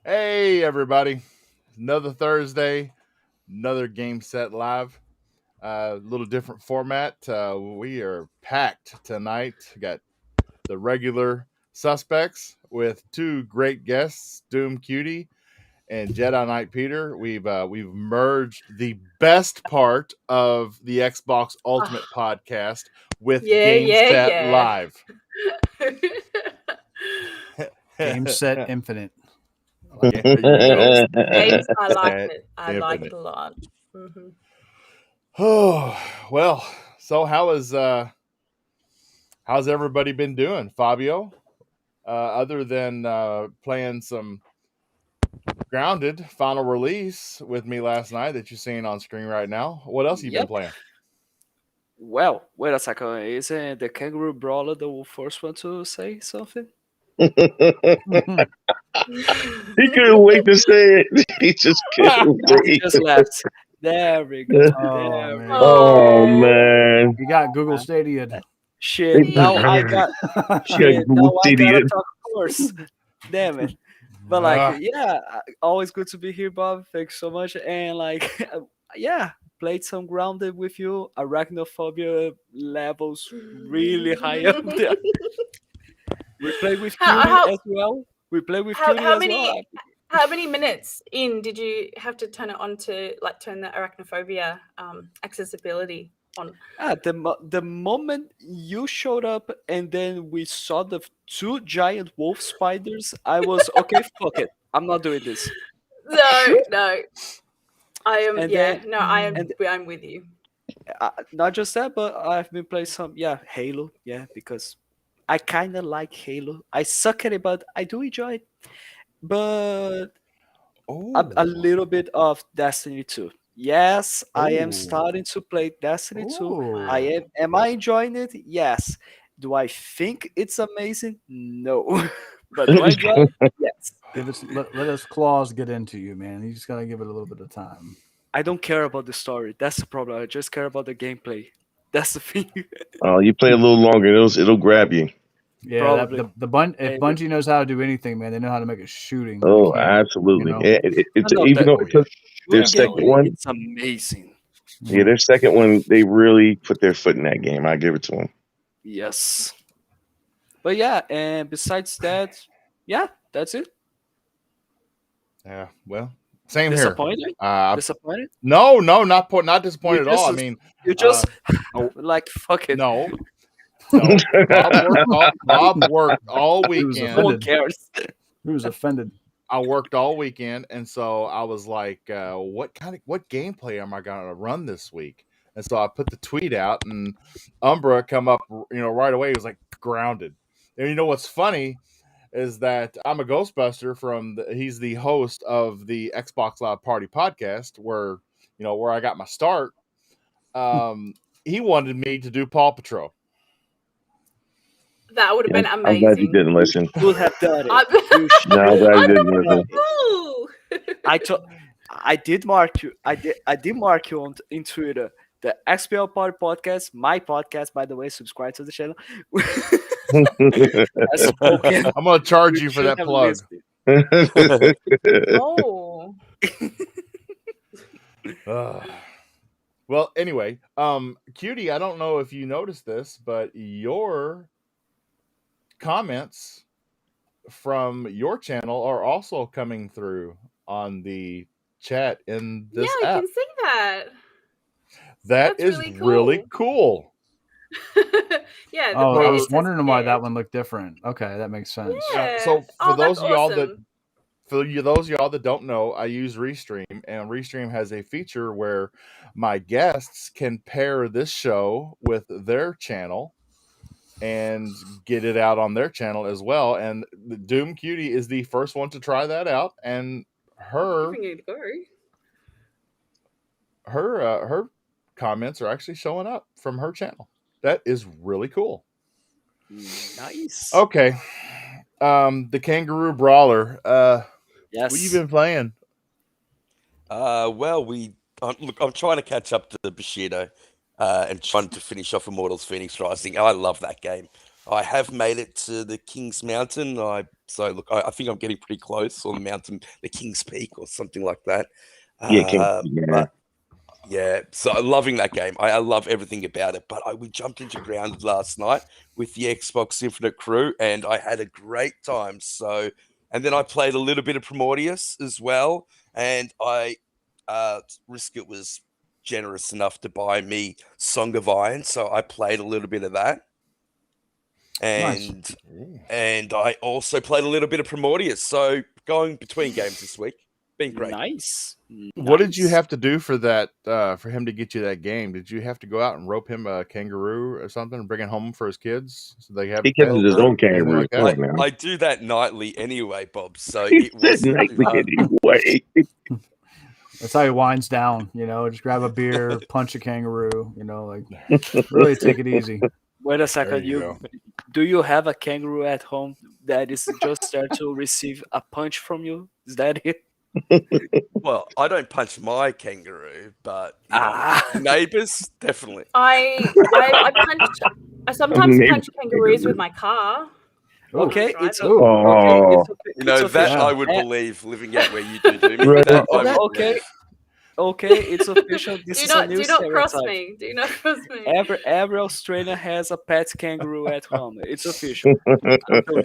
Hey, everybody. Another Thursday, another Game Set Live. A little different format. We are packed tonight. We got the regular suspects with two great guests, DOOMCUTIE and JediKnightPeter. We've merged the best part of the Xbox Ultimate podcast with Game Set Live. Game Set Infinite. Games, I like it. I like it a lot. Mm-hmm. Oh, well, so how's everybody been doing, Fabio? Other than playing some Grounded final release with me last night that you're seeing on screen right now, what else have you been playing? Well, wait a second. Isn't the Kangaroo Brawler the first one to say something? He couldn't wait to say it. He just couldn't wait. He just left. There we go. Oh, man. You got Google Stadia. Shit. Now I got. Shit. Now I gotta talk, of course. Damn it. But like, yeah, always good to be here, Bob. Thanks so much. And like, yeah, played some Grounded with you. Arachnophobia levels really high up there. We played with Cutie as well. We played with Cutie as well. How many minutes in did you have to turn it on to like turn the arachnophobia accessibility on? The moment you showed up and then we saw the two giant wolf spiders, I was okay. Fuck it, I'm not doing this. No, I am. I'm with you. Not just that, but I've been playing some Halo. Yeah, because I kind of like Halo. I suck at it, but I do enjoy it. But a little bit of Destiny 2. Yes, I am starting to play Destiny 2. Am I enjoying it? Yes. Do I think it's amazing? No. But do I enjoy it? Yes. Let us claws get into you, man. You just gotta give it a little bit of time. I don't care about the story. That's the problem. I just care about the gameplay. That's the thing. Oh, you play a little longer, it'll grab you. Yeah, if Bungie knows how to do anything, man, they know how to make a shooting. Oh, absolutely. It's even though their second one, it's amazing. Yeah, their second one, they really put their foot in that game. I give it to them. Yes. But yeah, and besides that, that's it. Yeah, well, same disappointed? Here. Disappointed? No, not disappointed at all. I mean, you just like fuck it. No. Bob worked all weekend. No one cares. He was offended. I worked all weekend, and so I was like, "What gameplay am I gonna run this week?" And so I put the tweet out, and Umbra come up, right away. He was like, "Grounded." And you know what's funny is that I'm a Ghostbuster he's the host of the Xbox Live Party podcast, where I got my start. He wanted me to do Paw Patrol. That would have been amazing. I'm glad you didn't listen. Would have done it. No, I'm glad you didn't listen. I did mark you. I did mark you in Twitter. The XPL Party podcast, my podcast, by the way. Subscribe to the channel. I'm gonna charge you for that plug. Well, anyway, Cutie, I don't know if you noticed this, but your comments from your channel are also coming through on the chat in this app. Yeah, I can see that. That's is really cool. Yeah. I was wondering why that one looked different. Okay, that makes sense. Yeah. So for those of y'all that don't know, I use Restream, and Restream has a feature where my guests can pair this show with their channel, and get it out on their channel as well. And the DOOMCUTIE is the first one to try that out, and her Giving it a go. her comments are actually showing up from her channel. That is really cool. Nice. Okay. The Kangaroo Brawler. Yes. What you been playing? Well, look, I'm trying to catch up to Bushido and trying to finish off Immortals Phoenix Rising. I love that game. I have made it to the King's Mountain. I think I'm getting pretty close on the mountain, the King's Peak or something like that. But yeah, so I'm loving that game. I love everything about it. But we jumped into Grounded last night with the Xbox Infinite crew, and I had a great time. So, and then I played a little bit of Primordius as well, and Risket was generous enough to buy me Song of Iron, so I played a little bit of that. And and I also played a little bit of Primordius. So going between games this week, been great. Nice. What did you have to do for that? For him to get you that game? Did you have to go out and rope him a kangaroo or something and bring it home for his kids so they have? He kept his own kangaroo. Like I do that nightly anyway, Bob. So it was nightly anyway. That's how he winds down. Just grab a beer, punch a kangaroo. Like really take it easy. Wait a second. You Do you have a kangaroo at home that is just there to receive a punch from you? Is that it? Well, I don't punch my kangaroo, but neighbors definitely. I sometimes punch kangaroos with my car. Okay, Drive it's it. That I would believe living out where you do. That I would believe. Okay, it's official. This is a new do not cross stereotype. me. Do not cross me. Every Australian has a pet kangaroo at home. It's official.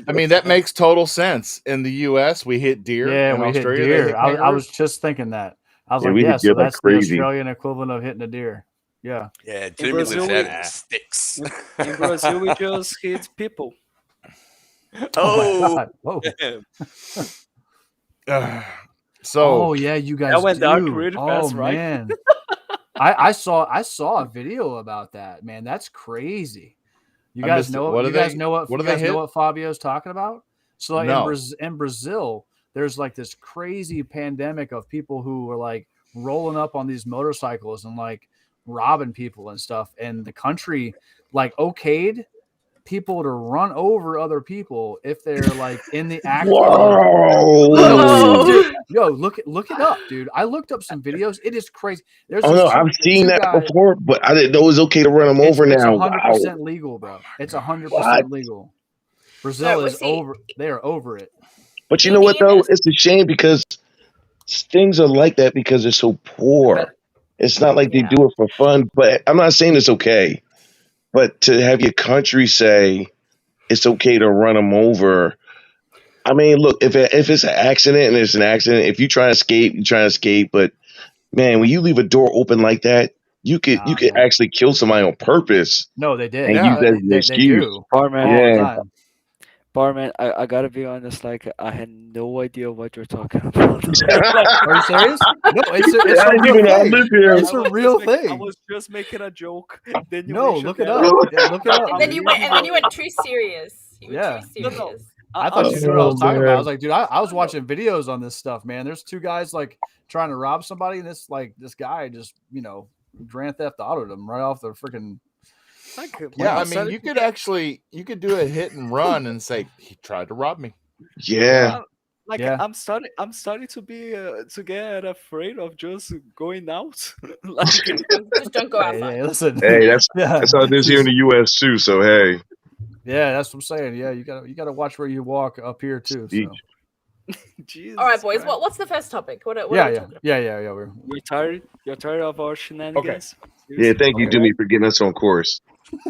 I mean, that makes total sense. In the U.S., we hit deer. Yeah, in we hit Australia, deer. they hit I was just thinking that. I was Yeah, like, we hit so deer like that's the crazy. Australian equivalent of hitting a deer. Yeah. Yeah, In Jimmy Brazil, lives out in sticks. In Brazil, we just hit people. Oh, my God. Whoa. So, yeah, you guys That went do. dark really fast, right? Man. I saw a video about that, man. That's crazy. You I guys missed it. know What you do guys they- know what what do you they guys know hit? what Fabio's talking about? So like No. in Brazil, there's like this crazy pandemic of people who were like rolling up on these motorcycles and like robbing people and stuff. And the country like okayed people to run over other people if they're like in the act of Whoa! Dude, yo, look it up, dude. I looked up some videos. It is crazy. There's Oh these no, two- I've seen two that guys- before, but I didn't know it was okay to run them over it's now. 100% legal, bro. It's 100% legal. Brazil No, is see- over. They are over it. But you know what though? It's a shame because things are like that because they're so poor. It's not like they do it for fun. But I'm not saying it's okay. But to have your country say it's okay to run them over. I mean, look, if it's an accident and it's an accident, if you try to escape, you try to escape. But man, when you leave a door open like that, you could actually kill somebody on purpose. No, they did. And use that as an they excuse. do. Barman, All the Yeah. time. Barman, I gotta be honest. Like, I had no idea what you're talking about. Are you serious? No, it's I a didn't real even know I thing. lived here. It's a real I thing. was just making a joke. Then you No, mentioned look it that. up. Yeah, look it up. And then you went too serious. You were Yeah. too serious. No. I thought you knew what I was Oh, talking about. I man. was like, dude, I was watching videos on this stuff, man. There's two guys like trying to rob somebody, and this guy just Grand Theft Auto'd them right off the freaking. yeah, I mean, you could do a hit and run and say he tried to rob me. Yeah. Like, Yeah. I'm starting to be to get afraid of just going out. Like, Just don't go outside. Hey, listen. Hey, that's Yeah. how it is here in the U.S. too. So hey, Yeah, that's what I'm saying. Yeah, you gotta watch where you walk up here too. So. Jesus All right, boys. Christ. What's the first topic? What are we Yeah. talking about? We're You're tired? You're tired of our shenanigans? yeah, thank you, Okay. Doomy, for getting us on course.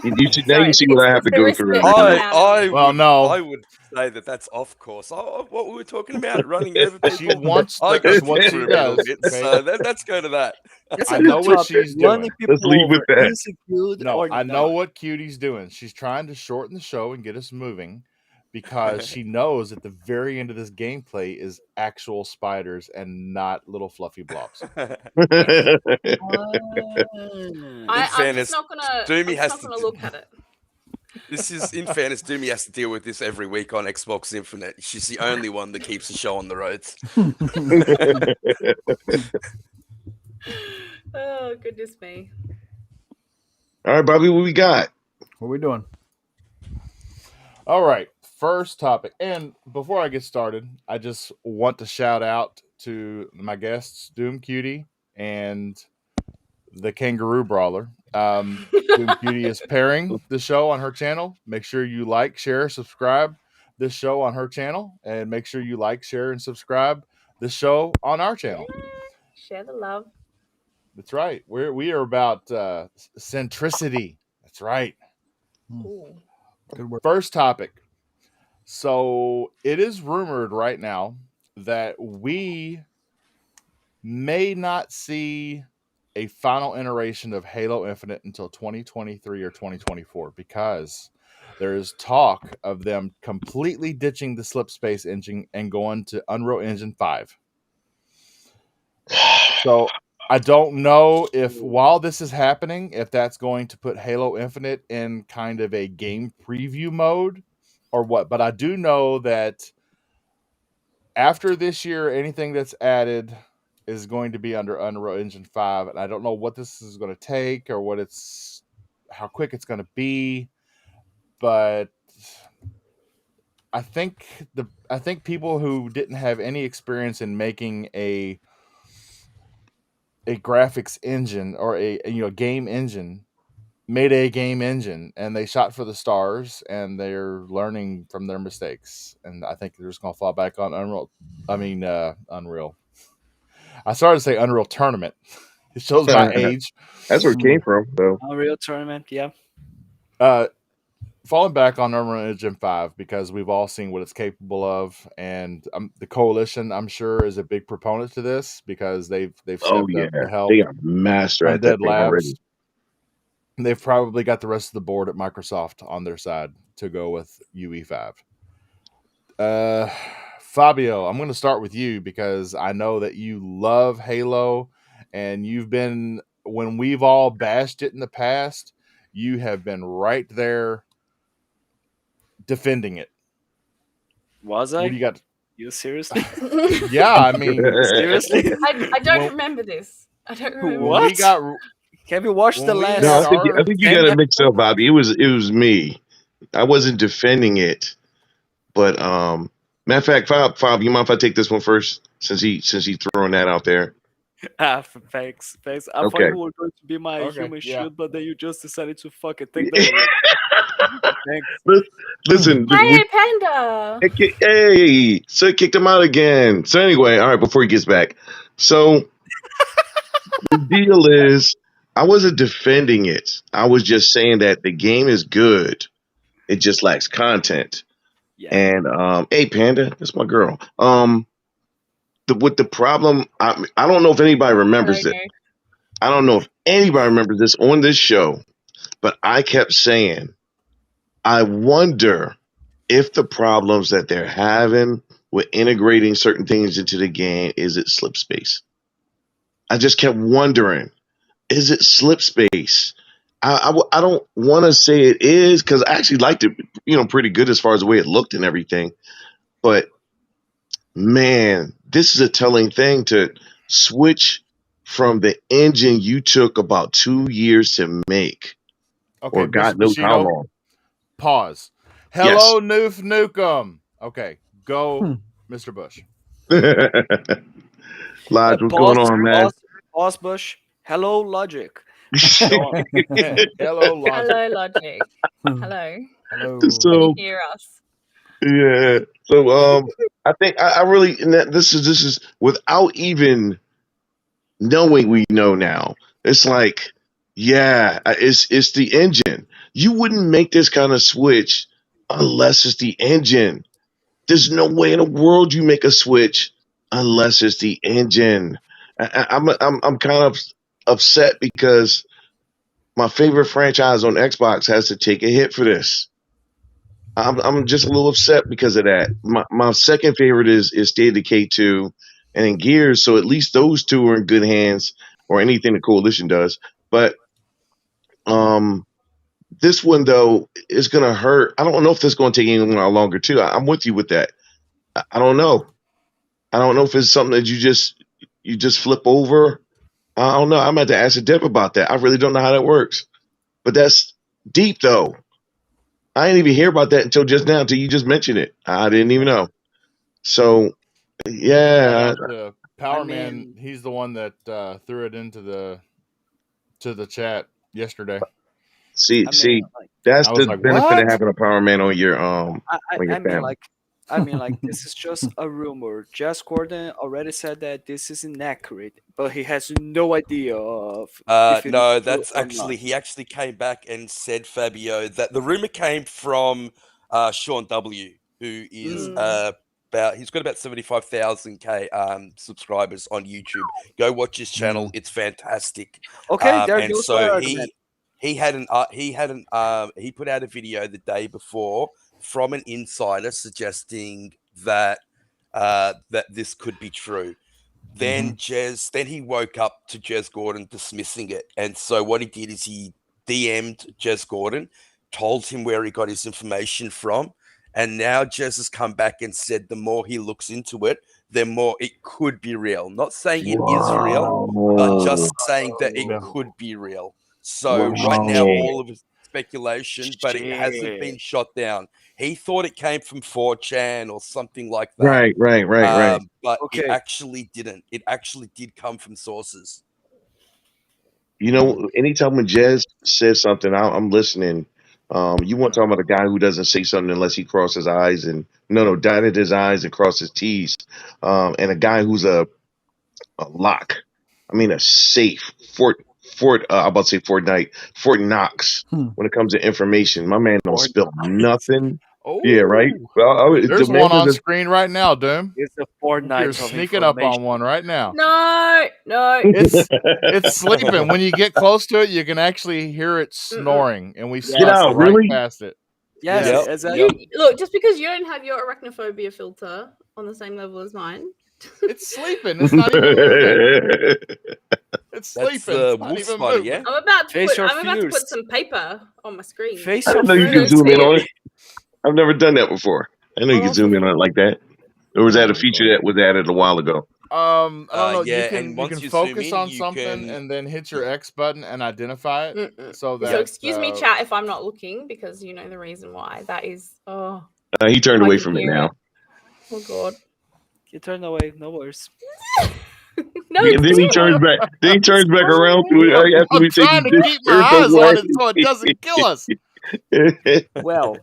You should, now Sorry, you see what I have to go it's the through. risk that- I would say that's off course. Oh, what we were talking about, running over people. She wants I that's got what you she through a little does. bit, Okay? so let's go to that. It's I a know good what topic. she's doing. Running people Let's leave with over, that. is it good No, or I know not? what Cutie's doing. She's trying to shorten the show and get us moving because she knows at the very end of this gameplay is actual spiders and not little fluffy blobs. I'm fairness, just not gonna. Doomy I'm has just not to- gonna look at it. This is, in fairness, Doomy has to deal with this every week on Xbox Infinite. She's the only one that keeps the show on the roads. Oh, goodness me. All right, Bobby, what we got? What are we doing? All right, first topic. And before I get started, I just want to shout out to my guests, DOOMCUTIE and the Kangaroo Brawler. DOOMCUTIE is pairing the show on her channel. Make sure you like, share, subscribe this show on her channel, and make sure you like, share, and subscribe this show on our channel. Yeah, share the love. That's right. We are about centricity. That's right. Ooh. Good work. First topic. So it is rumored right now that we may not see a final iteration of Halo Infinite until 2023 or 2024 because there is talk of them completely ditching the slipspace engine and going to Unreal Engine 5. So I don't know if while this is happening, if that's going to put Halo Infinite in kind of a game preview mode or what. But I do know that after this year, anything that's added is going to be under Unreal Engine 5. And I don't know what this is going to take or how quick it's going to be. But I think people who didn't have any experience in making a graphics engine or a game engine made a game engine and they shot for the stars and they're learning from their mistakes. And I think they're just going to fall back on Unreal. I started to say Unreal Tournament. It shows my age. That's where it came from, though. Unreal Tournament, yeah. Falling back on Unreal Engine 5 because we've all seen what it's capable of, and the Coalition, I'm sure, is a big proponent to this because they've stepped up to help. They are master at that Undead thing already. They've probably got the rest of the board at Microsoft on their side to go with UE5. Fabio, I'm going to start with you because I know that you love Halo, and you've been, when we've all bashed it in the past, you have been right there defending it. Was I? What do you got? You seriously? Yeah, I mean, Seriously? I don't remember this. I don't remember. What? we got Have you watched the When we last? No, got I think you got it mixed up, Bobby. It was me. I wasn't defending it, but matter of fact, Fob, you mind if I take this one first since he's throwing that out there? Thanks. I thought Okay. you were going to be my Okay, human yeah. shield, but then you just decided to fucking take that. Thanks. Listen, Hey, Panda. hey, so it kicked him out again. So anyway, all right, before he gets back. So the deal is, I wasn't defending it. I was just saying that the game is good. It just lacks content. Yeah. And hey, Panda, that's my girl. With the problem, I don't know if anybody remembers Hello, it. I don't know if anybody remembers this on this show, but I kept saying, I wonder if the problems that they're having with integrating certain things into the game, is it slip space? I just kept wondering, is it slip space? I don't want to say it is because I actually liked it, pretty good as far as the way it looked and everything. But man, this is a telling thing to switch from the engine you took about 2 years to make, okay, or God Mr. knows how Bushido, long. pause. Hello, Noof Nukem. Okay, go, Mr. Bush. Lodge, what's going on, man? Pause, Bush. Hello, Logic. Hello, Logic. Hello, Logic. Hello. Hello. Can So you hear us? yeah, so I think I really, and this is without even knowing we know now. It's like, yeah, it's the engine. You wouldn't make this kind of switch unless it's the engine. There's no way in the world you make a switch unless it's the engine. I'm kind of upset because my favorite franchise on Xbox has to take a hit for this. I'm just a little upset because of that. My second favorite is State of Decay 2 and then Gears, so at least those two are in good hands, or anything the Coalition does. But This one though is gonna hurt. I don't know if this is gonna take any longer too. I'm with you with that. I don't know. I don't know if it's something that you just flip over. I don't know. I'm going to ask Deb about that. I really don't know how that works. But that's deep though. I didn't even hear about that until just now, until you just mentioned it. I didn't even know. So yeah, The Power I Man, mean- he's the one that threw it into the chat yesterday. see, I see, mean, like, that's I was the like, benefit what? of having a Power Man on your I, I, on your I mean, family. like, this is just a rumor. Jess Gordon already said that this is inaccurate, but he has no idea of if it is No, true that's or actually not. he actually came back and said, Fabio, that the rumor came from Sean W, who is about he's got about 75,000 subscribers on YouTube. Go watch his channel; it's fantastic. Okay, there And goes my so argument. he put out a video the day before from an insider suggesting that that this could be true. Then then he woke up to Jez Gordon dismissing it. And so what he did is he DM'd Jez Gordon, told him where he got his information from. And now Jez has come back and said the more he looks into it, the more it could be real. Not saying it is real, but just saying that it Yeah. could be real. So right now, all of it's speculation, but it hasn't been shot down. He thought it came from 4chan or something like that. Right. But it Okay. actually didn't. It actually did come from sources. You know, anytime when Jez says something, I'm listening. You want to talk about a guy who doesn't say something unless he crosses his eyes and dotted his I's and crosses his T's. And a guy who's a lock. I mean, a safe I'm about to say Fortnite, Fort Knox. When it comes to information, my man don't spill nothing. Oh, Yeah, right. Well, There's one on screen right now, Doom. It's a You're Fortnite of sneaking up on one right now. No. It's sleeping. When you get close to it, you can actually hear it snoring, and we snuck out, right really? past it. Yes, Yep. exactly. Look, just because you don't have your arachnophobia filter on the same level as mine. It's sleeping. It's not even moving. It's That's sleeping. the It's not wolf even spider, moving. yeah? I'm about to Face your put fears. some paper on my screen. Face I your didn't know you fears. can zoom in see on it. it. I've never done that before. I know you can zoom in on it like that. Or was that a feature that was added a while ago? I don't know. Yeah, you and can once you focus zoom in, on you something can- and then hit your X button and identify it. So that So excuse me, chat, if I'm not looking, because you know the reason why. That is He turned I away can from it hear now. Oh god. You turn away, no worries. No, Then he turns back. Then he turns back around to it after we I'm take trying his to keep my shirt eyes away. on it so it doesn't kill us. Well,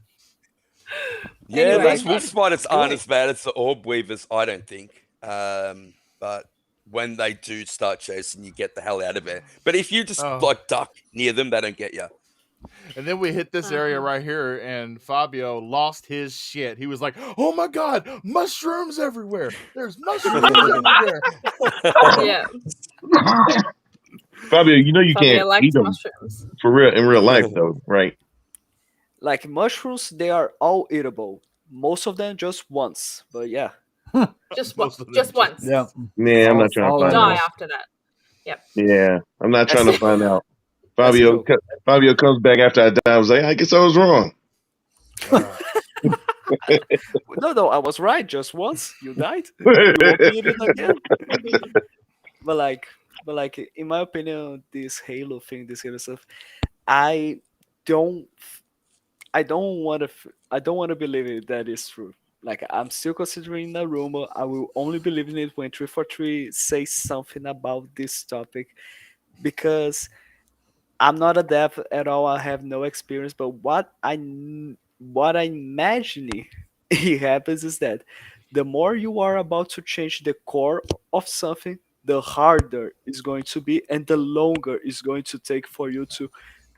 Yeah, Anyway. those wolf spiders aren't Good. as bad as the orb weavers, I don't think. But when they do start chasing, you get the hell out of it. But if you just like duck near them, they don't get you. And then we hit this area right here, and Fabio lost his shit. He was like, "Oh my god, mushrooms everywhere! There's mushrooms everywhere!" Yeah. Fabio, you know you Fabio can't likes eat them mushrooms. for real in real life, though, right? like mushrooms, they are all eatable. Most of them just once, but yeah. Just Most of them just once. Yeah. Yeah, I'm not trying to All find Die out. after that. Yep. Yeah, I'm not trying to find out. That's Fabio, true. Fabio comes back after I die. I was like, I guess I was wrong. No, I was right. Just once, you died. You won't be eaten again. but like, in my opinion, this Halo thing, this Halo stuff, I don't want to believe it that is true. Like, I'm still considering a rumor. I will only believe in it when 343 says something about this topic, because I'm not a dev at all. I have no experience. But what I imagine it happens is that the more you are about to change the core of something, the harder it's going to be, and the longer it's going to take for you to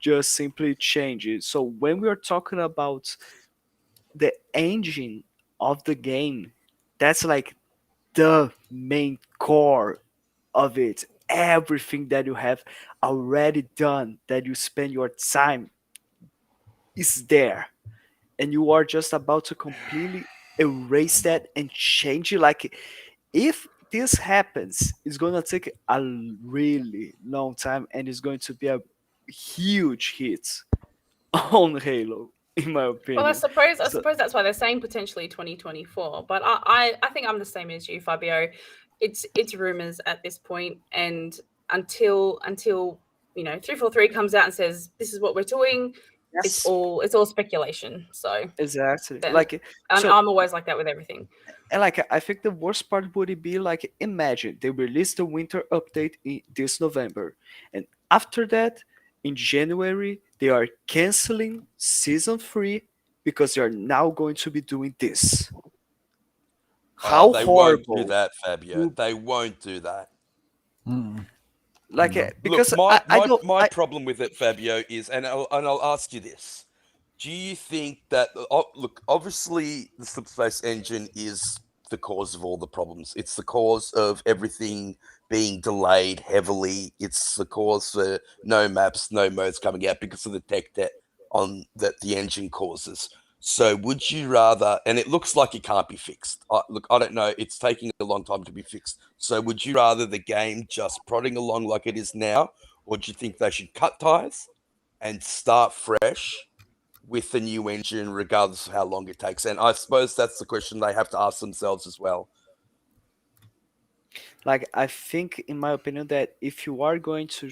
just simply change it. So when we are talking about the engine of the game, that's like the main core of it. Everything that you have already done, that you spend your time, is there, and you are just about to completely erase that and change it. Like, if this happens, it's gonna take a really long time, and it's going to be a huge hit. on Halo, in my opinion. Well, I suppose So that's why they're saying potentially 2024. But I think I'm the same as you, Fabio. It's rumors at this point, and until 343 comes out and says this is what we're doing, it's yes, all speculation. So exactly. then Like so, I'm always like that with everything. and like I think the worst part would be like, imagine they released the winter update in this November, and after that, in January, they are canceling season 3 because they are now going to be doing this. Oh, How they won't do horrible! that, Fabio. would- They won't do that. Mm. Like No. Look, because I don't my problem with it, Fabio, is, and I'll ask you this: do you think that look, obviously the Slipspace engine is the cause of all the problems. It's the cause of everything being delayed heavily. It's the cause for no maps, no modes coming out because of the tech debt on that the engine causes. So would you rather, and it looks like it can't be fixed. Look, I don't know. It's taking a long time to be fixed. So would you rather the game just prodding along like it is now, or do you think they should cut ties and start fresh with the new engine, regardless of how long it takes? And I suppose that's the question they have to ask themselves as well. like I think, in my opinion, that if you are going to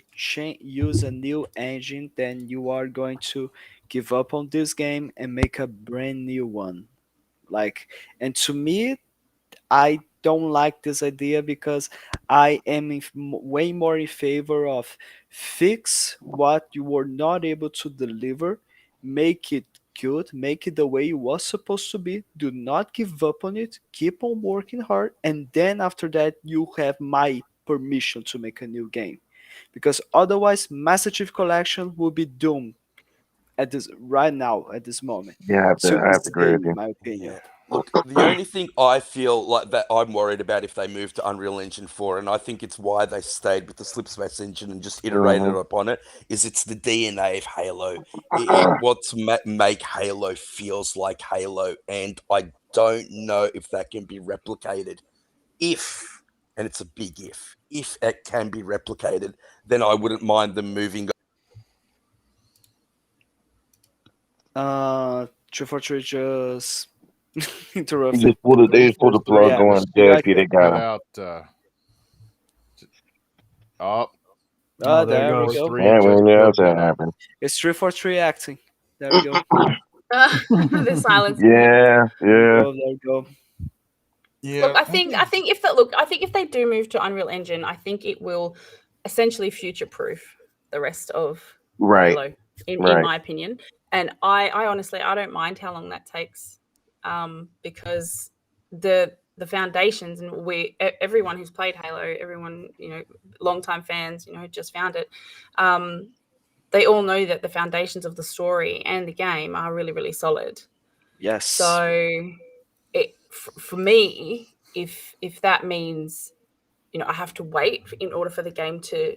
use a new engine, then you are going to give up on this game and make a brand new one. Like, and to me, I don't like this idea because I am way more in favor of fix what you were not able to deliver, make it good, make it the way it was supposed to be. Do not give up on it. Keep on working hard, and then after that, you have my permission to make a new game. Because otherwise, Master Chief Collection will be doomed at this right now at this moment Yeah, to I have this to agree with game, in you. my opinion. Yeah. Look, the only thing I feel like that I'm worried about if they move to Unreal Engine 4, and I think it's why they stayed with the Slipspace engine and just iterated Mhm. upon it, is it's the DNA of Halo. What make Halo feels like Halo, and I don't know if that can be replicated. If, and it's a big if it can be replicated, then I wouldn't mind them moving. True for True just They interrupted. just pulled Triple the Force plug 3 Yeah, going. just you Dead got Peter it. got put him. out. Oh, Oh, there it There we goes. go. 3 Yeah, just man, yeah, broke that's what down. happened. It's 343 acting. There we go. The silence. Yeah, yeah. There we go. Yeah, Look, I think if they do move to Unreal Engine, I think it will essentially future-proof the rest of Right, Halo, in right. my opinion. And I honestly I don't mind how long that takes, because the foundations, and everyone who's played Halo, everyone longtime fans, who just found it, they all know that the foundations of the story and the game are really, really solid. Yes. So for me, if that means I have to wait in order for the game to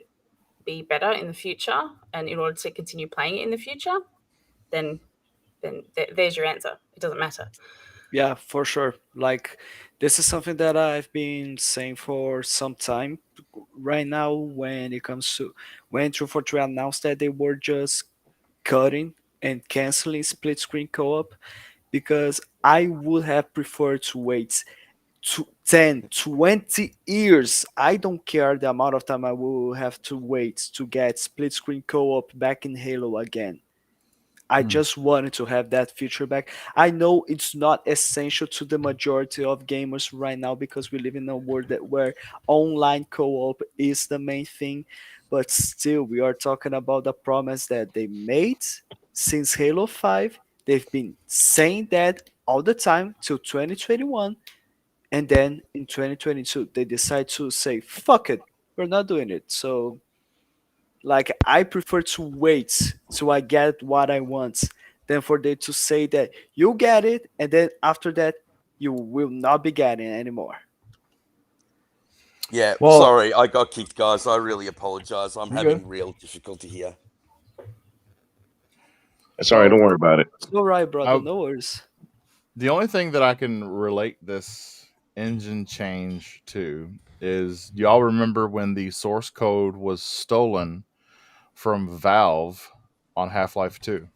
be better in the future, and in order to continue playing it in the future, then there's your answer. It doesn't matter. Yeah, for sure. Like, this is something that I've been saying for some time. Right now, when it comes to when True for True announced that they were just cutting and canceling split screen co-op, because I would have preferred to wait 10, 20 years. I don't care the amount of time I will have to wait to get split screen co-op back in Halo again. I just wanted to have that feature back. I know it's not essential to the majority of gamers right now because we live in a world where online co-op is the main thing, but still we are talking about the promise that they made since Halo 5. They've been saying that all the time till 2021, and then in 2022 they decide to say fuck it, we're not doing it. So like, I prefer to wait till I get what I want than for them to say that you get it and then after that you will not be getting it anymore. Yeah, Well, sorry, I got kicked, guys. I really apologize. I'm You're having good. real difficulty here. That's all right. Don't worry about it. It's all right, brother. I- No worries. the only thing that I can relate this engine change to is, do y'all remember when the source code was stolen from Valve on Half-Life 2?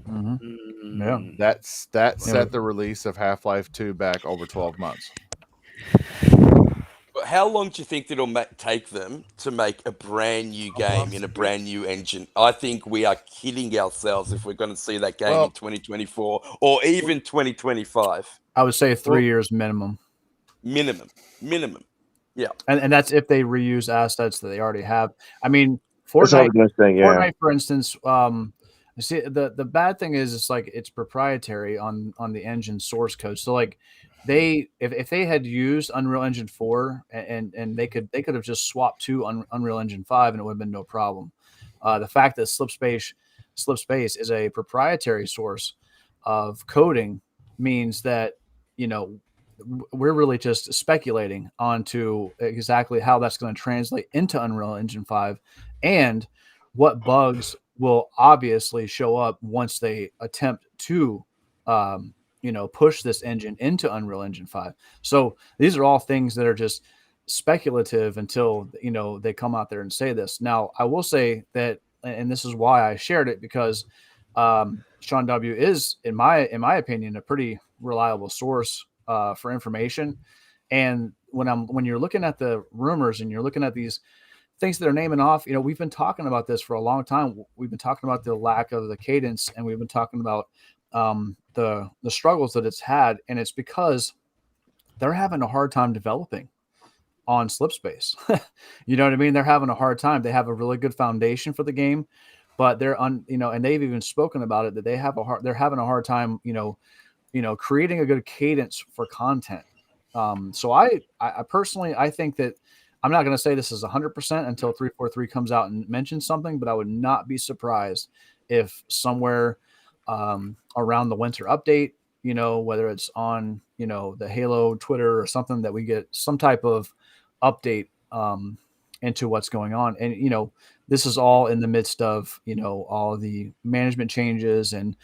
Mm-hmm. Yeah. That set the release of Half-Life 2 back over 12 months. But how long do you think it'll take them to make a brand new game in a brand new engine? I think we are kidding ourselves if we're going to see that game in 2024 or even 2025. I would say 3 years minimum. Minimum. Yeah. And that's if they reuse assets that they already have. I mean, That's all I Fortnite, was gonna say. Yeah. Fortnite, for instance, see the bad thing is it's like it's proprietary on the engine source code. So like if they had used Unreal Engine 4 and they could have just swapped to Unreal Engine 5 and it would have been no problem. The fact that Slipspace is a proprietary source of coding means that, you know, we're really just speculating onto exactly how that's going to translate into Unreal Engine 5 and what bugs will obviously show up once they attempt to push this engine into Unreal Engine 5. So these are all things that are just speculative until they come out there and say this. Now I will say that, and this is why I shared it, because Sean W is in my opinion a pretty reliable source for information. And when you're looking at the rumors and you're looking at these things that are naming off, we've been talking about this for a long time. We've been talking about the lack of the cadence, and we've been talking about the struggles that it's had, and it's because they're having a hard time developing on Slipspace. You know what I mean? They're having a hard time. They have a really good foundation for the game, but they're and they've even spoken about it that they're having a hard time, creating a good cadence for content. So I personally, I think that I'm not going to say this is 100% until 343 comes out and mentions something, but I would not be surprised if somewhere around the winter update, whether it's on, the Halo Twitter or something, that we get some type of update into what's going on. And, this is all in the midst of, all of the management changes and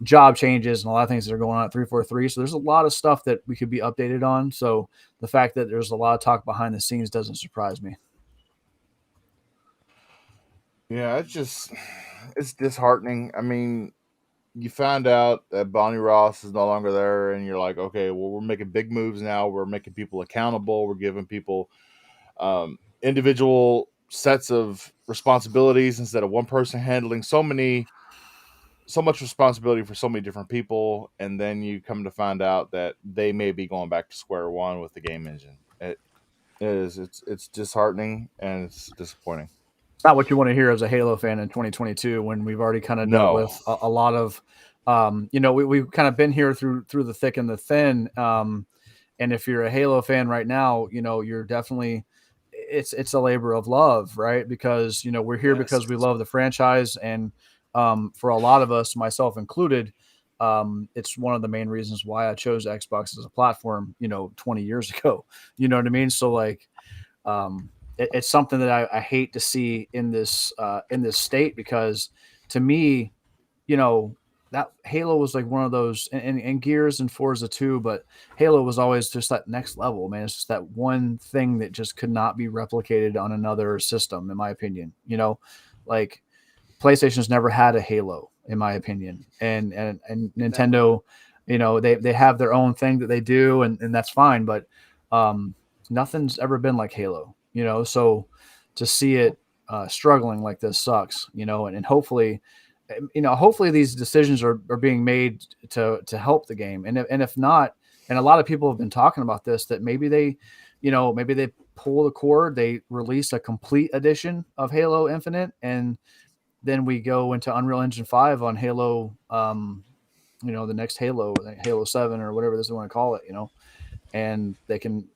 job changes and a lot of things that are going on at 343. So there's a lot of stuff that we could be updated on. So the fact that there's a lot of talk behind the scenes doesn't surprise me. Yeah, it's disheartening. I mean, you find out that Bonnie Ross is no longer there, and you're like, okay, well, we're making big moves now. We're making people accountable. We're giving people individual sets of responsibilities instead of one person handling so much responsibility for so many different people. And then you come to find out that they may be going back to square one with the game engine. It's disheartening and it's disappointing. It's not what you want to hear as a Halo fan in 2022 when we've already kind of dealt with a lot of, we've kind of been here through the thick and the thin. And if you're a Halo fan right now, you're definitely, it's a labor of love, right? Because, we're here because we love the franchise. And for a lot of us, myself included, it's one of the main reasons why I chose Xbox as a platform, 20 years ago. You know what I mean? So like, it's something that I hate to see in this state, because to me, that Halo was like one of those, and Gears and Forza too, but Halo was always just that next level, man. It's just that one thing that just could not be replicated on another system, in my opinion. Like PlayStation's never had a Halo, in my opinion, and Nintendo, they have their own thing that they do, and that's fine, but nothing's ever been like Halo. So to see it struggling like this sucks, and hopefully, hopefully these decisions are being made to help the game. And if not, and a lot of people have been talking about this, that maybe they pull the cord, they release a complete edition of Halo Infinite, and then we go into Unreal Engine 5 on Halo, the next Halo 7 or whatever they want to call it, and they can,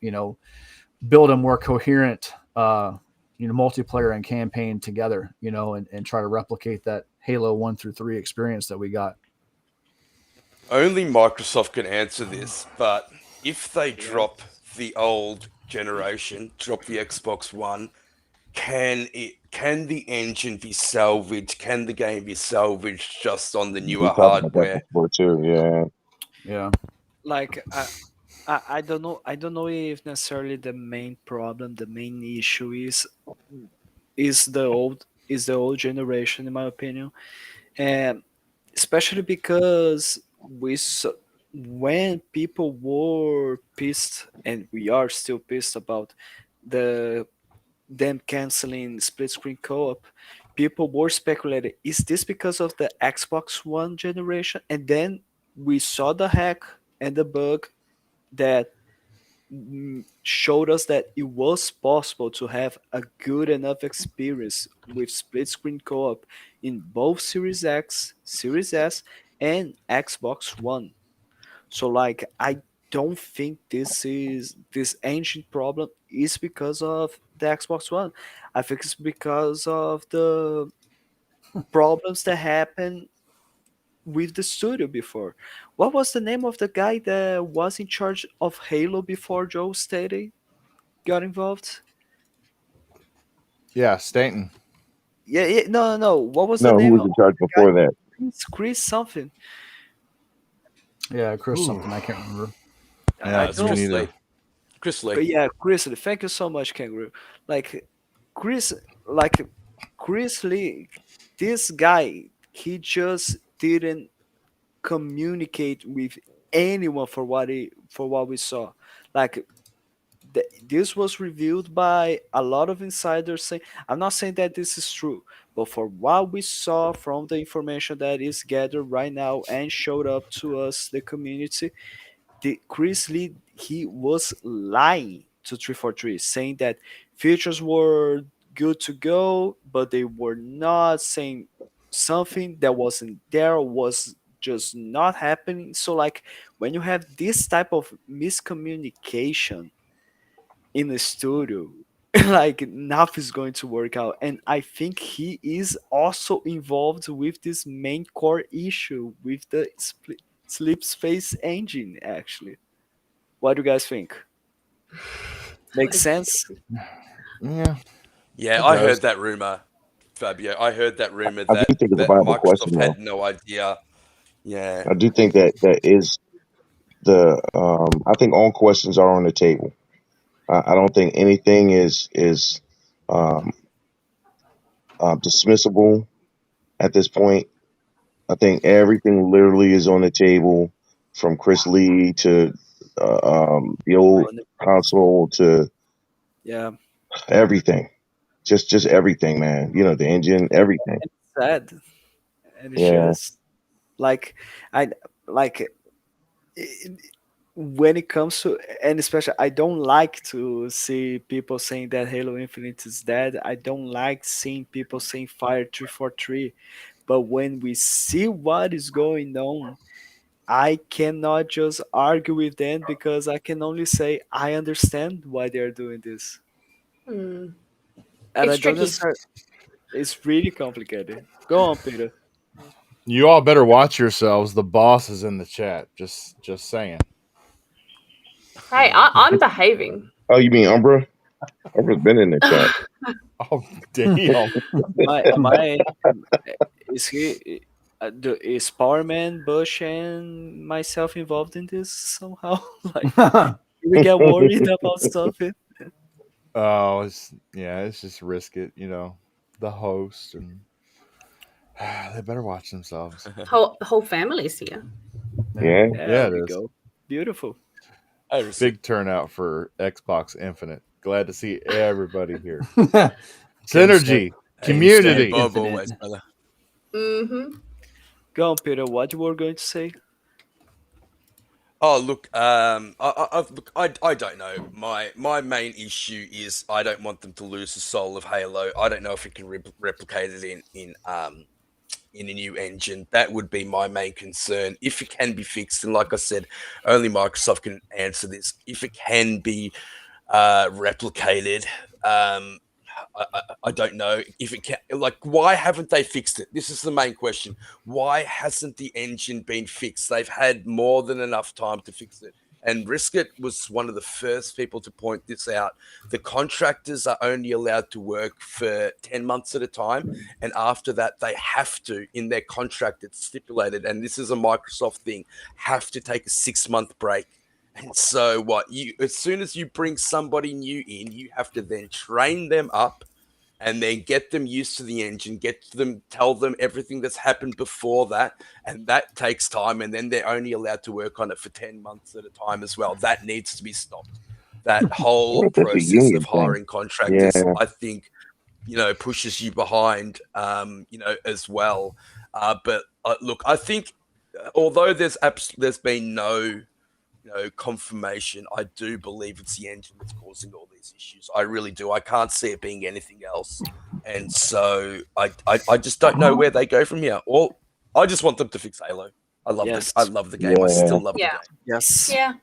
build a more coherent, multiplayer and campaign together, and try to replicate that Halo 1 through 3 experience that we got. Only Microsoft can answer this, but if they drop the old generation, drop the Xbox One, can the engine be salvaged? Can the game be salvaged just on the newer hardware? Too, yeah. Like I don't know. I don't know if necessarily the main problem, the main issue is the old generation, in my opinion. And especially because we saw when people were pissed, and we are still pissed about the them canceling split screen co-op. People were speculating, is this because of the Xbox One generation? And then we saw the hack and the bug that showed us that it was possible to have a good enough experience with split screen co-op in both Series X, Series S, and Xbox One. So like I don't think this engine problem is because of the Xbox One. I think it's because of the problems that happen with the studio before. What was the name of the guy that was in charge of Halo before Joe Stacy got involved? Yeah, Stanton. Yeah, yeah, no, no, no. What was the No, who name was of in charge the guy? before that? Chris something. Yeah, Chris Ooh. something I can't remember. Yeah, I It's me don't. Chris neither. Lee. Chris Lee. But yeah, Chris, thank you so much, Kangaroo. Like Chris, like Chris Lee, this guy, he just didn't communicate with anyone for what we saw. Like this was revealed by a lot of insiders saying, I'm not saying that this is true, but for what we saw from the information that is gathered right now and showed up to us, the community, the Chris Lee, he was lying to 343, saying that features were good to go, but they were not, saying something that wasn't there was just not happening. So like when you have this type of miscommunication in the studio, like nothing's going to work out. And I think he is also involved with this main core issue with the sleep space engine actually. What do you guys think? Makes sense? Yeah, Yeah, it I does. heard that rumor, Fabio. I heard that rumor I do that think it's a viable question, Microsoft though. had no idea. Yeah. I do think that that is the. I think all questions are on the table. I don't think anything is um, dismissible at this point. I think everything literally is on the table, from Chris Lee to the old console to Yeah. everything. Just everything, man. You know, the engine, everything. It's sad. And it's Yeah. just like I like it, when it comes to, and especially I don't like to see people saying that Halo Infinite is dead. I don't like seeing people saying Fire 343. But when we see what is going on, I cannot just argue with them because I can only say I understand why they're doing this. Hmm. And I It's don't tricky. necessarily, it's really complicated. Go on, Peter. You all better watch yourselves. The boss is in the chat. Just saying. Hey, I'm behaving. Oh, you mean Umbra? Umbra's been in the chat. Oh damn. Am I is he is Powerman, Bush, and myself involved in this somehow? Like we get worried about something. Oh, it's just risk it. The host and they better watch themselves. Whole family's here. Yeah. Yeah, Yeah, it we is. go. Beautiful. I respect. Big turnout for Xbox Infinite. Glad to see everybody here. Game Synergy, set. community. Bob Infinite. always, brother. Mm-hmm. Go on, Peter. What you were going to say? Oh look, I don't know. My main issue is I don't want them to lose the soul of Halo. I don't know if it can replicate it in a new engine. That would be my main concern. If it can be fixed, and like I said, only Microsoft can answer this. If it can be replicated, I don't know if it can. Like, why haven't they fixed it? This is the main question. Why hasn't the engine been fixed? They've had more than enough time to fix it. And Brisket was one of the first people to point this out. The contractors are only allowed to work for 10 months at a time. And after that, they have to, in their contract, it's stipulated, and this is a Microsoft thing, have to take a 6-month break. And so what as soon as you bring somebody new in, you have to then train them up and then get them used to the engine, tell them everything that's happened before that, and that takes time, and then they're only allowed to work on it for 10 months at a time as well. That needs to be stopped. That whole That's a process union of thing. hiring contractors, Yeah. I think, pushes you behind, as well. But look, I think although there's been no confirmation, I do believe it's the engine that's causing all these issues. I really do. I can't see it being anything else. And so I just don't know where they go from here. Well, I just want them to fix Halo. I love the game. I still love the game. Yes. Yeah.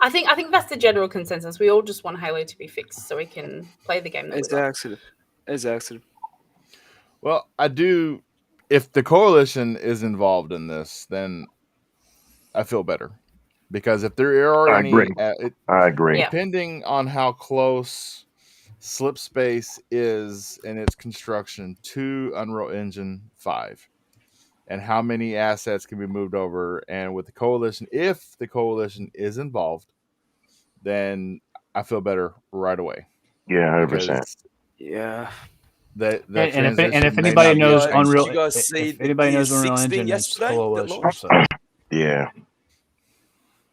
I think that's the general consensus. We all just want Halo to be fixed so we can play the game that we love. Exactly. Well, I do. If the coalition is involved in this, then I feel better. Because if there are I any, agree. I agree. Yeah. depending on how close Slipspace is in its construction to Unreal Engine 5 and how many assets can be moved over, and with the coalition, if the coalition is involved, then I feel better right away. Yeah, 100%. Because Yeah. that And if transition may anybody not be knows affected. Unreal, Did you guys see if the anybody Gears knows Unreal 6 thing Engine, it's yesterday? coalition. So. Yeah.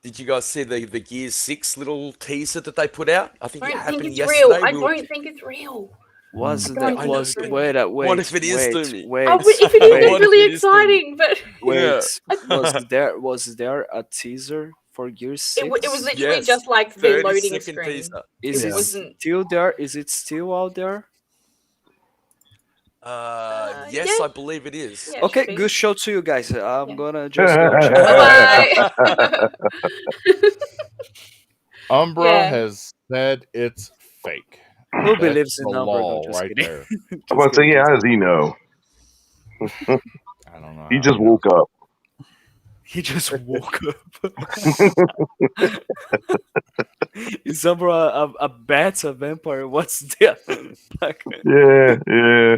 Did you guys see the Gears 6 little teaser that they put out? I think I it don't happened think it's yesterday. real. I don't think it's real. Wasn't I that don't was think so. wait What if it is, Doomy? wait Oh, but if it is, wait, it's really What if it is, exciting. But wait. Was there a teaser for Gears 6? it was literally Yes. just like the 30 loading second screen. teaser. Is it it wasn't- still there? Is it still out there? Yes, yeah. I believe it is. Yeah, it Okay, should be. good show to you guys. I'm Yeah. gonna just go check. Bye-bye. Umbra Yeah. has said it's fake. Who That's believes in the Umbra? No, law just right kidding. there. I'm about to say, yeah, how does he know? I don't know. He how just he knows. woke up. He just woke up. Is Umbra a bat, a vampire? What's that? Like, Yeah.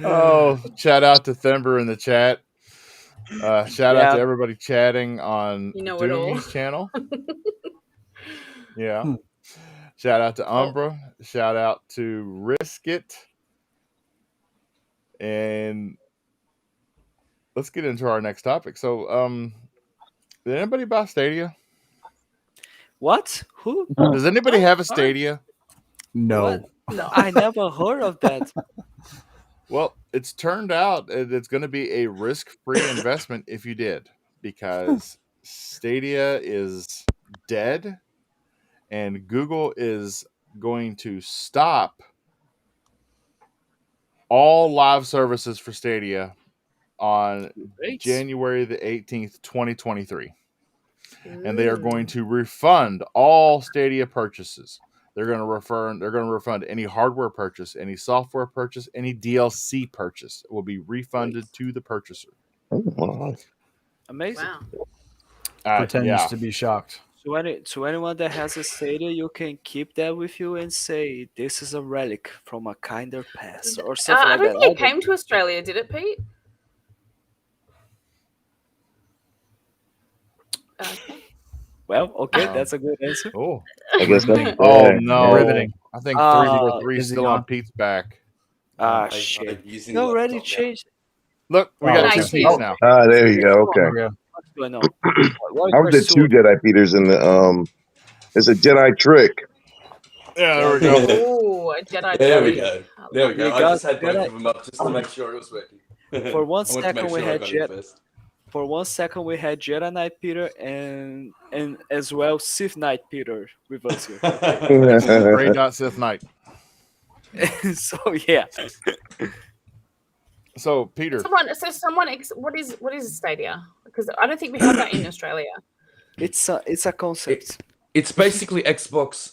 Oh, shout out to Thember in the chat. Shout out Yeah. to everybody chatting on You know it all. Doomy's channel. Yeah. Shout out to Umbra. Shout out to Risk It. And let's get into our next topic. So, did anybody buy Stadia? what? Who? Does anybody have a Stadia? No. What? No. I never heard of that. Well, it's turned out it's going to be a risk-free investment if you did, because Stadia is dead, and Google is going to stop all live services for Stadia on Great. January the 18th, 2023. And they are going to refund all Stadia purchases. They're going to refund any hardware purchase, any software purchase, any DLC purchase. It will be refunded to the purchaser. Oh, wow. Amazing. Wow. Pretends Yeah. to be shocked. To anyone that has a Stadia, you can keep that with you and say this is a relic from a kinder past or something I like don't that. think it came to Australia, did it, Pete? Okay. Well, okay, Um, that's a good answer. Oh, I guess that's oh bad. no! Riveting. I think Uh, 343 is he still on on? Pete's back. Ah, I'm shit. using You already laptop now. changed. Look, we Oh, got nice. two Pete's now. Ah, there you go. Okay. Okay. What's going on? Why I you was at two pursuing- Jedi Peters in the it's a Jedi trick. Yeah, there we go. Oh, a Jedi. There we Jedi. go. There we go. You I got just had both Jedi- of them up just to make sure it was working. For one I wanted to second make we sure I had got in Jet. first. For one second, we had Jedi Knight Peter and as well Sith Knight Peter with us here. Gray Dot Sith Knight. So yeah, So Peter, What is Stadia? Because I don't think we have that in Australia. it's a concept. It's basically Xbox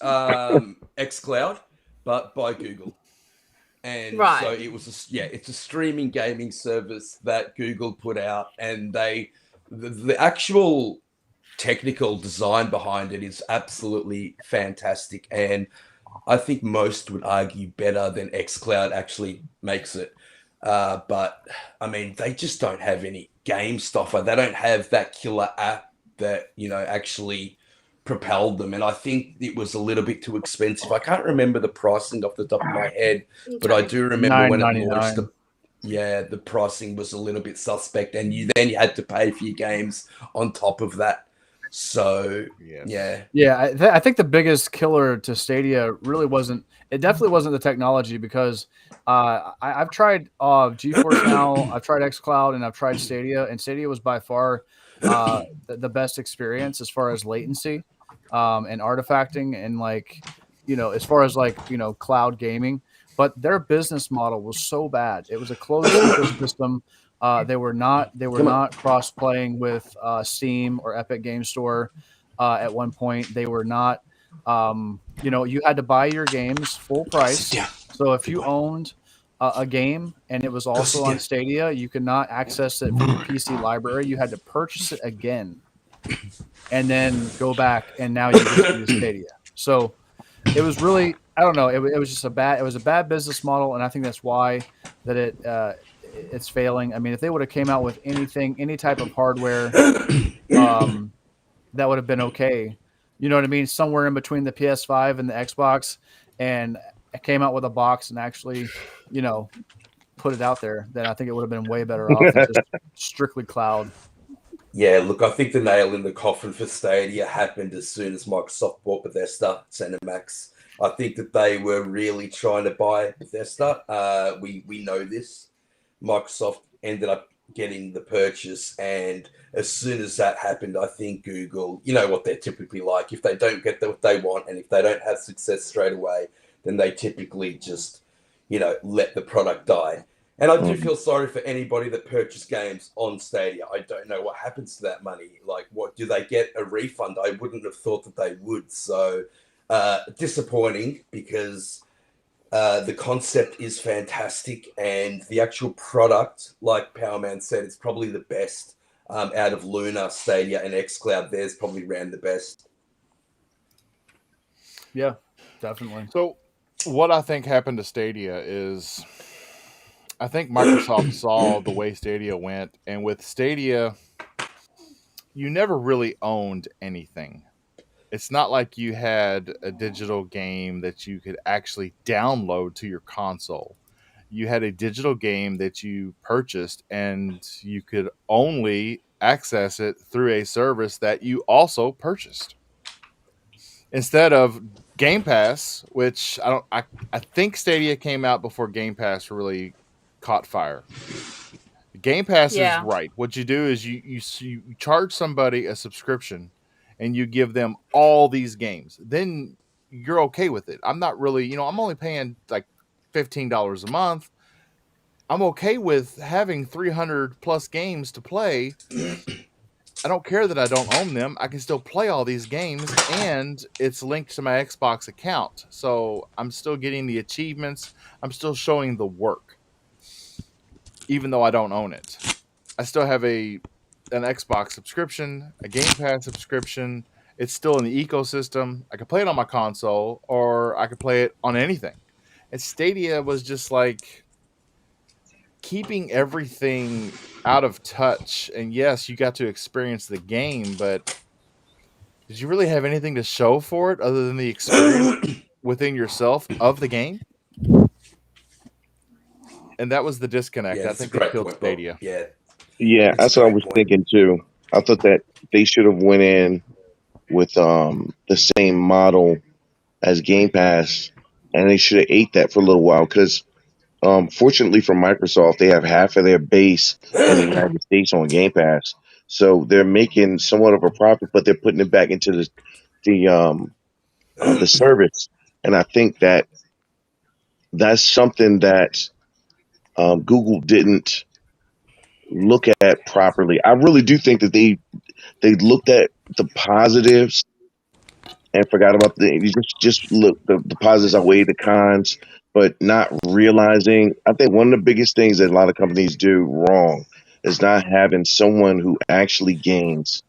xCloud, but by Google. And Right. so it was it's a streaming gaming service that Google put out, and the actual technical design behind it is absolutely fantastic, and I think most would argue better than xCloud actually makes it. But I mean, they just don't have any game stuff. They don't have that killer app that actually propelled them. And I think it was a little bit too expensive. I can't remember the pricing off the top of my head, but I do remember when it launched, the pricing was a little bit suspect, and you had to pay for your games on top of that. So I think the biggest killer to Stadia really wasn't. It definitely wasn't the technology, because I've tried GeForce Now, I've tried xCloud, and I've tried Stadia, and Stadia was by far the best experience as far as latency and artifacting, and as far as cloud gaming. But their business model was so bad. It was a closed ecosystem. They were not cross playing with Steam or Epic Game Store. At one point, they were not. You had to buy your games full price. So if you owned a game and it was also on Stadia, you could not access it from your PC library. You had to purchase it again, and then go back, and now you just use Stadia. So it was really, I don't know. It was just a bad business model, and I think that's why that it's failing. I mean, if they would have came out with any type of hardware, that would have been okay. You know what I mean? Somewhere in between the PS5 and the Xbox, and it came out with a box and actually, put it out there, then I think it would have been way better off than just strictly cloud. Yeah, look, I think the nail in the coffin for Stadia happened as soon as Microsoft bought Bethesda, ZeniMax. I think that they were really trying to buy Bethesda. We know this. Microsoft ended up getting the purchase, and as soon as that happened, I think Google, you know what they're typically like. If they don't get what they want, and if they don't have success straight away, then they typically just, let the product die. And I do feel sorry for anybody that purchased games on Stadia. I don't know what happens to that money. Like, what do they get a refund? I wouldn't have thought that they would. So disappointing, because the concept is fantastic, and the actual product, like Powerman said, it's probably the best out of Luna, Stadia, and xCloud. Theirs probably ran the best. Yeah, definitely. So what I think happened to Stadia is, I think Microsoft saw the way Stadia went, and with Stadia, you never really owned anything. It's not like you had a digital game that you could actually download to your console. You had a digital game that you purchased, and you could only access it through a service that you also purchased. Instead of Game Pass, which I think Stadia came out before Game Pass really caught fire. Game Pass is right. What you do is you charge somebody a subscription, and you give them all these games. Then you're okay with it. I'm not really, I'm only paying like $15 a month. I'm okay with having 300 plus games to play. I don't care that I don't own them. I can still play all these games, and it's linked to my Xbox account. So I'm still getting the achievements. I'm still showing the work, even though I don't own it. I still have an Xbox subscription, a Game Pass subscription. It's still in the ecosystem. I can play it on my console, or I could play it on anything. And Stadia was just like keeping everything out of touch. And yes, you got to experience the game, but did you really have anything to show for it other than the experience within yourself of the game? And that was the disconnect. I think they killed Stadia. Yeah, that's what I was thinking too. I thought that they should have went in with the same model as Game Pass, and they should have ate that for a little while, because fortunately for Microsoft, they have half of their base in the United States on Game Pass, so they're making somewhat of a profit, but they're putting it back into the service, and I think that's something that Google didn't look at properly. I really do think that they looked at the positives and forgot about just look, the positives outweigh the cons, but not realizing. I think one of the biggest things that a lot of companies do wrong is not having someone who actually games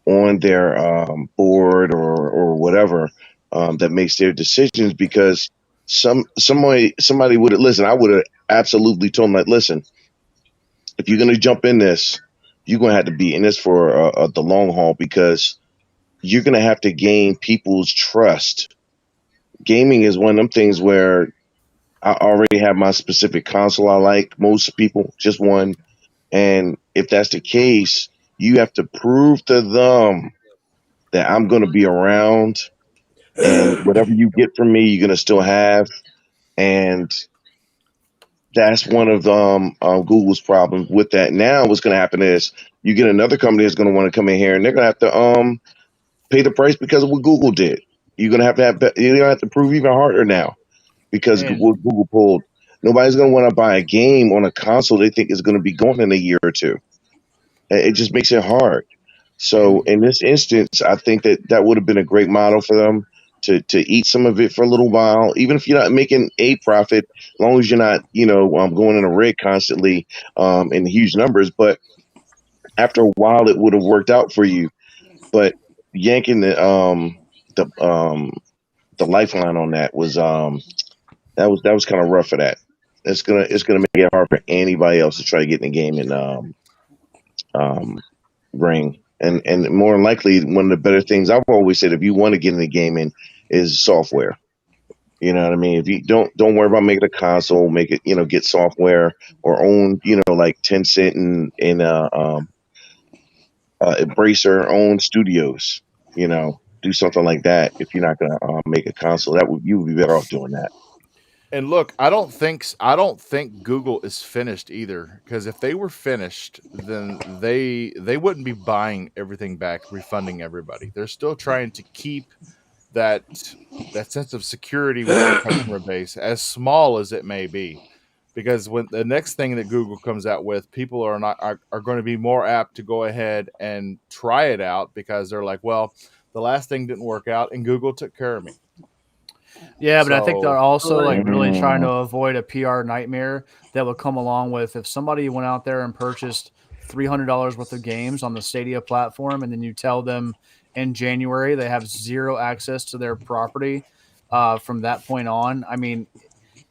on their board or whatever that makes their decisions, because somebody would have listened. I would have absolutely told them that, listen, if you're going to jump in this, you're going to have to be in this for the long haul, because you're going to have to gain people's trust. Gaming is one of them things where I already have my specific console I like. Most people, just one. And if that's the case, you have to prove to them that I'm going to be around and whatever you get from me, you're going to still have. And that's one of Google's problems with that. Now, what's going to happen is you get another company that's going to want to come in here and they're going to have to pay the price because of what Google did. You're going to you're going to have to prove even harder now because And what Google pulled. Nobody's going to want to buy a game on a console they think is going to be going in a year or two. It just makes it hard. So in this instance, I think that would have been a great model for them to eat some of it for a little while, even if you're not making a profit, as long as you're not, going in a red constantly in huge numbers. But after a while, it would have worked out for you. But yanking the the lifeline on that was that was kind of rough for that. It's gonna make it hard for anybody else to try to get in the game and ring. And more than likely, one of the better things I've always said, if you want to get into gaming, is software. You know what I mean? If you don't worry about making a console, make it, get software or own, like Tencent and Embracer own studios. Do something like that. If you're not gonna make a console, you would be better off doing that. And look, I don't think Google is finished either. Because if they were finished, then they wouldn't be buying everything back, refunding everybody. They're still trying to keep that sense of security with their customer base, as small as it may be. Because when the next thing that Google comes out with, people are going to be more apt to go ahead and try it out because they're like, well, the last thing didn't work out, and Google took care of me. yeah, but I think they're So also like really trying to Mm. avoid a PR nightmare that would come along with if somebody went out there and purchased $300 worth of games on the Stadia platform, and then you tell them in January they have zero access to their property from that point on. I mean,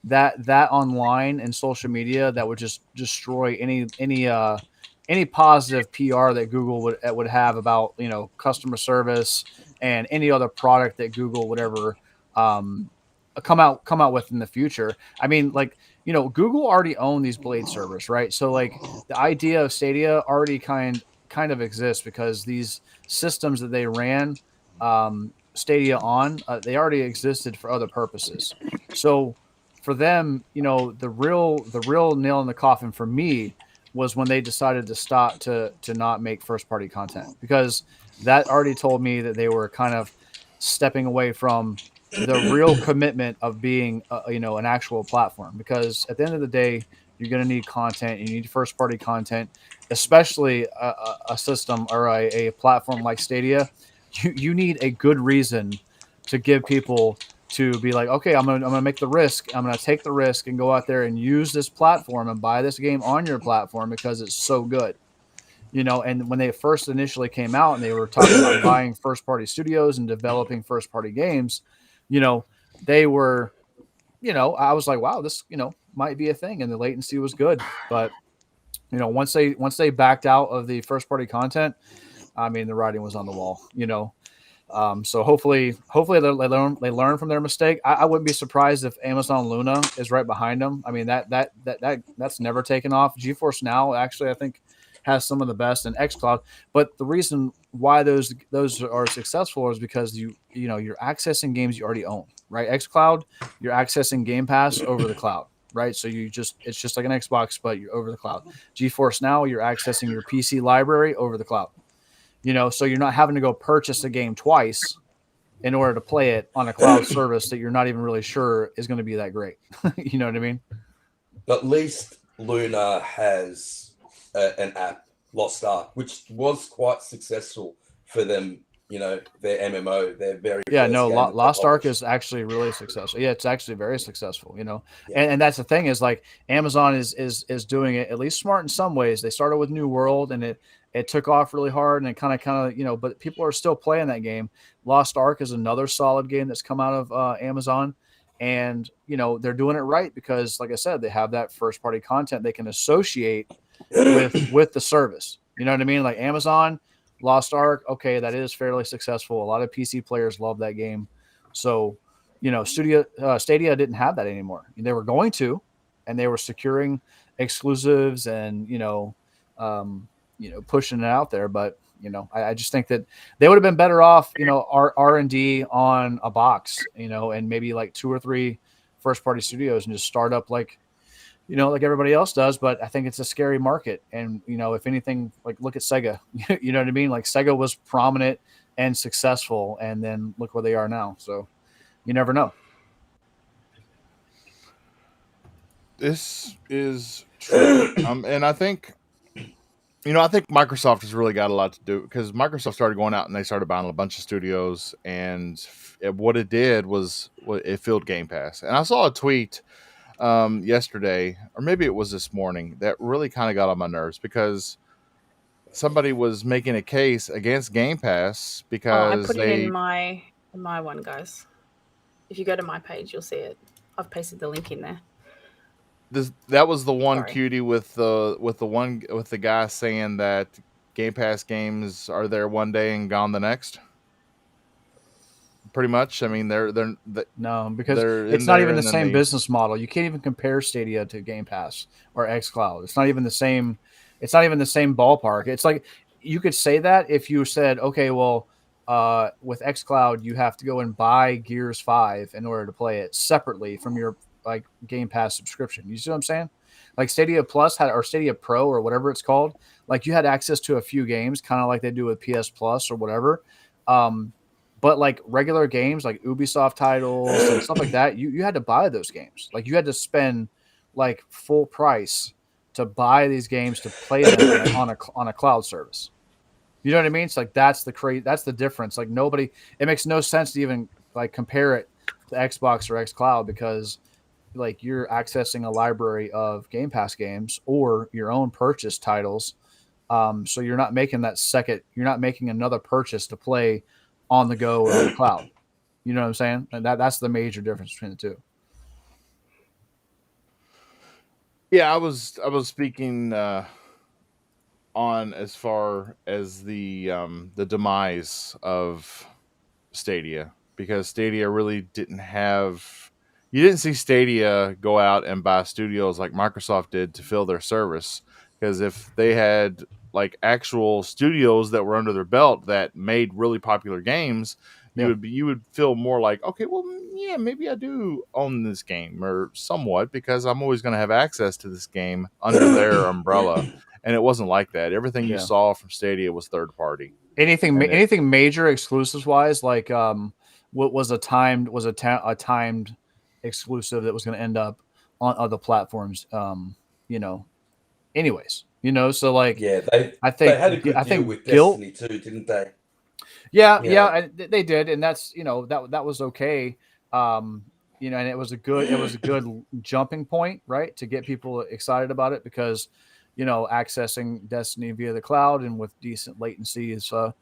that online and social media, that would just destroy any positive PR that Google would have about customer service and any other product that Google would ever um, come out with in the future. I mean, like, Google already owned these Blade servers, right? So like the idea of Stadia already kind of exists because these systems that they ran Stadia on, they already existed for other purposes. So for them, the real nail in the coffin for me was when they decided to stop to not make first party content, because that already told me that they were kind of stepping away from the real commitment of being an actual platform. Because at the end of the day, you're going to need content. You need first party content, especially a system or a platform like Stadia. You need a good reason to give people to be like, okay, I'm gonna make the risk. I'm gonna take the risk and go out there and use this platform and buy this game on your platform because it's so good. And when they first initially came out and they were talking about buying first party studios and developing first party games, they were, I was like, wow, this, might be a thing, and the latency was good. But, once they backed out of the first party content, I mean, the writing was on the wall, so hopefully they learn from their mistake. I wouldn't be surprised if Amazon Luna is right behind them. I mean, that's never taken off. GeForce Now actually, I think, has some of the best in xCloud. But the reason why those are successful is because you're accessing games you already own, right? xCloud, you're accessing Game Pass over the cloud, right? So it's just like an Xbox, but you're over the cloud. GeForce Now, you're accessing your PC library over the cloud. So you're not having to go purchase a game twice in order to play it on a cloud service that you're not even really sure is going to be that great. You know what I mean? At least Luna has an app, Lost Ark, which was quite successful for them. Their MMO, their very first game Lost Ark is actually really successful. Yeah, it's actually very successful. Yeah. And that's the thing is, like, Amazon is doing it at least smart in some ways. They started with New World and it took off really hard, and it kind of but people are still playing that game. Lost Ark is another solid game that's come out of Amazon, and they're doing it right because, like I said, they have that first party content they can associate with the service. You know what I mean? Like Amazon, Lost Ark, okay, that is fairly successful. A lot of PC players love that game. So, Stadia didn't have that anymore. They were going to, and they were securing exclusives and pushing it out there. But I just think that they would have been better off, R&D on a box, and maybe like 2 or 3 first party studios and just start up like everybody else does. But I think it's a scary market. And, if anything, like look at Sega, you know what I mean? Like Sega was prominent and successful, and then look where they are now. So you never know. This is true. And I think, I think Microsoft has really got a lot to do, because Microsoft started going out and they started buying a bunch of studios, and what it did was it filled Game Pass. And I saw a tweet yesterday, or maybe it was this morning, that really kind of got on my nerves, because somebody was making a case against Game Pass because I put it in my one, guys. If you go to my page, you'll see it. I've pasted the link in there. That was the one Sorry. cutie with the guy saying that Game Pass games are there one day and gone the next. Pretty much. I mean, no, because they're it's not even the same business model. You can't even compare Stadia to Game Pass or xCloud. It's not even the same. It's not even the same ballpark. It's like you could say that if you said, okay, well, with xCloud, you have to go and buy Gears 5 in order to play it separately from your like Game Pass subscription. You see what I'm saying? Like Stadia Plus or Stadia Pro or whatever it's called. Like you had access to a few games, kind of like they do with PS Plus or whatever. But like regular games, like Ubisoft titles and stuff like that, you had to buy those games. Like you had to spend like full price to buy these games to play them on a cloud service. You know what I mean? It's like that's the difference. Like it makes no sense to even like compare it to Xbox or xCloud, because like you're accessing a library of Game Pass games or your own purchase titles. So you're not making another purchase to play on the go or on the cloud. You know what I'm saying? And that's the major difference between the two. Yeah, I was speaking on as far as the demise of Stadia, because Stadia really didn't have. You didn't see Stadia go out and buy studios like Microsoft did to fill their service, because if they had like actual studios that were under their belt that made really popular games, you would feel more like, okay, well, yeah, maybe I do own this game or somewhat, because I'm always going to have access to this game under their umbrella. And it wasn't like that. Everything you saw from Stadia was third party. Anything major exclusives wise, like what was a timed exclusive that was going to end up on other platforms. Anyways, so like they had a good deal with Destiny too, didn't they? Yeah, they did, and that's that was okay. And it was a good jumping point, right, to get people excited about it, because accessing Destiny via the cloud and with decent latency is a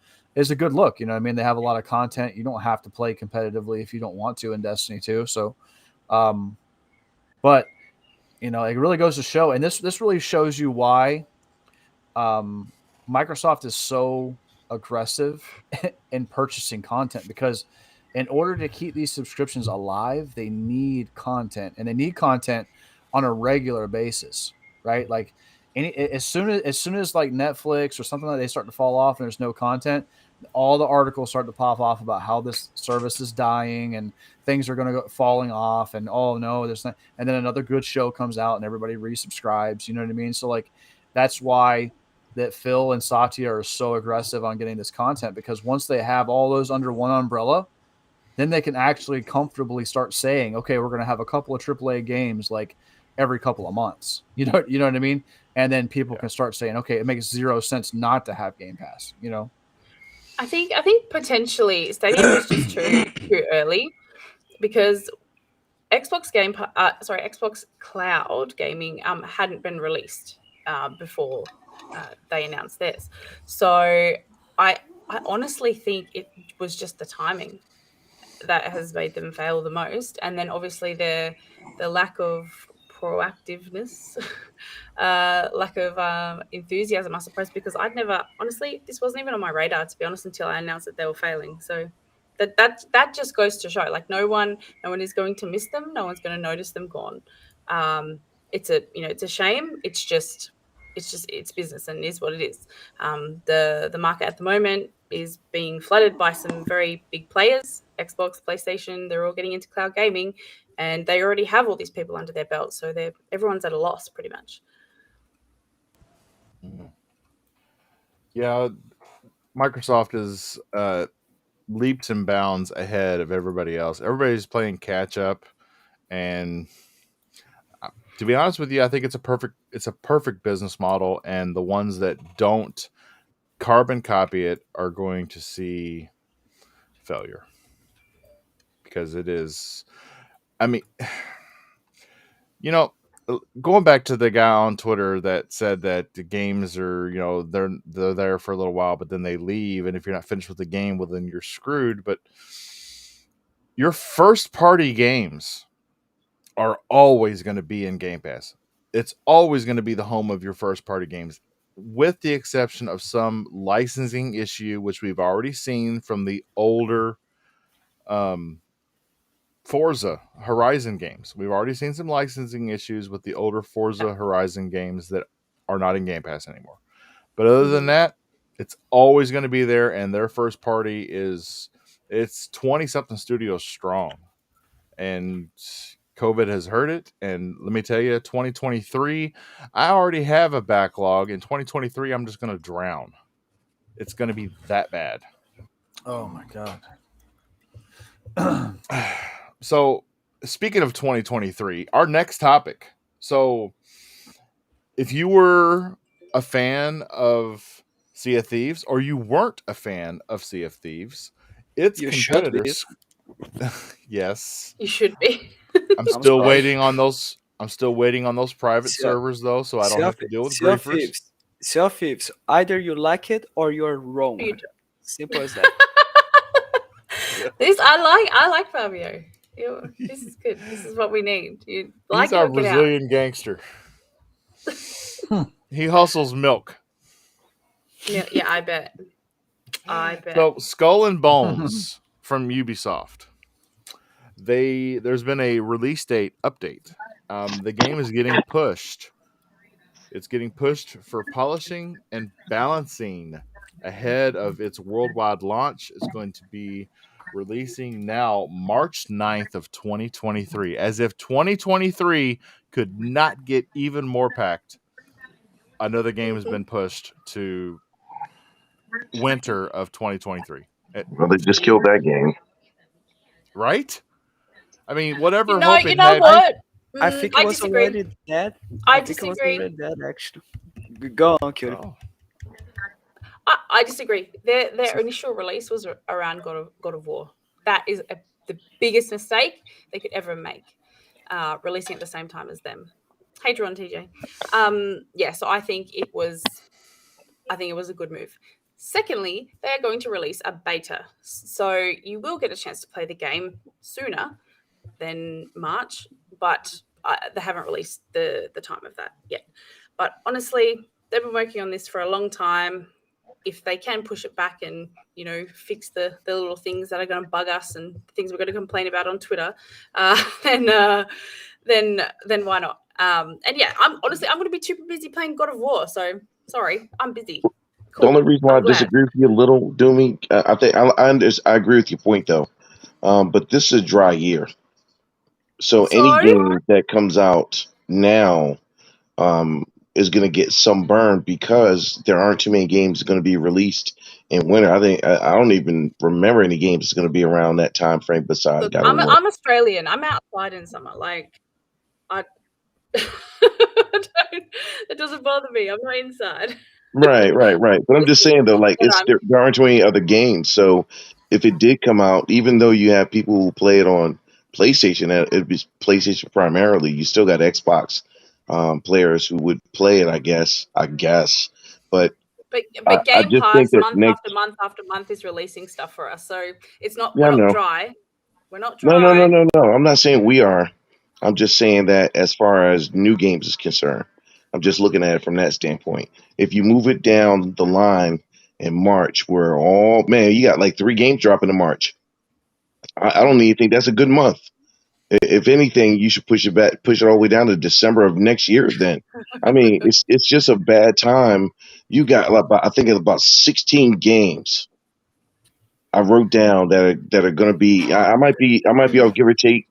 good look. You know what I mean? They have a lot of content. You don't have to play competitively if you don't want to in Destiny 2. So, but it really goes to show, and this really shows you why Microsoft is so aggressive in purchasing content, because in order to keep these subscriptions alive, they need content, and they need content on a regular basis, right? Like as soon as like Netflix or something like they start to fall off and there's no content, all the articles start to pop off about how this service is dying and things are going to go falling off, and oh no, there's not, and then another good show comes out and everybody resubscribes. You know what I mean? So like that's why that Phil and Satya are so aggressive on getting this content, because once they have all those under one umbrella, then they can actually comfortably start saying, okay, we're going to have a couple of AAA games like every couple of months. You know what I mean? And then people can start saying, okay, it makes zero sense not to have Game Pass. I think potentially Stadia was just too early, because Xbox Cloud gaming hadn't been released before they announced this. So I honestly think it was just the timing that has made them fail the most, and then obviously the lack of proactiveness, lack of enthusiasm, I suppose, because I'd never, honestly, this wasn't even on my radar, to be honest, until I announced that they were failing. So that just goes to show, like, no one is going to miss them. No one's going to notice them gone. It's a shame. It's business, and it is what it is. The market at the moment is being flooded by some very big players. Xbox, PlayStation, they're all getting into cloud gaming, and they already have all these people under their belt. So everyone's at a loss, pretty much. Yeah, Microsoft is leaps and bounds ahead of everybody else. Everybody's playing catch up, and to be honest with you, I think it's a perfect business model, and the ones that don't carbon copy it are going to see failure, because it is, I mean, going back to the guy on Twitter that said that the games are, they're there for a little while, but then they leave, and if you're not finished with the game, well, then you're screwed. But your first party games are always going to be in Game Pass. It's always going to be the home of your first party games, with the exception of some licensing issue, which we've already seen from the older Forza Horizon games. We've already seen some licensing issues with the older Forza Horizon games that are not in Game Pass anymore. But other than that, it's always going to be there, and their first party it's 20-something studios strong. And COVID has hurt it. And let me tell you, 2023, I already have a backlog. In 2023, I'm just going to drown. It's going to be that bad. Oh, my God. So, speaking of 2023, our next topic. So, if you were a fan of Sea of Thieves, or you weren't a fan of Sea of Thieves, its competitors. Yes, you should be. I'm still waiting on those. I'm still waiting on those private servers, though, so I don't have to deal with griefers. Sea of Thieves. Either you like it or you're wrong. Simple as that. I like Fabio. This is good. This is what we need. He's our Brazilian gangster. He hustles milk. Yeah, I bet. So, Skull and Bones from Ubisoft. There's been a release date update. The game is getting pushed. It's getting pushed for polishing and balancing ahead of its worldwide launch. It's going to be releasing now March 9th of 2023. As if 2023 could not get even more packed. Another game has been pushed to winter of 2023. Well, they just killed that game. Right? I mean, whatever hope it you know had. what? I think it was already dead. I disagree. Think it was already dead, actually. Go on, Cutie. Oh. I disagree. Their initial release was around God of War. That is the biggest mistake they could ever make, releasing at the same time as them. Hey, Drew and TJ. So I think it was a good move. Secondly, they are going to release a beta, so you will get a chance to play the game sooner than March, but they haven't released the time of that yet. But honestly, they've been working on this for a long time. If they can push it back and, fix the little things that are going to bug us and things we're going to complain about on Twitter, then why not? I'm going to be too busy playing God of War. So sorry, I'm busy. Cool. The only reason why I disagree with you a little, Doomy, I think I agree with your point though. But this is a dry year, so any game that comes out now is going to get some burn, because there aren't too many games going to be released in winter. I think I don't even remember any games that's going to be around that time frame besides. Look, I'm Australian. I'm outside in summer. Like, it doesn't bother me. I'm not inside. Right. But I'm just saying though, like there aren't too many other games. So if it did come out, even though you have people who play it on PlayStation, it'd be PlayStation primarily. You still got Xbox players who would play it, I guess. But Game Pass month after month is releasing stuff for us, so it's not we're not dry. We're not dry. No. I'm not saying we are. I'm just saying that as far as new games is concerned, I'm just looking at it from that standpoint. If you move it down the line in March, where all man, you got like 3 games dropping in March. I don't even think that's a good month. If anything, you should push it all the way down to December of next year. Then, I mean, it's just a bad time. You got like, I think it's about 16 games I wrote down that are going to be. I might be able to give or take,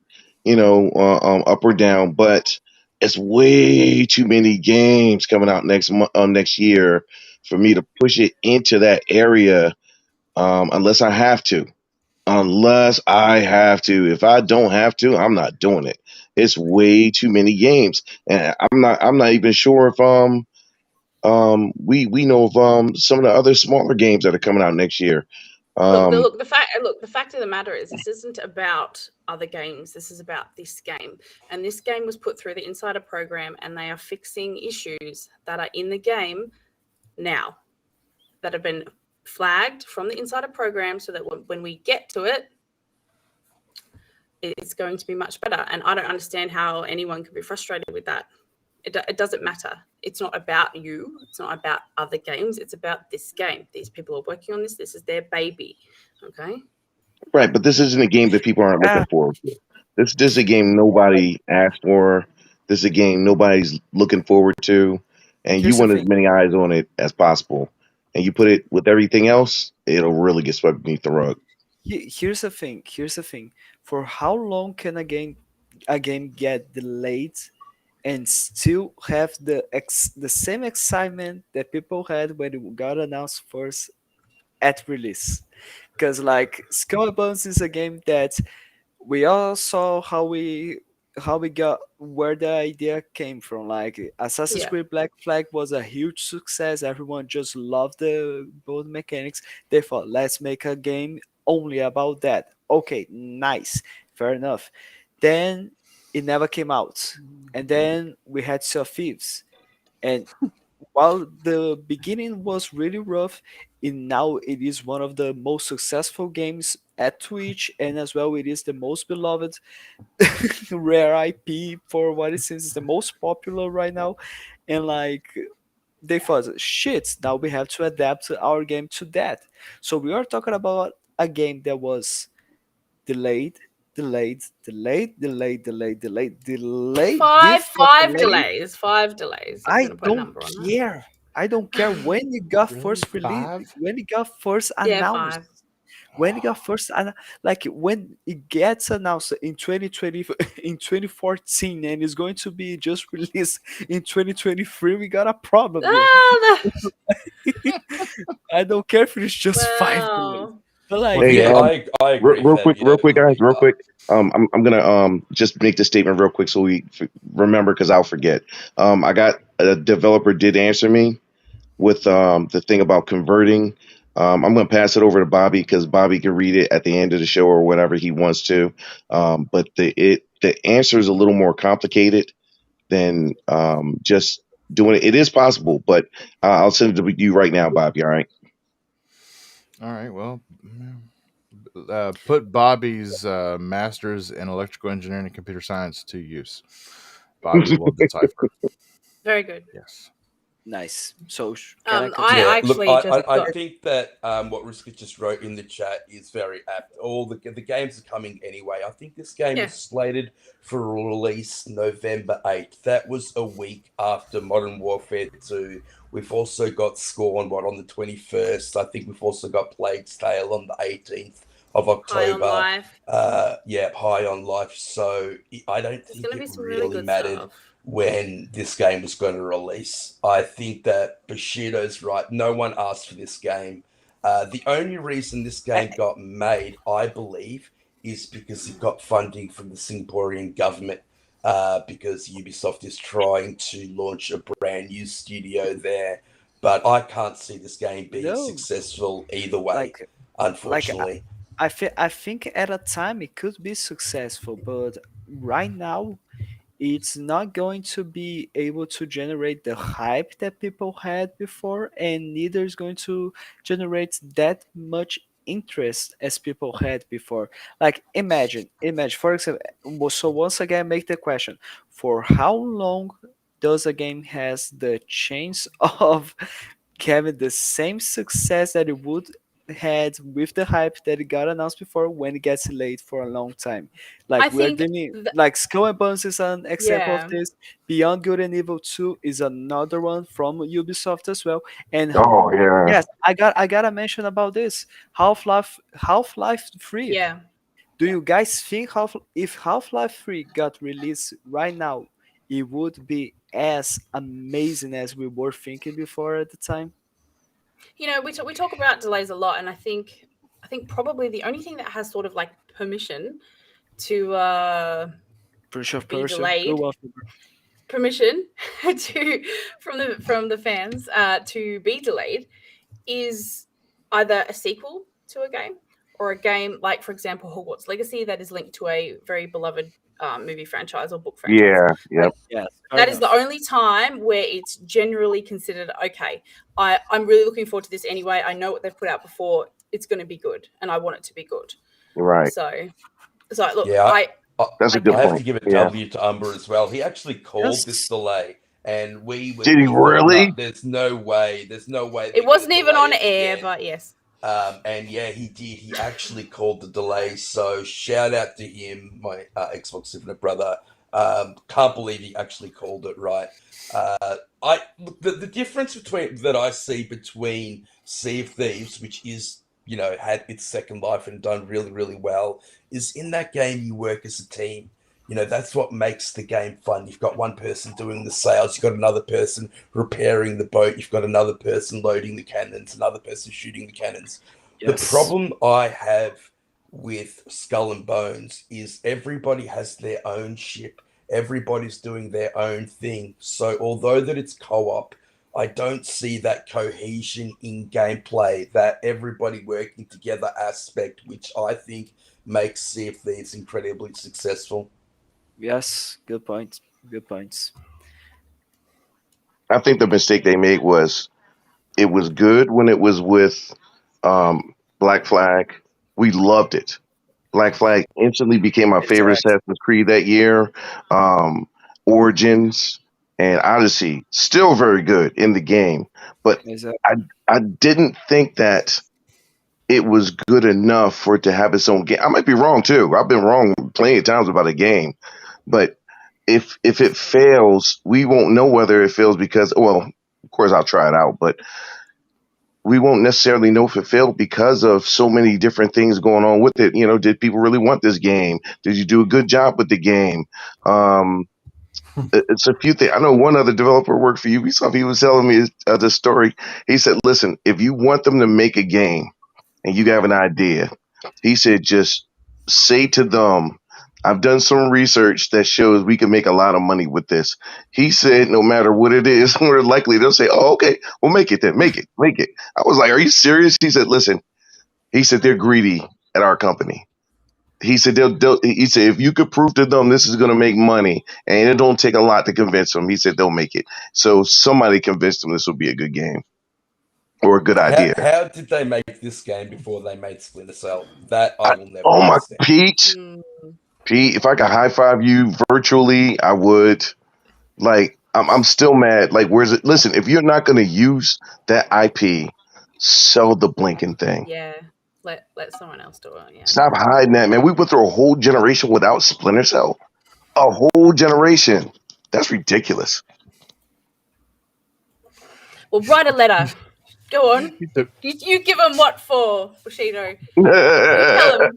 up or down, but it's way too many games coming out next year for me to push it into that area, unless I have to. Unless I have to. If I don't have to, I'm not doing it. It's way too many games, and I'm not even sure if we know of some of the other smaller games that are coming out next year. Um, The fact of the matter is, this isn't about other games. This is about this game, and this game was put through the Insider program, and they are fixing issues that are in the game now that have been flagged from the Insider program, so that when we get to it, it's going to be much better. And I don't understand how anyone can be frustrated with that. It doesn't matter. It's not about you. It's not about other games. It's about this game. These people are working on this. This is their baby. Okay. right, but this isn't a game that people aren't Ah, looking forward to. This is a game nobody asked for. This is a game nobody's looking forward to, and you here's the want as thing. many eyes on it as possible. And you put it with everything else, it'll really get swept beneath the rug. Here's the thing. Here's the thing. For how long can a game get delayed and still have the same excitement that people had when it got announced first at release? Because like Skull and Bones is a game that we all saw how we got where the idea came from. Like Assassin's Yeah. Creed Black Flag was a huge success. Everyone just loved the both mechanics. They thought, let's make a game only about that. Okay, nice, fair enough. Then it never came out, and then we had Sea of Thieves, and while the beginning was really rough, now it is one of the most successful games at Twitch, and as well it is the most beloved rare IP for what it seems is the most popular right now. And like they thought, shit, now we have to adapt our game to that. So we are talking about a game that was delayed, delayed, delayed, delayed, delayed, delayed, delayed, different Five delayed. delays. 5 delays. If you're I gonna put a don't number on that. care. I don't care when it got Really, first released, 5? when it got first Yeah, announced. 5. When it got first like when it gets announced in 2020 in 2014 and it's going to be just released in 2023, we got a problem here. Ah, I don't care if it's just 5 delays. wow. But like Hey, Yeah, um, I agree, real Fab. quick, guys, real quick. I'm gonna just make this statement real quick so we remember because I'll forget. I got a developer did answer me with the thing about converting. I'm going to pass it over to Bobby because Bobby can read it at the end of the show or whatever he wants to. But the answer is a little more complicated than just doing it. It is possible, but I'll send it to you right now, Bobby. All right. All right. Well, put Bobby's master's in electrical engineering and computer science to use. Bobby will decipher. Very good. Yes. nice. So can I I continue? Yeah, look, actually just I got. think that what Risky just wrote in the chat is very apt. All the games are coming anyway. I think this game Yeah. is slated for release November 8th. That was a week after Modern Warfare 2. We've also got Scorn on the 21st. I think we've also got Plague's Tale on the 18th of High on October. Life. Yeah, High on Life. So I don't There's think going to be it some really really good mattered stuff. when this game was going to release. I think that Bushido's right. No one asked for this game. The only reason this game got made, I believe, is because it got funding from the Singaporean government. Because Ubisoft is trying to launch a brand new studio there. But I can't see this game being No, successful either way, like unfortunately. I think at a time it could be successful, but right now it's not going to be able to generate the hype that people had before, and neither is going to generate that much interest as people had before. Like imagine, for example. So once again, make the question: for how long does a game has the chance of having the same success that it would had with the hype that it got announced before when it gets delayed for a long time? I Like we're think, dealing, like Skull and Bones is an example of yeah, this. Beyond Good and Evil 2 is another one from Ubisoft as well. And Oh yeah. yes, I gotta mention about this. Half-Life 3. yeah. Do you guys think if Half-Life 3 got released right now, it would be as amazing as we were thinking before at the time? You know, we talk about delays a lot, and I think probably the only thing that has sort of like permission to Prince of be Persia. delayed, Go off. permission to from the fans to be delayed is either a sequel to a game or a game like, for example, Hogwarts Legacy that is linked to a very beloved movie franchise or book franchise. Yeah. Yep. Like, Yes, that is the only time where it's generally considered, okay, I'm really looking forward to this anyway. I know what they've put out before. It's going to be good, and I want it to be good. Right. So look, Yeah, That's a good I have point. to give a Yeah. W to Umber as well. He actually called Yes. this delay, and we Did he thought, really? "No, there's no way. There's no way. It wasn't even on air, but yes. And yeah, he did. He actually called the delay. So shout out to him, my Xbox Infinite brother. Can't believe he actually called it right. The difference between that I see between Sea of Thieves, which is, you know, had its second life and done really, really well, is in that game you work as a team. You know, that's what makes the game fun. You've got one person doing the sails, you've got another person repairing the boat, you've got another person loading the cannons, another person shooting the cannons. Yes. The problem I have with Skull and Bones is everybody has their own ship. Everybody's doing their own thing. So although that it's co-op, I don't see that cohesion in gameplay, that everybody working together aspect, which I think makes Sea of Thieves incredibly successful. Yes, good point. Good points. I think the mistake they made was it was good when it was with Black Flag. We loved it. Black Flag instantly became my favorite Exactly. Assassin's Creed that year. Um, Origins and Odyssey still very good in the game, but Exactly. I didn't think that it was good enough for it to have its own game. I might be wrong too. I've been wrong plenty of times about a game, but if it fails, we won't know whether it fails because, well, of course I'll try it out, but we won't necessarily know if it failed because of so many different things going on with it. You know, did people really want this game? Did you do a good job with the game? It's a few things. I know one other developer worked for Ubisoft. He was telling me the story. He said, listen, if you want them to make a game and you have an idea, he said, just say to them, I've done some research that shows we can make a lot of money with this. He said, no matter what it is, more likely they'll say, oh, okay, we'll make it then. Make it. I was like, are you serious? He said, listen, he said, they're greedy at our company. He said, he said, if you could prove to them this is going to make money and it don't take a lot to convince them, he said, they'll make it. So somebody convinced them this will be a good game or a good idea. How did they make this game before they made Splinter Cell? That I will never Oh my, understand. Pete, if I could high five you virtually, I would. Like, I'm still mad. Like, where's it? Listen, if you're not going to use that IP, sell the blinking thing. Yeah, let someone else do it. Yeah. Stop hiding that, man. We went through a whole generation without Splinter Cell. A whole generation. That's ridiculous. Well, write a letter. Go on. You give them what for, Bushido? Tell them.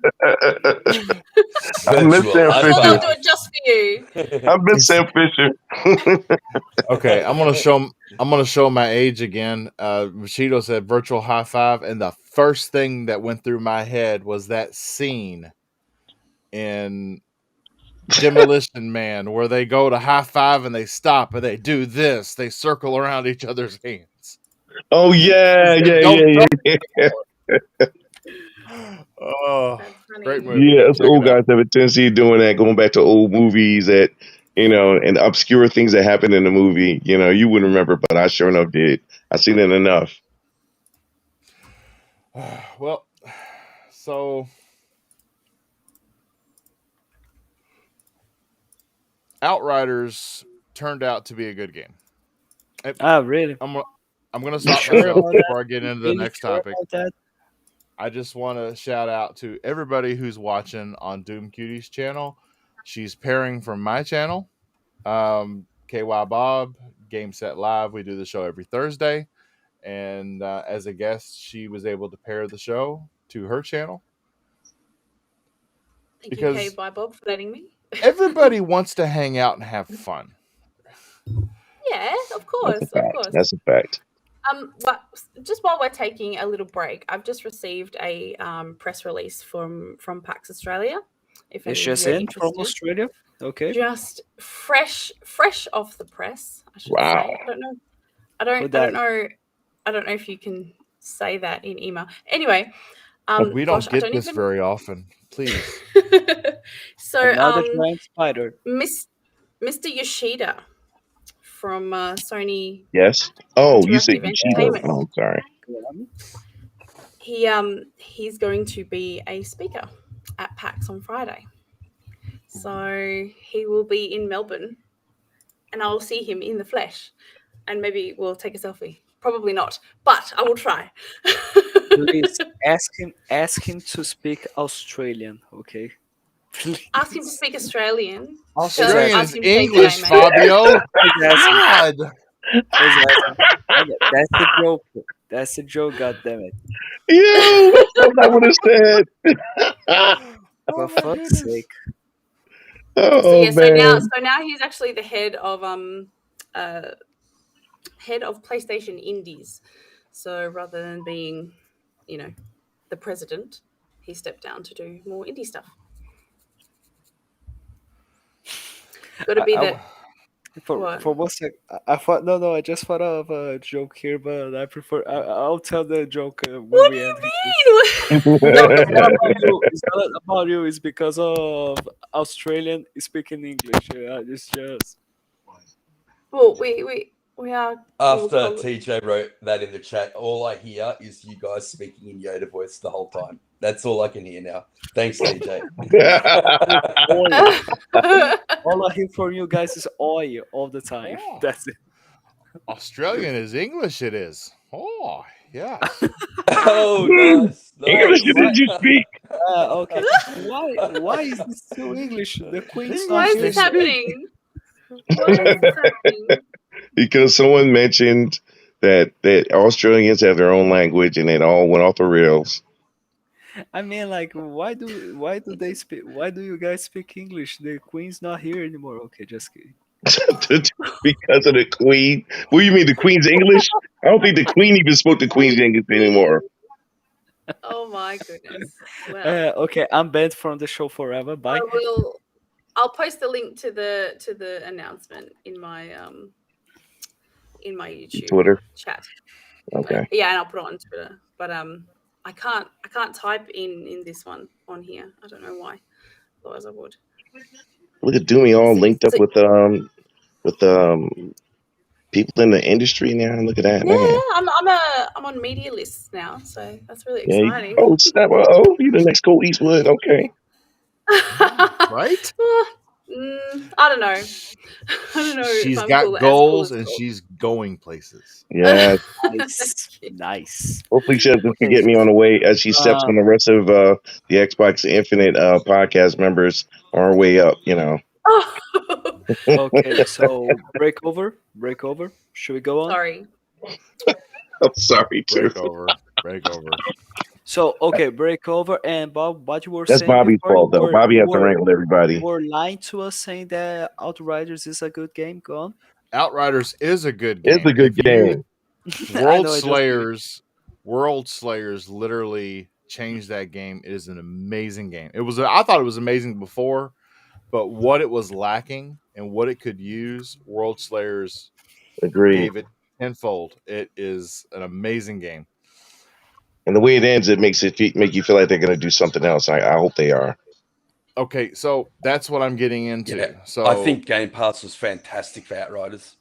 I miss Sam Well, Fisher. they'll do it just for you. I miss Sam Fisher. Okay, I'm gonna show my age again. Bushido said virtual high five, and the first thing that went through my head was that scene in Demolition Man where they go to high five and they stop and they do this. They circle around each other's hands. Oh yeah. Oh, That's funny. great movie. Yeah, us Check old it out. guys have a tendency of doing that, going back to old movies that, and obscure things that happened in the movie. You wouldn't remember, but I sure enough did. I seen it enough. Well, So Outriders turned out to be a good game. Really? I'm gonna You stop sure myself about that? before I get into the Really next sure topic. about that? I just want to shout out to everybody who's watching on DOOMCUTIE's channel. She's pairing from my channel, KY Bob, Game Set Live. We do the show every Thursday. And as a guest, she was able to pair the show to her channel. Thank Because you, K. Bob, for letting me. everybody wants to hang out and have fun. Yeah, of course, of course. That's a fact. But just while we're taking a little break, I've just received a press release from PAX Australia. If It's any of just you are in from interested. Australia. Okay. Just fresh off the press, I should Wow. say. I don't know if you can say that in email. Anyway, We don't get this very often. Please. So Another giant spider. Mr. Yoshida from Sony. Yes. Oh, you said Interactive Yoshida. Entertainment. Oh, sorry. He's going to be a speaker at PAX on Friday. So he will be in Melbourne and I will see him in the flesh and maybe we'll take a selfie. Probably not, but I will try. Please ask him to speak Australian, okay? Please. Ask him to speak Australian. Australian Ask is him to say English, good day, mate. Fabio. Exactly. God. Exactly. That's the joke. That's the joke, goddammit. Ew, that's not what it said. For fuck's sake. Oh, So yeah, man. so now he's actually the head of PlayStation Indies. So rather than being, the president, he stepped down to do more indie stuff. Got to be For one sec, I thought no, I just thought of a joke here, but I prefer I'll tell the joke when What do we you end. mean? No, it's not about you. It's not about you. It's because of Australian speaking English. Yeah, it's just. Well, we are. After TJ wrote that in the chat, all I hear is you guys speaking in Yoda voice the whole time. That's all I can hear now. Thanks, TJ. All I hear from you guys is oi all the time. Oh. That's it. Australian is English, it is. Oh, yes. Oh, nice. English did you speak? Okay. Why is this so English? The Queen's Why not is this here. happening? Why is this happening? Because someone mentioned that Australians have their own language and it all went off the rails. I mean, like, why do they speak? Why do you guys speak English? The Queen's not here anymore. Okay, just kidding. Because of the Queen. What do you mean, the Queen's English? I don't think the Queen even spoke the Queen's English anymore. Oh my goodness. Well, Okay, I'm banned from the show forever. Bye. I'll post the link to the announcement in my YouTube Twitter chat. Okay. Yeah, and I'll put it on Twitter. But I can't type in this one on here. I don't know why. Otherwise I would. Look at Doomy all linked up with people in the industry now. Look at that. Yeah, Man. I'm on media lists now, so that's really Yeah, exciting. snap! Oh, you're the next Cole Eastwood. Okay. Right? I don't know. She's if I'm got cool, goals as and cool. she's going places. Yeah. Nice. Hopefully she doesn't forget me on the way as she steps on the rest of the Xbox Infinite podcast members on her way up. Okay, so break over. Should we go on? Sorry. I'm sorry, too. Break over. So okay, break over. And Bob, what you were That's saying? Bobby's before, fault, though. Bobby has to rank with everybody. You were lying to us saying that Outriders is a good game. Go on. Outriders is a good game. It's a good game. World Slayers literally changed that game. It is an amazing game. I thought it was amazing before, but what it was lacking and what it could use, World Slayers gave it tenfold. It is an amazing game. And the way it ends, it makes make you feel like they're going to do something else. I hope they are. Okay, so that's what I'm getting into. Yeah. So I think Game Pass was fantastic for Outriders.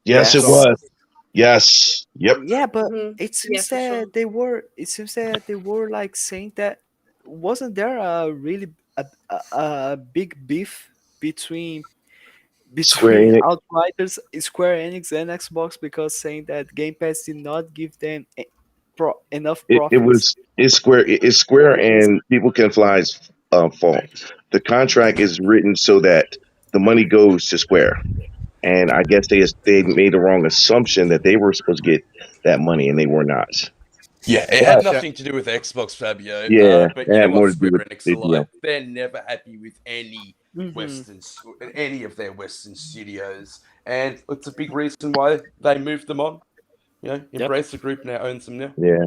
Yes, it was. Yes. Yep. Yeah, but it seems for that sure. they were. It seems that they were like saying that wasn't there a really a big beef between Square between Enix. Outriders, Square Enix, and Xbox because saying that Game Pass did not give them enough It profits? was it's Square and People Can Fly's fault. The contract is written so that the money goes to Square, and I guess they made the wrong assumption that they were supposed to get that money, and they were not. Yeah, it had But Yeah. nothing to do with Xbox, Fabio. yeah, But it you know had what? more to do Square with Enix the are deal. like, they're never happy with Hmm. any of their Western studios, and it's a big reason why they moved them on. You know, Yep. Embrace the Group now owns them now. Yeah,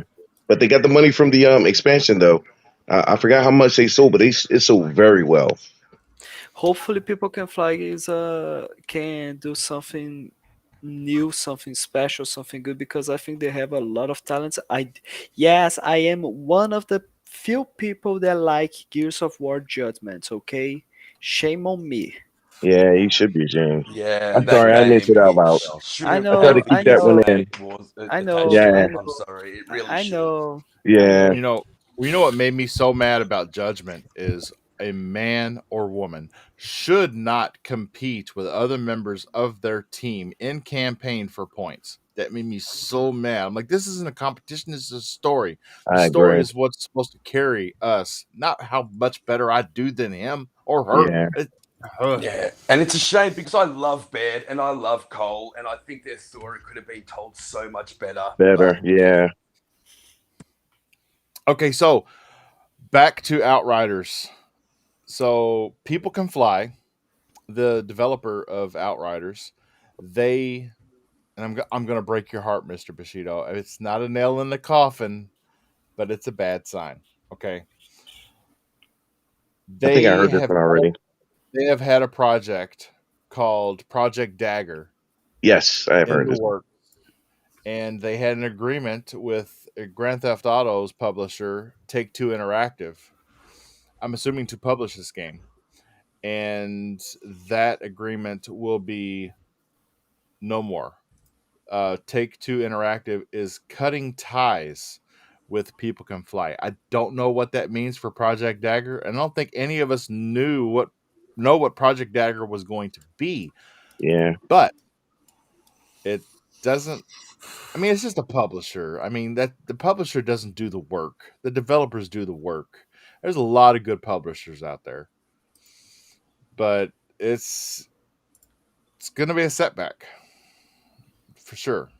but they got the money from the expansion though. I forgot how much they sold, but it sold very well. Hopefully, People Can Fly is can do something new, something special, something good because I think they have a lot of talents. Yes, I am one of the few people that like Gears of War Judgments. Okay, shame on me. Yeah, you should be ashamed. Yeah, I'm that sorry, I missed game it out it loud. should I have I tried to know, never keep I that been one know, in. I attached know, to Yeah, it. I I'm know, sorry, it really I should have. know, I yeah, know. You know, what made me so mad about Judgment is a man or woman should not compete with other members of their team in campaign for points. That made me so mad. I'm like, this isn't a competition, this is a story. The I story agree. is what's supposed to carry us, not how much better I do than him or her. Yeah, Yeah, and it's a shame because I love Baird and I love Cole, and I think their story could have been told so much better. better. But Yeah, Okay, so back to Outriders. So People Can Fly, the developer of Outriders, they and I'm going to break your heart, Mr. Bushido. It's not a nail in the coffin, but it's a bad sign. Okay. I think I They heard this have one already. had a project called Project Dagger Yes, I have in heard the this one. work, and they had an agreement with Grand Theft Auto's publisher, Take Two Interactive. I'm assuming to publish this game, and that agreement will be no more. Take Two Interactive is cutting ties with People Can Fly. I don't know what that means for Project Dagger, and I don't think any of us know what Project Dagger was going to be. Yeah, But it doesn't. I mean, it's just a publisher. I mean that the publisher doesn't do the work. The developers do the work. There's a lot of good publishers out there, but it's going to be a setback for sure.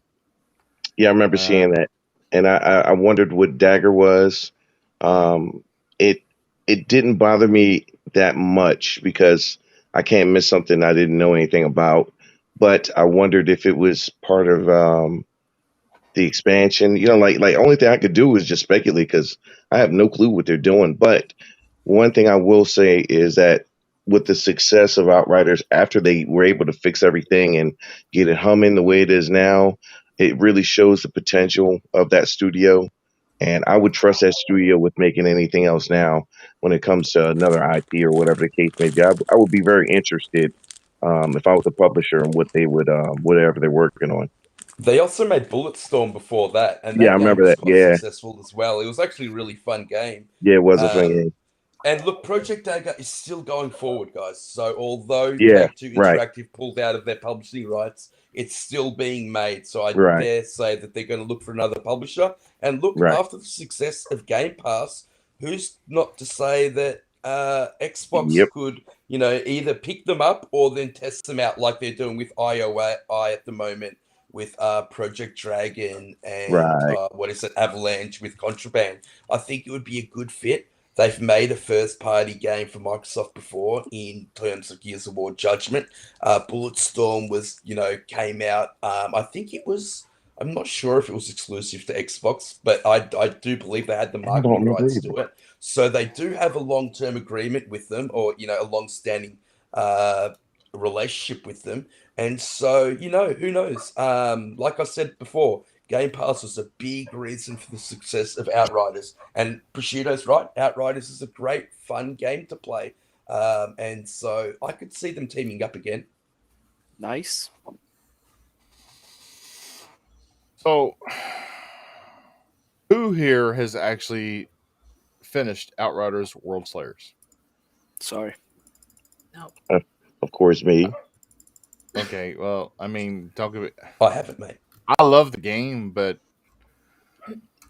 yeah, I remember Uh, seeing that, and I wondered what Dagger was. Um, it it didn't bother me that much because I can't miss something I didn't know anything about. But I wondered if it was part of the expansion. Like only thing I could do is just speculate because I have no clue what they're doing. But one thing I will say is that with the success of Outriders after they were able to fix everything and get it humming the way it is now, it really shows the potential of that studio. And I would trust that studio with making anything else now when it comes to another IP or whatever the case may be. I would be very interested if I was a publisher and what they would whatever they're working on. they also made Bulletstorm before that, and Yeah, I that game remember was that. quite Yeah, successful as well. It was actually a really fun game. yeah, it was a fun Um, game. and look, Project Dagger is still going forward, guys. So although Yeah, Take Two right, Interactive pulled out of their publishing rights, it's still being made. So I right, dare say that they're going to look for another publisher. And look, right. after the success of Game Pass, who's not to say that Xbox Yep, could, you know, either pick them up or then test them out like they're doing with IOI at the moment with Project Dragon and right. what is it, Avalanche with Contraband. I think it would be a good fit. They've made a first party game for Microsoft before in terms of Gears of War Judgment. Bulletstorm was, you know, came out. I think it was, I'm not sure if it was exclusive to Xbox, but I do believe they had the I don't marketing remember rights either. to it. So they do have a long term agreement with them, or, you know, a long standing uh, relationship with them. And so, you know, who knows? Like I said before, Game Pass was a big reason for the success of Outriders. And Bushido's right. Outriders is a great, fun game to play. And so I could see them teaming up again. Nice. so who here has actually finished Outriders World Slayers? Sorry. No. Of course, me. Okay, well, I mean, don't give it. I haven't, mate. I love the game, but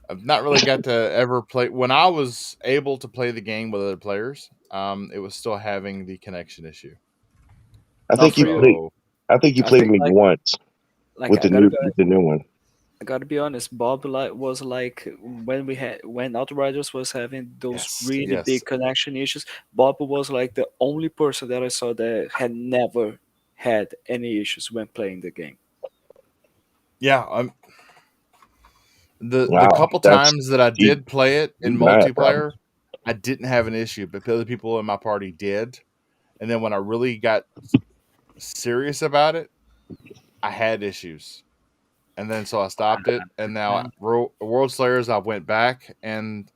I've not really got to ever play. When I was able to play the game with other players, it was still having the connection issue. I think you for you. played. So, I think you I played think, me like- once Like with the new one. I gotta be honest, Bob was like when Outriders was having those Yes, really yes. big connection issues. Bob was like the only person that I saw that had never had any issues when playing the game. yeah, the Wow, couple that's times that I deep. did play it in You got it, multiplayer, I didn't have an issue, but the other people in my party did. And then when I really got serious about it, I had issues. And then so I stopped it. And now World Slayers, I went back and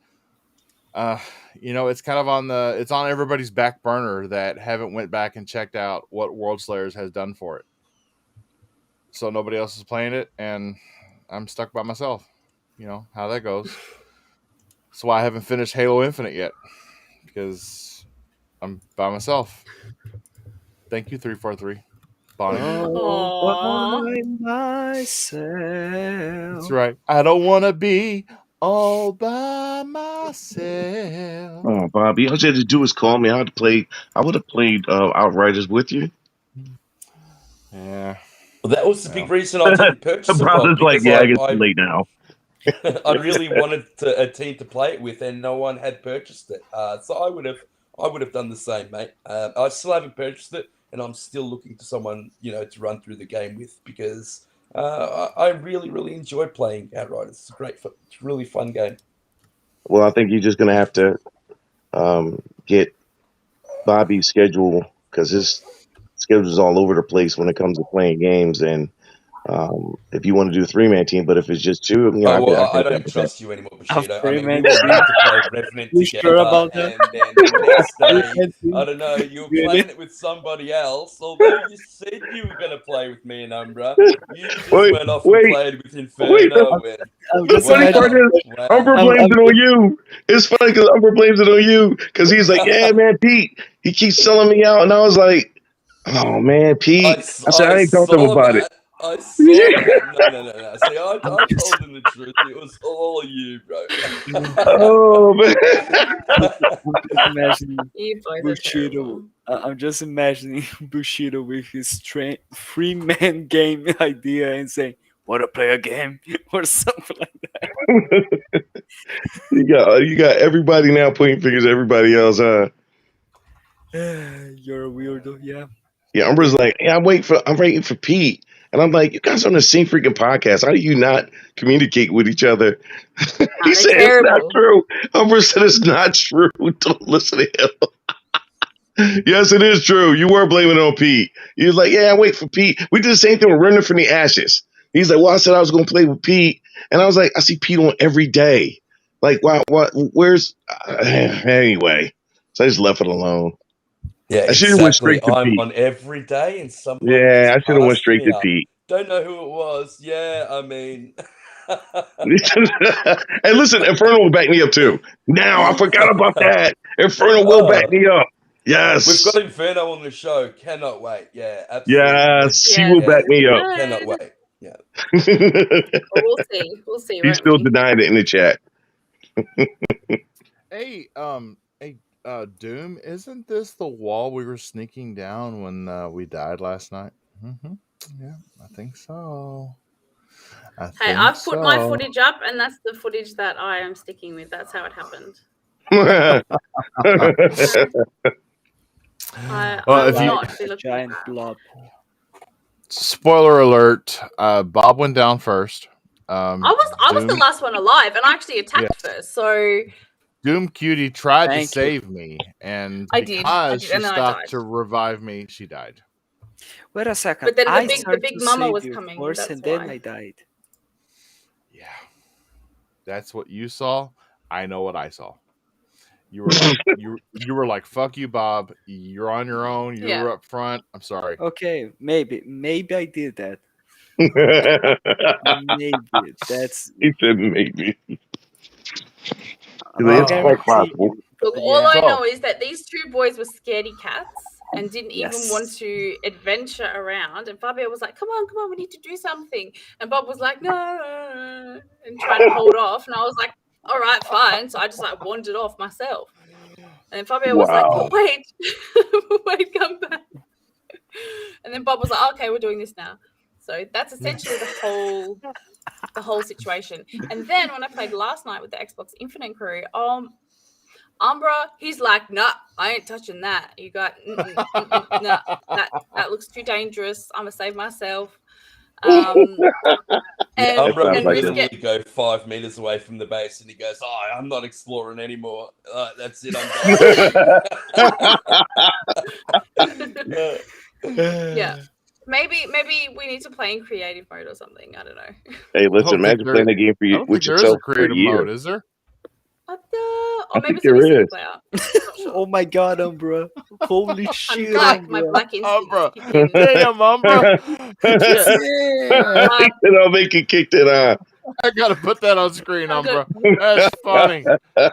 it's kind of it's on everybody's back burner that haven't went back and checked out what World Slayers has done for it. So nobody else is playing it, and I'm stuck by myself. You know how that goes. That's why I haven't finished Halo Infinite yet, because I'm by myself. Thank you, 343. Bonnie. Aw. by myself. That's right. I don't want to be all by myself. Oh, Bobby, all you had to do was call me. I would have played Outriders with you. Yeah. Well, that was the big reason I didn't purchase it, Bob, Brother's like, because yeah, I get too late now. I really wanted a team to play it with, and no one had purchased it. So I would have done the same, mate. I still haven't purchased it, and I'm still looking for someone to run through the game with, because I really, really enjoy playing Outriders. It's a really fun game. Well, I think you're just gonna have to get Bobby's schedule, because his schedule's all over the place when it comes to playing games. And if you want to do a 3-man team, but if it's just two, I don't trust you anymore, Bushido. I mean, we three-man were about to play Revenant You together, sure about that? and then the next day, Three-man I don't know, you were Really? playing it with somebody else, although you said you were going to play with me and Umbra. You just Wait, went off and wait, played with Inferno. And, I'm The just funny part imagining. is, Umber wow. blames it on you. It's funny because Umber blames it on you, because he's like, yeah, man, Pete, he keeps selling me out. And I was like, oh, man, Pete. I said, I ain't talked to him saw about that. it. I saw that. No. See, I told him the truth. It was all you, bro. Oh, man. I'm just imagining You boys are Bushido. terrible. I'm just imagining Bushido with his 3-man game idea and saying, "Want to play a game?" or something like that. You got everybody now pointing fingers at everybody else, huh? You're a weirdo, yeah. Yeah, Umber's like, yeah, I'm waiting for Pete. And I'm like, you guys are on the same freaking podcast. How do you not communicate with each other? He they're said it's not terrible. true. Umber said it's not true. Don't listen to him. Yes, it is true. You were blaming it on Pete. He was like, yeah, wait for Pete. We did the same thing with Running from the Ashes. He's like, well, I said I was going to play with Pete. And I was like, I see Pete on every day. Like, where's... anyway. So I just left it alone. Yeah, I should have went straight to I'm Pete. on every day, and someone Yeah, I just should have went passed straight me to up. Pete. Don't know who it was. Yeah, I mean. Hey, listen, Inferno will back me up too. Now, I forgot about that. Inferno will back me up. Yes. We've got Inferno on the show. Cannot wait. Yeah, absolutely. Yes, he Yeah. will back me up. Cannot wait. Yeah. Well, we'll see. We'll see. He's Won't still we? denying it in the chat. Hey, Doom, isn't this the wall we were sneaking down when we died last night? Mm-hmm. Yeah, I think so. Hey, I've put my footage up, and that's the footage that I am sticking with. That's how it happened. I Well, will if you- not be looking at Giant that. blob. Spoiler alert: Bob went down first. I was the last one alive, and I actually attacked first. So DOOMCUTIE tried to Thank you. save me, and I did, because she and then I stopped died. to revive me, she died. Wait a second. But then the I big started to mama save was you coming, first, that's and then why. I died. Yeah, that's what you saw. I know what I saw. You were like, you were like, fuck you, Bob. You're on your own. You Yeah. were up front. I'm sorry. Okay, maybe I did that. Maybe that's He said maybe. It's Oh. quite possible. Look, all I So- know is that these two boys were scaredy cats and didn't even want Yes. to adventure around. And Fabio was like, come on, we need to do something. And Bob was like, no, and trying to hold off. And I was like, all right, fine. So I just like wandered off myself. And then Fabio was like, Wow. wait, wait, come back. And then Bob was like, okay, we're doing this now. So that's essentially the whole situation. And then when I played last night with the Xbox Infinite crew, Umbra, he's like, nah, I ain't touching that. You got, nah, that looks too dangerous. I'm gonna save myself. And, Umbra and would risk literally it. go 5 meters away from the base, and he goes, "Oh, I'm not exploring anymore. That's it. I'm done." Yeah. Maybe we need to play in creative mode or something. I don't know. Hey, I listen, don't think imagine there- playing a game for I you don't with think there is a yourself for a creative year. mode, is there? Or I maybe think it's only there single is. player. Not sure. Oh my god, Umbra. Holy I'm shit, black. My Umbra. black instincts Umbra. kick in. Damn, Umbra. Shit. Yeah. I'll make you kick it on. I gotta put that on screen, I Umbra. don't- That's funny. I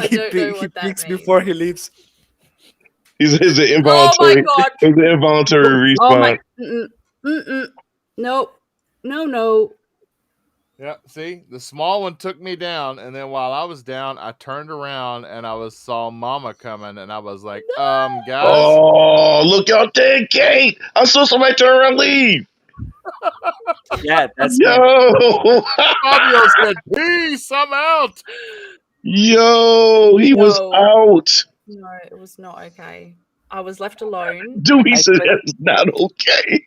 He, don't know he what that peeks means. before he leaves. It's an Oh involuntary. my god. It's an involuntary Oh my. response. Nope. No. Yeah, see, the small one took me down, and then while I was down, I turned around and I saw Mama coming, and I was like, guys, Oh, look out there, Kate! I saw somebody turn around and leave. Yeah, that's me. Yo, Fabio said, peace, I'm out. yo, he was No. out. No, it was not okay. I was left alone. Dewey I said played- that's not okay.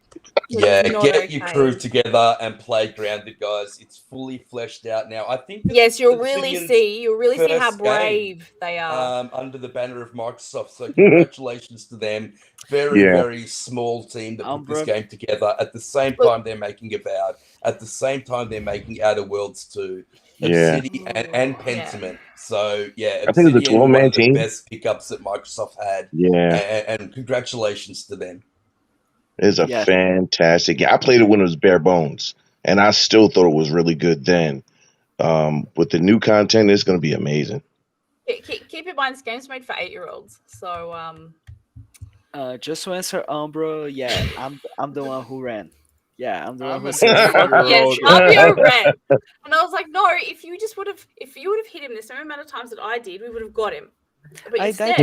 It Yeah, was not get your crew okay. together and play grounded, guys. It's fully fleshed out now. I think. this Yes, is you'll really Obsidian's see how first game, brave they are. under the banner of Microsoft. So congratulations to them. Very, Yeah. very small team that put this Umbra. game together. At the same Look- time, they're making Avowed. At the same time, they're making Outer Worlds 2. Yeah. Obsidian and Pentiment. So yeah, I think it was a Obsidian, one 12-man of the team. best pickups that Microsoft had. Yeah, And congratulations to them. it's a Yeah. fantastic game. I played it when it was bare bones, and I still thought it was really good then. With the new content, it's going to be amazing. Keep in mind, this game's made for 8-year-olds. So Just to answer Umbra, yeah, I'm the one who ran. Yeah, I'm the one I'm who an said fuck 8-year-old. yes, Fabio ran, and I was like, no. If you would have hit him the same amount of times that I did, we would have got him. But I instead,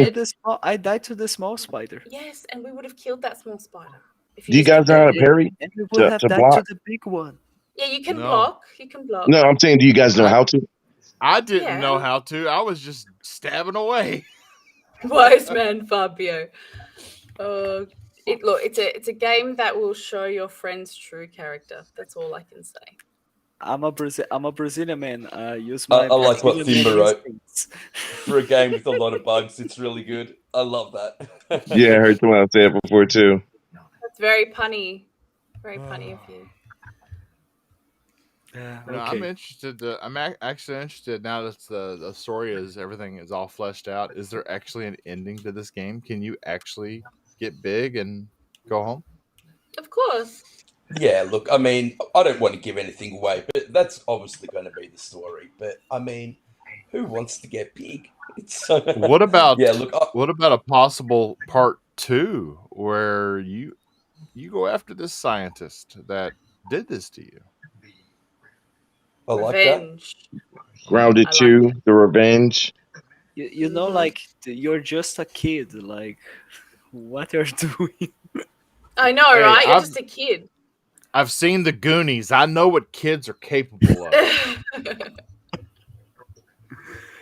died to the small spider. yes, and we would have killed that small spider. If Do you just guys know how to kept it. parry? And we would have To died block? to the big one. Yeah, you can No. block. You can block. No, I'm saying, do you guys know how to? I didn't Yeah. know how to. I was just stabbing away. Wise man Fabio. It's a game that will show your friend's true character. That's all I can say. I'm a Brazilian man. I use I my. like what Brazilian Thimba wrote. instincts. For a game with a lot of bugs, it's really good. I love that. Yeah, I heard someone else say it before too. That's very punny. Very punny of you. Yeah, No, I'm interested. I'm actually interested now that the story everything is all fleshed out. Is there actually an ending to this game? Can you actually get big and go home? Of course. Yeah, look, I mean, I don't want to give anything away, but that's obviously going to be the story. But I mean, who wants to get big? It's What about yeah? Look, what about a possible part 2 where you go after this scientist that did this to you? I like that. Revenge. Grounded I like 2, The Revenge. You know, Mhm. like you're just a kid. Like, what you're doing? I know, Hey, right? You're I've- just a kid. I've seen the Goonies. I know what kids are capable of.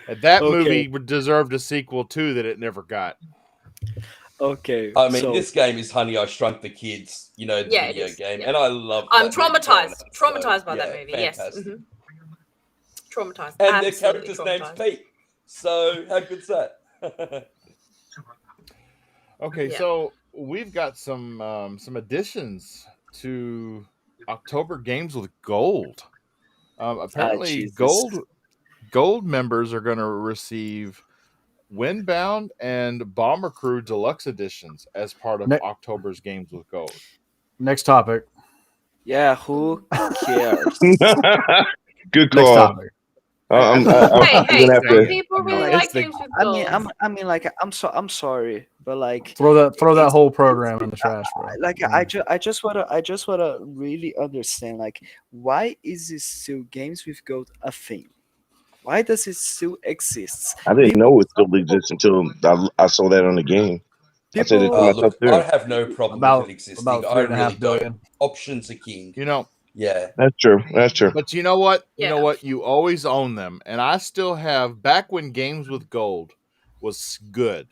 And that Okay. movie would deserved a sequel too that it never got. Okay. I mean, so, this game is Honey, I Shrunk the Kids. You know, the Yeah, it video is, game, yeah. and I love. I'm that movie growing traumatized. up, Traumatized by that yeah, movie. Yes. fantastic. Mhm. Traumatized. And their Absolutely character's name's traumatized. Pete. So how good's that? Okay, Yeah. so we've got some additions to October Games with Gold. Apparently, Jesus. gold members are going to receive Windbound and Bomber Crew Deluxe editions as part of Ne- October's Games with Gold. Next topic. yeah, who cares? Good Next call. topic. I'm Hey, gonna have some to. people really Like, like games with gold. I'm sorry, but like Throw that it's whole program in the trash, bro. like I just wanna really understand, like, why is it still games with gold a thing? Why does it still exist? I didn't People, know it some still people, exists until I saw that on the game. I said it to people. myself Look, I too. have no problem with it existing. About I really 3.5 don't. billion. Options are king. You know, Yeah. That's true. That's true. but you know what? You Yeah. know what? You always own them, and I still have. Back when games with gold was good,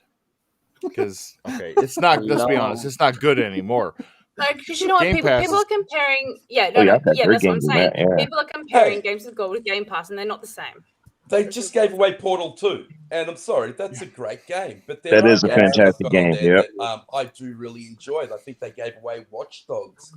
because it's not. Let's be honest, Long. it's not good anymore. Because you know what, Game Pass people is. are comparing. Yeah, Oh no, yeah, no, I've had yeah, great that's what I'm games in saying. that. Yeah. People are comparing Hey, games with gold with Game Pass, and they're not the same. they It's just simple. gave away Portal 2, and I'm sorry, that's a great game. But there That are is a games that have fantastic gone on game. there Yep. that I do really enjoy. I think they gave away Watch Dogs.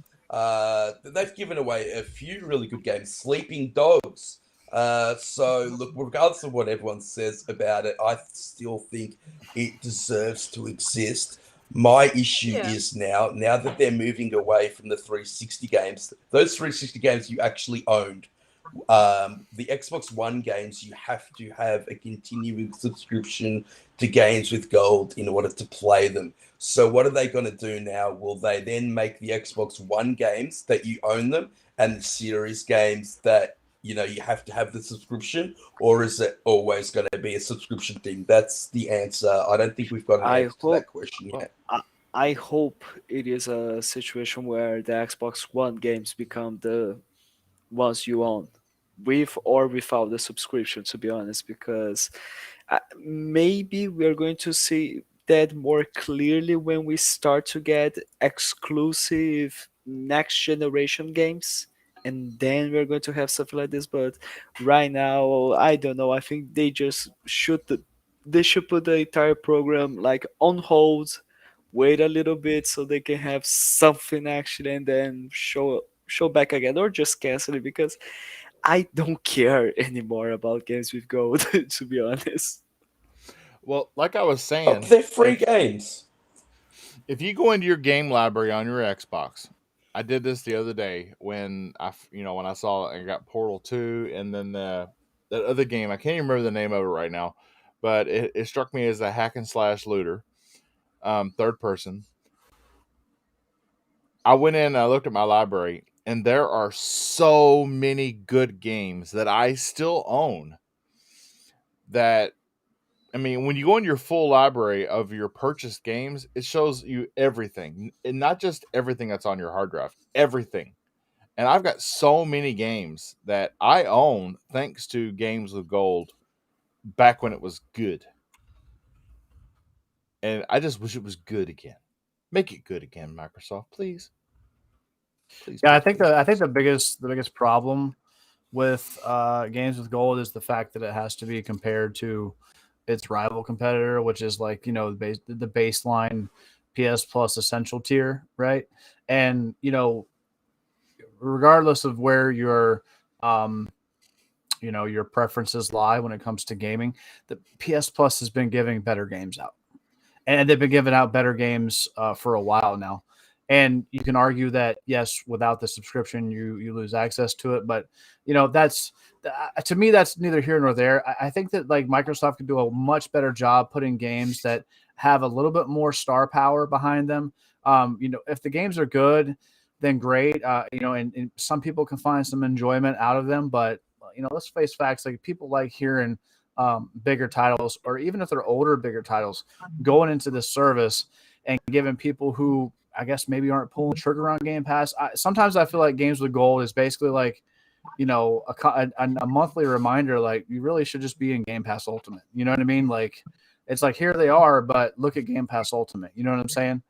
They've given away a few really good games. Sleeping Dogs. So look, regardless of what everyone says about it, I still think it deserves to exist. My issue Yeah. is now that they're moving away from the 360 games, those 360 games you actually owned. The Xbox One games, you have to have a continuing subscription to games with gold in order to play them. So what are they going to do now? Will they then make the Xbox One games that you own them and the series games that you have to have the subscription, or is it always going to be a subscription thing? That's the answer. I don't think we've got an I answer to hope that question yet. I hope it is a situation where the Xbox One games become the ones you own, with or without the subscription. To be honest, because maybe we're going to see that more clearly when we start to get exclusive next generation games, and then we're going to have something like this. But right now, I don't know. I think they should put the entire program like on hold, wait a little bit so they can have something actually, and then show back again, or just cancel it, because I don't care anymore about games with gold. To be honest. Well, like I was Oh, saying, they're free games. if you go into your game library on your Xbox, I did this the other day when when I saw I got Portal 2, and then that other game, I can't even remember the name of it right now, but it struck me as a hack and slash looter, third person. I went in and I looked at my library, and there are so many good games that I still own that I mean, when you go in your full library of your purchased games, it shows you everything, and not just everything that's on your hard drive, everything. And I've got so many games that I own thanks to Games with Gold back when it was good. And I just wish it was good again. Make it good again, Microsoft, please. Please. Yeah, Please, I think the biggest problem with games with gold is the fact that it has to be compared to its rival competitor, which is like the baseline PS Plus Essential tier, right? And regardless of where your your preferences lie when it comes to gaming, the PS Plus has been giving better games out, and they've been giving out better games for a while now. And you can argue that yes, without the subscription, you lose access to it. But that's to me, that's neither here nor there. I think that like Microsoft could do a much better job putting games that have a little bit more star power behind them. If the games are good, then great. And some people can find some enjoyment out of them. But let's face facts. Like people like hearing bigger titles, or even if they're older, bigger titles, going into this service and giving people who I guess maybe aren't pulling the trigger on Game Pass. Sometimes I feel like Games with Gold is basically like, a monthly reminder, like you really should just be in Game Pass Ultimate. You know what I mean? Like it's like, here they are, but look at Game Pass Ultimate. You know what I'm saying?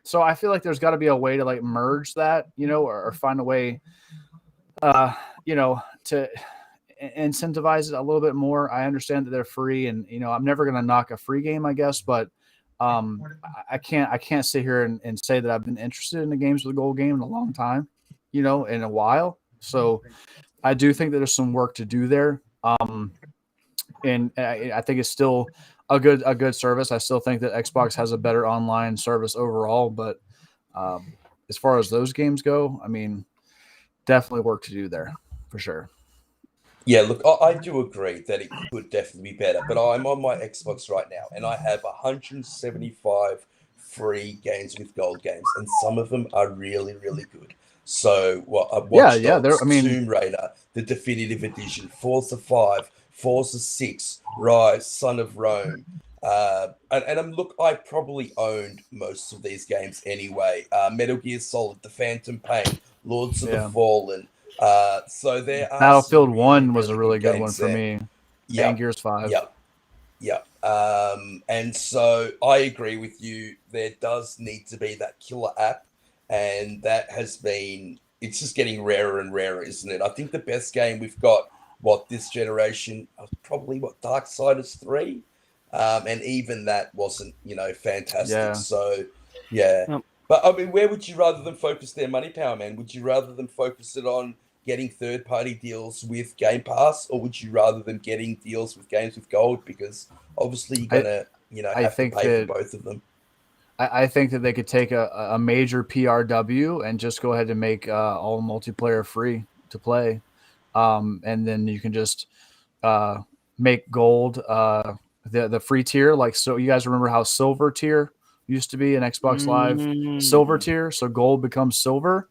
So I feel like there's got to be a way to like merge that, or find a way, to incentivize it a little bit more. I understand that they're free, and I'm never going to knock a free game, I guess, but I can't sit here and say that I've been interested in the Games with Gold game in a long time, in a while. So I do think that there's some work to do there. And I think it's still a good service. I still think that Xbox has a better online service overall, but as far as those games go, I mean, definitely work to do there for sure. Yeah, look, I do agree that it could definitely be better, but I'm on my Xbox right now, and I have 175 free games with gold games, and some of them are really, really good. So, Watch Yeah. Dogs, I mean, Tomb Raider, the Definitive Edition, Forza 5, Forza 6, Rise, Son of Rome. Look, I probably owned most of these games anyway. Metal Gear Solid, The Phantom Pain, Lords of the yeah. Fallen. So there are some Battlefield really, 1 was a really really good good one games for there. me. And Yep, Gears 5. yep, yep. And so I agree with you. There does need to be that killer app, and that has been. It's just getting rarer and rarer, isn't it? I think the best game we've got, this generation, probably Darksiders 3, and even that wasn't, fantastic. Yeah. So, yeah. Yep. But I mean, where would you rather them focus their money, Power Man? Would you rather them focus it on getting third-party deals with Game Pass, or would you rather them getting deals with games with gold? Because obviously you're gonna, I have to think pay that for both of them. I think that they could take a major PRW and just go ahead and make all multiplayer free to play. And then you can just make gold the free tier. Like, so you guys remember how silver tier used to be in Xbox Live? Silver tier. So gold becomes silver.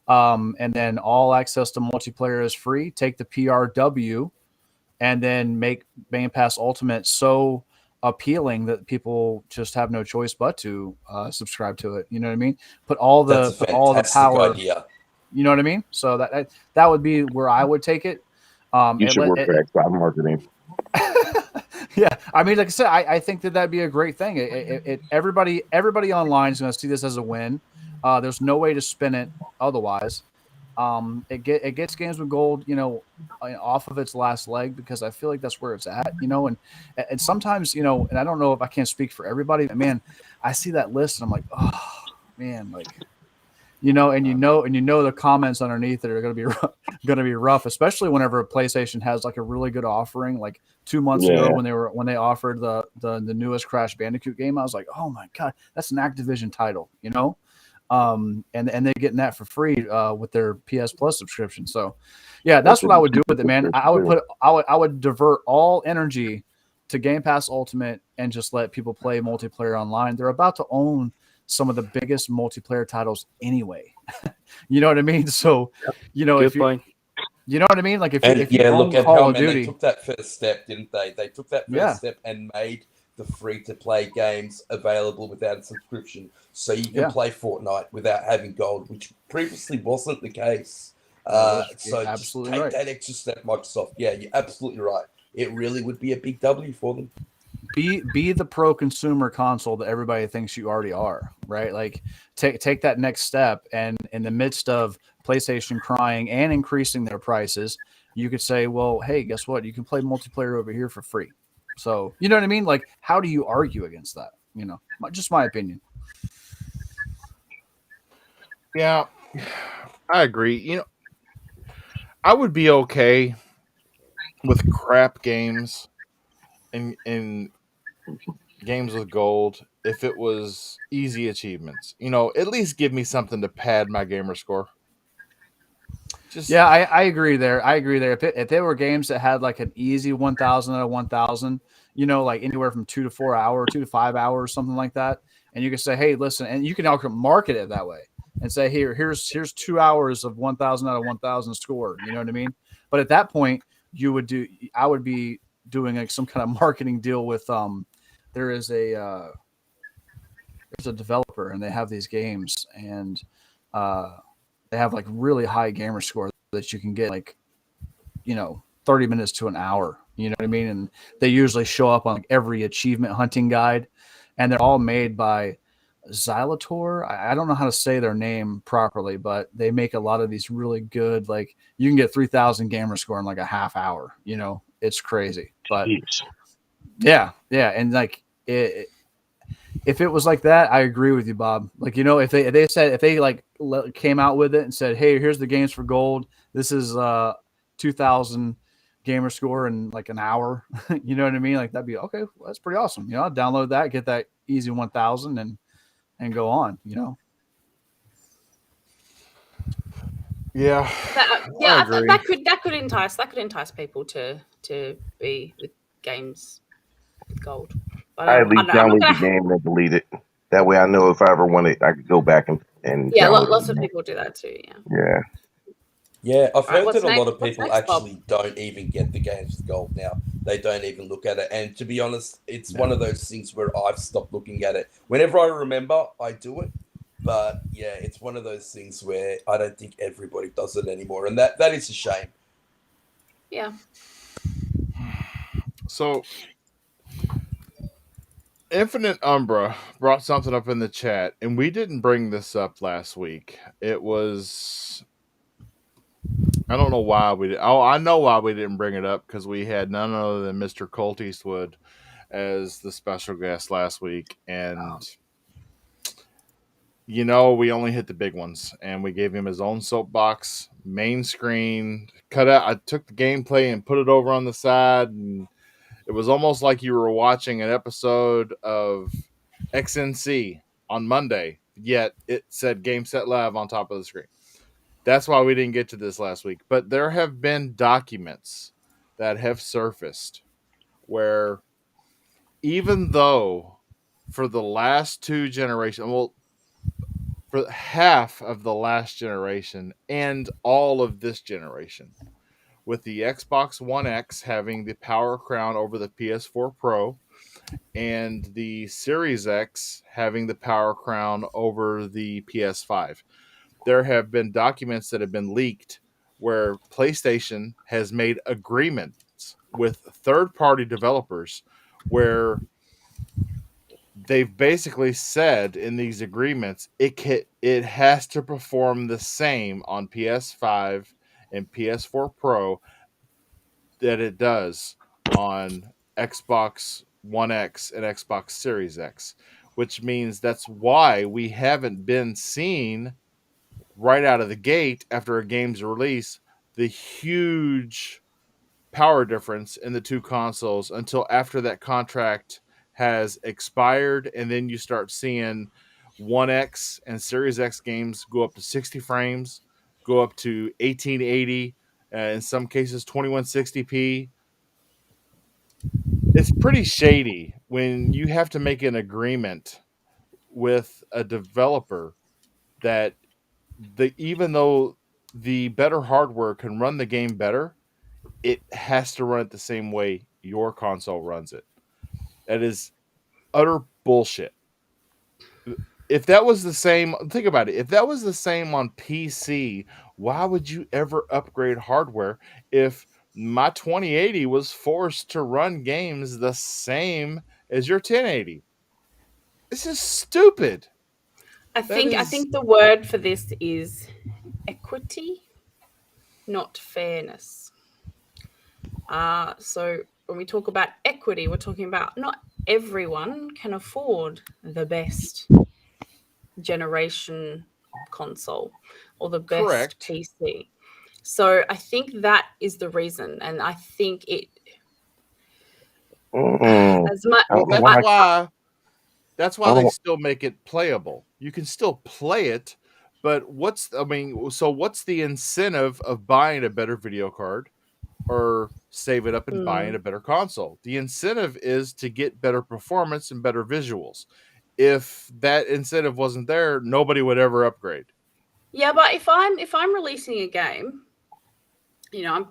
And then all access to multiplayer is free. Take the PRW and then make Game Pass Ultimate so appealing that people just have no choice but to subscribe to it. You know what I mean? Put all That's the a fantastic power. idea. You know what I mean? So that would be where I would take it. You should work for Xbox marketing. Yeah, I mean, like I said, I think that'd be a great thing. Everybody online is going to see this as a win. There's no way to spin it otherwise. It gets games with gold, off of its last leg, because I feel like that's where it's at, and sometimes, and I don't know if I can't speak for everybody, but man, I see that list and I'm like, oh man, like, and the comments underneath it are going to be rough, especially whenever PlayStation has like a really good offering. Like 2 months ago when they offered the newest Crash Bandicoot game, I was like, oh my god, that's an Activision title, and they're getting that for free with their PS Plus subscription. So, yeah, that's what I would do with it, man. I would divert all energy to Game Pass Ultimate and just let people play multiplayer online. They're about to own some of the biggest multiplayer titles anyway. You know what I mean? So, Good point. You know what I mean? Like if you look at Call of Duty, Duty, they took that first step, didn't they? They took that first step and made the free-to-play games available without a subscription, so you can play Fortnite without having gold, which previously wasn't the case. So just take that extra step, Microsoft. Yeah, you're absolutely right. It really would be a big W for them. Be the pro consumer console that everybody thinks you already are, right? Like take that next step, and in the midst of PlayStation crying and increasing their prices, you could say, well, hey, guess what? You can play multiplayer over here for free. So, you know what I mean? Like, how do you argue against that? Just my opinion. Yeah, I agree. I would be okay with crap games in games with gold if it was easy achievements. At least give me something to pad my gamer score. I agree there. If there were games that had like an easy 1,000 out of 1,000, like anywhere from 2 to 5 hours, something like that, and you can say, hey, listen, and you can also market it that way and say, here's 2 hours of 1,000 out of 1,000 score. You know what I mean? But at that point, I would be doing like some kind of marketing deal with there's a developer, and they have these games, and they have like really high gamer score that you can get like 30 minutes to an hour. You know what I mean? And they usually show up on like every achievement hunting guide, and they're all made by Xylator. I don't know how to say their name properly, but they make a lot of these really good, like you can get 3,000 gamer score in like a half hour. It's crazy. But yeah. And like if it was like that, I agree with you, Bob. Like, if they like came out with it and said, hey, here's the games for gold. This is 2,000 gamer score in like an hour. You know what I mean? Like, that'd be okay. Well, that's pretty awesome. I'll download that, get that easy 1,000 and go on, Yeah, Yeah, I I think agree. that could entice people to be with games with gold. But I at I least don't know. I'm not download the gonna. game and then delete it. That way I know if I ever want it, I could go back and Yeah, download lots of it. people do that too. Yeah. Yeah. Yeah, I've All right. heard What's that a lot next? of What's people next, Bob? actually don't even get the games with gold now. They don't even look at it. And to be honest, it's one of those things where I've stopped looking at it. Whenever I remember, I do it. But yeah, it's one of those things where I don't think everybody does it anymore. And that is a shame. Yeah. So Infinite Umbra brought something up in the chat, and we didn't bring this up last week. It was, I don't know why we did. Oh, I know why we didn't bring it up, because we had none other than Mr. Colt Eastwood as the special guest last week, and we only hit the big ones, and we gave him his own soapbox, main screen, cut out. I took the gameplay and put it over on the side, and it was almost like you were watching an episode of XNC on Monday, yet it said Game Set Live on top of the screen. That's why we didn't get to this last week. But there have been documents that have surfaced where, even though for the last two generations, well, for half of the last generation and all of this generation, with the Xbox One X having the power crown over the PS4 Pro and the Series X having the power crown over the PS5. There have been documents that have been leaked where PlayStation has made agreements with third-party developers where they've basically said in these agreements it has to perform the same on PS5 and PS4 Pro that it does on Xbox One X and Xbox Series X, which means that's why we haven't been seeing right out of the gate after a game's release the huge power difference in the two consoles until after that contract has expired, and then you start seeing One X and Series X games go up to 60 frames, go up to 1880, in some cases 2160p. It's pretty shady when you have to make an agreement with a developer that even though the better hardware can run the game better, it has to run it the same way your console runs it. That is utter bullshit. If that was the same, think about it. If that was the same on PC, why would you ever upgrade hardware if my 2080 was forced to run games the same as your 1080? This is stupid. I That is think the word for this is equity, not fairness. So when we talk about equity, we're talking about not everyone can afford the best generation console or the best correct. PC. So I think that is the reason, and I think it as much. I don't know That's why. why I don't they know. still make it playable. You can still play it, but what's the incentive of buying a better video card or save it up and buying a better console? The incentive is to get better performance and better visuals. If that incentive wasn't there, nobody would ever upgrade. Yeah, but if I'm releasing a game, I'm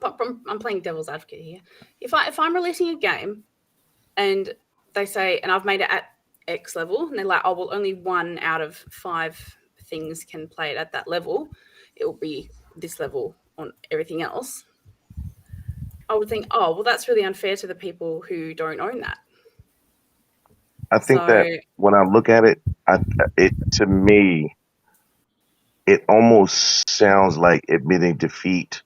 playing devil's advocate here. If I'm releasing a game and they say, and I've made it at X level, and they're like, oh well, only 1 out of 5 things can play it at that level. It will be this level on everything else. I would think, oh well, that's really unfair to the people who don't own that. I think that So when I look at it, to me, it almost sounds like admitting defeat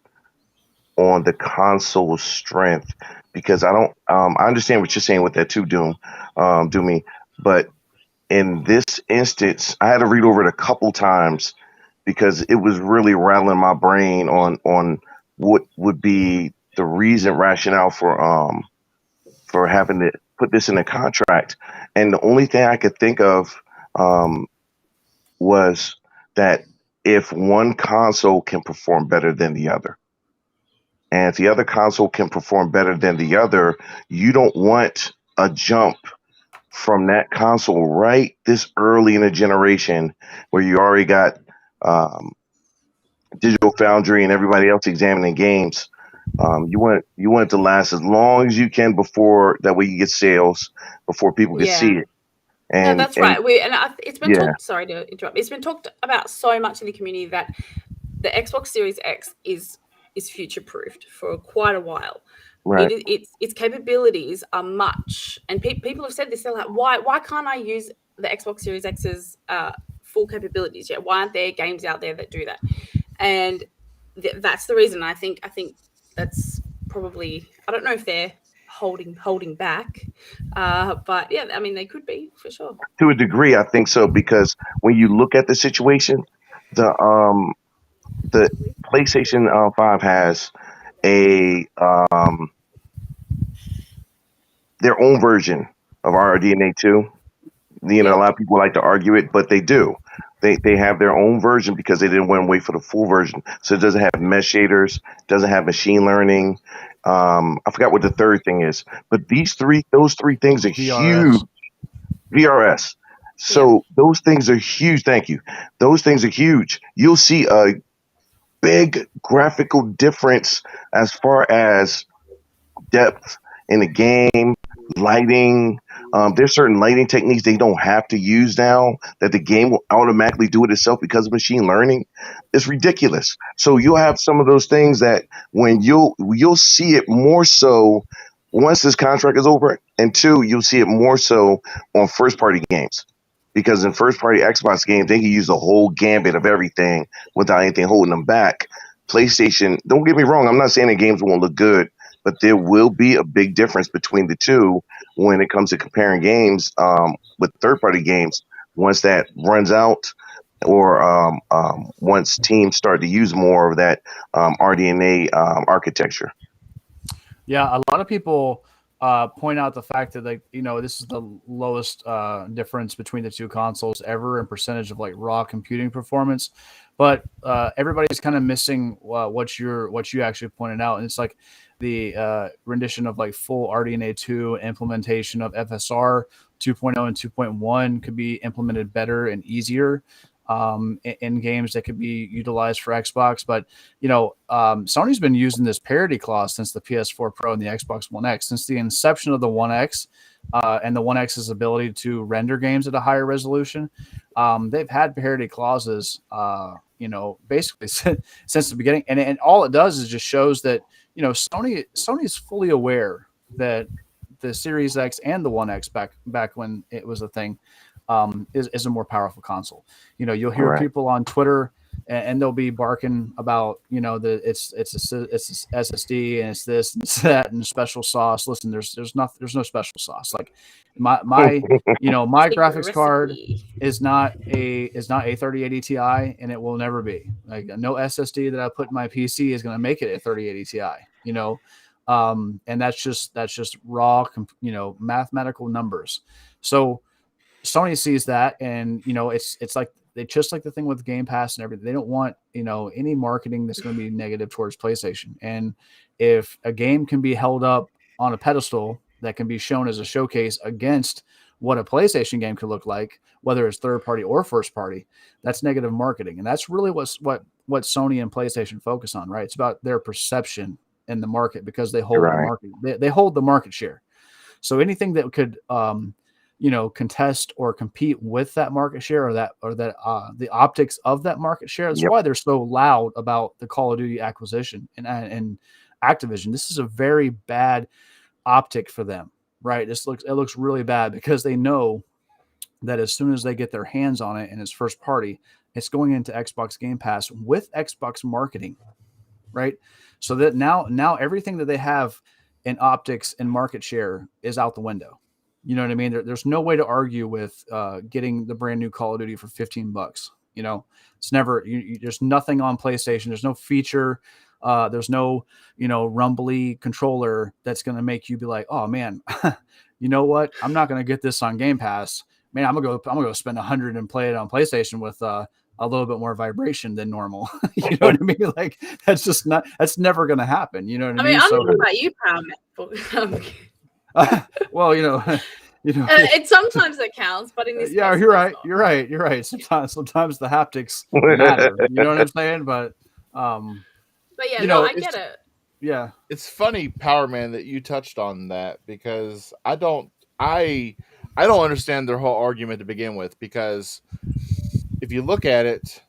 on the console's strength, because I understand what you're saying with that too, Doomy, but in this instance, I had to read over it a couple times because it was really rattling my brain on what would be the rationale for having to put this in a contract. And the only thing I could think of was that if one console can perform better than the other. And if the other console can perform better than the other, you don't want a jump from that console right this early in a generation where you already got Digital Foundry and everybody else examining games. You want it to last as long as you can before that way you get sales before people can see it. No, that's right. It's been Yeah. talked. Sorry to interrupt. It's been talked about so much in the community that the Xbox Series X is future proofed for quite a while. Right. Its capabilities are much, and people have said this. They're like, why can't I use the Xbox Series X's full capabilities yet? Why aren't there games out there that do that? And that's the reason. I think that's probably. I don't know if they're holding back, but yeah, I mean they could be for sure. To a degree, I think so, because when you look at the situation, the PlayStation 5 has a their own version of RDNA 2. A lot of people like to argue it, but they do. They have their own version because they didn't want to wait for the full version. So it doesn't have mesh shaders, doesn't have machine learning. I forgot what the third thing is, but those three things are huge. VRS. So those things are huge. Thank you. Those things are huge. You'll see a big graphical difference as far as depth in the game, lighting. There's certain lighting techniques they don't have to use now that the game will automatically do it itself because of machine learning. It's ridiculous. So you'll have some of those things that when you'll see it more so once this contract is over, and two, you'll see it more so on first party games. Because in first party Xbox games, they can use the whole gambit of everything without anything holding them back. PlayStation, don't get me wrong, I'm not saying the games won't look good, but there will be a big difference between the two when it comes to comparing games with third-party games once that runs out or once teams start to use more of that RDNA architecture. Yeah, a lot of people point out the fact that this is the lowest difference between the two consoles ever in percentage of like raw computing performance, but everybody's kind of missing what you actually pointed out, and it's like the rendition of like full RDNA 2 implementation of FSR 2.0 and 2.1 could be implemented better and easier in games that could be utilized for Xbox. But Sony's been using this parity clause since the PS4 Pro and the Xbox One X, since the inception of the One X and the One X's ability to render games at a higher resolution. They've had parity clauses basically since the beginning, and all it does is just shows that Sony's fully aware that the Series X and the One X back when it was a thing is a more powerful console. You'll hear people on Twitter and they'll be barking about it's SSD and it's this and it's that and special sauce. Listen, there's no special sauce. Like my my graphics card is not a 3080 Ti, and it will never be. Like no SSD that I put in my PC is going to make it a 3080 Ti. And that's just raw mathematical numbers. So Sony sees that, and it's like they just like the thing with Game Pass and everything. They don't want any marketing that's going to be negative towards PlayStation. And if a game can be held up on a pedestal that can be shown as a showcase against what a PlayStation game could look like, whether it's third party or first party, that's negative marketing. And that's really what Sony and PlayStation focus on, right? It's about their perception in the market because they hold the market. They hold the market share. So anything that could contest or compete with that market share or that the optics of that market share. That's why they're so loud about the Call of Duty acquisition and Activision. This is a very bad optic for them, right? It looks really bad because they know that as soon as they get their hands on it and it's first party, it's going into Xbox Game Pass with Xbox marketing, right? So that now everything that they have in optics and market share is out the window. You know what I mean? There's no way to argue with getting the brand new Call of Duty for $15. It's never. There's nothing on PlayStation. There's no feature. There's no rumbly controller that's going to make you be like, oh man, you know what? I'm not going to get this on Game Pass. Man, I'm gonna go spend $100 and play it on PlayStation with a little bit more vibration than normal. You know what I mean? Like that's never going to happen. You know what I mean? I'm So, not about you, Power. well, It sometimes it counts, but in this yeah, case, you're it does right. not. You're right. You're right. Sometimes the haptics matter. You know what I'm saying? But yeah, you no, know, I get it. yeah. It's funny, Power Man, that you touched on that, because I don't understand their whole argument to begin with, because if you look at it,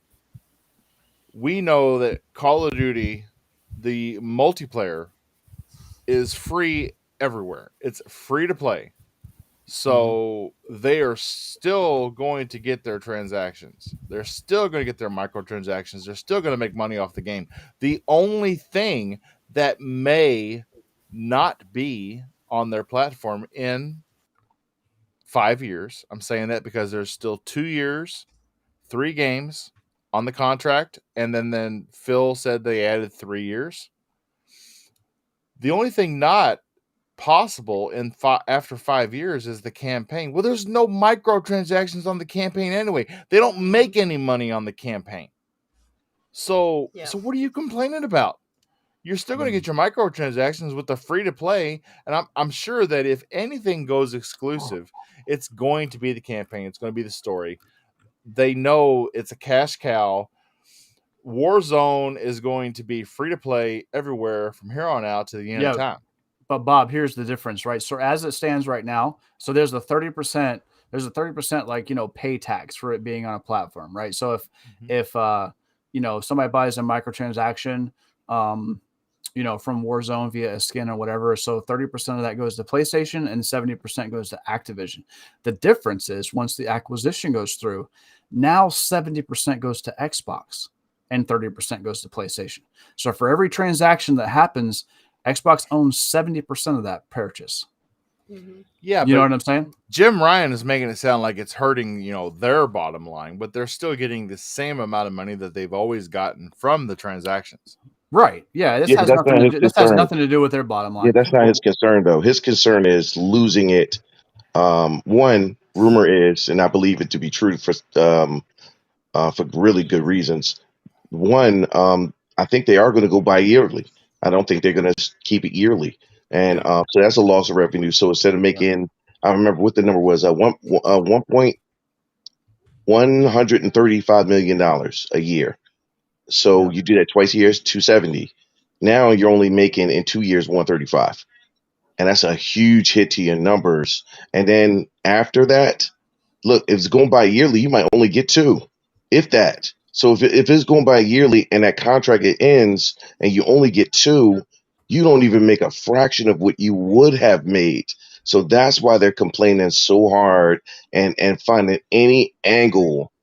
we know that Call of Duty, the multiplayer, is free everywhere. It's free to play. So they are still going to get their transactions. They're still going to get their microtransactions. They're still going to make money off the game. The only thing that may not be on their platform in 5 years, I'm saying that because there's still 2 years, 3 games on the contract, and then Phil said they added 3 years. The only thing not possible after 5 years is the campaign. Well, there's no microtransactions on the campaign anyway. They don't make any money on the campaign. So what are you complaining about? You're still going to get your microtransactions with the free to play, and I'm sure that if anything goes exclusive, it's going to be the campaign. It's going to be the story. They know it's a cash cow. Warzone is going to be free to play everywhere from here on out to the end of time. But Bob, here's the difference, right? So as it stands right now, so there's a 30%, like, pay tax for it being on a platform, right? So if somebody buys a microtransaction, from Warzone via a skin or whatever, so 30% of that goes to PlayStation and 70% goes to Activision. The difference is once the acquisition goes through, now 70% goes to Xbox and 30% goes to PlayStation. So for every transaction that happens, Xbox owns 70% of that purchase. Yeah, you know what I'm saying? Jim Ryan is making it sound like it's hurting, their bottom line, but they're still getting the same amount of money that they've always gotten from the transactions. Right. Yeah. This has nothing to do with their bottom line. Yeah, that's not his concern, though. His concern is losing it. One rumor is, and I believe it to be true for really good reasons. One, I think they are going to go bi-yearly. I don't think they're going to keep it yearly, and so that's a loss of revenue. So instead of making, I remember what the number was, $135 million a year. So you do that twice a year, 270. Now you're only making in 2 years 135, and that's a huge hit to your numbers. And then after that, look, if it's going by yearly, you might only get 2, if that. So if it's going by yearly and that contract it ends and you only get 2, you don't even make a fraction of what you would have made. So that's why they're complaining so hard and finding any angle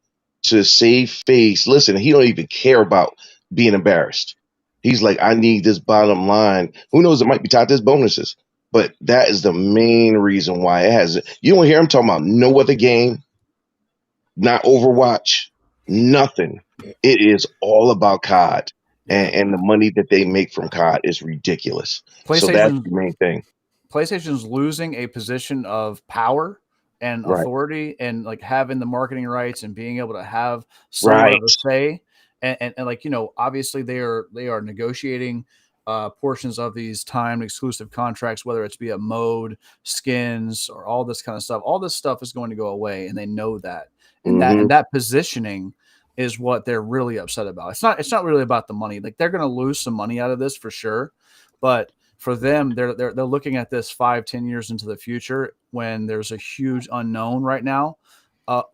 to save face. Listen, he don't even care about being embarrassed. He's like, I need this bottom line. Who knows? It might be tied to his bonuses, but that is the main reason why it has. You don't hear him talking about no other game, not Overwatch, nothing. It is all about COD, and the money that they make from COD is ridiculous. So that's the main thing. PlayStation's losing a position of power and authority, and like having the marketing rights and being able to have somewhat of a say. And like, obviously they are negotiating portions of these timed exclusive contracts, whether it's be a mode, skins, or all this kind of stuff. All this stuff is going to go away, and they know that. And that positioning is what they're really upset about. It's not really about the money. Like, they're going to lose some money out of this for sure, but for them, they're looking at this 5-10 years into the future, when there's a huge unknown right now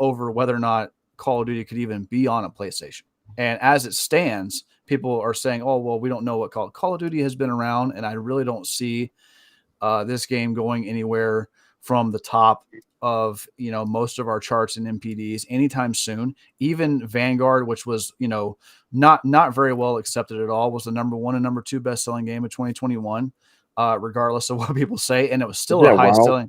over whether or not Call of Duty could even be on a PlayStation. And as it stands, people are saying, oh, well, we don't know what Call of Duty has been around, and I really don't see this game going anywhere from the top of, most of our charts and MPDs anytime soon. Even Vanguard, which was, not very well accepted at all, was the number 1 and number 2 best-selling game of 2021, regardless of what people say, and it was still a high-selling.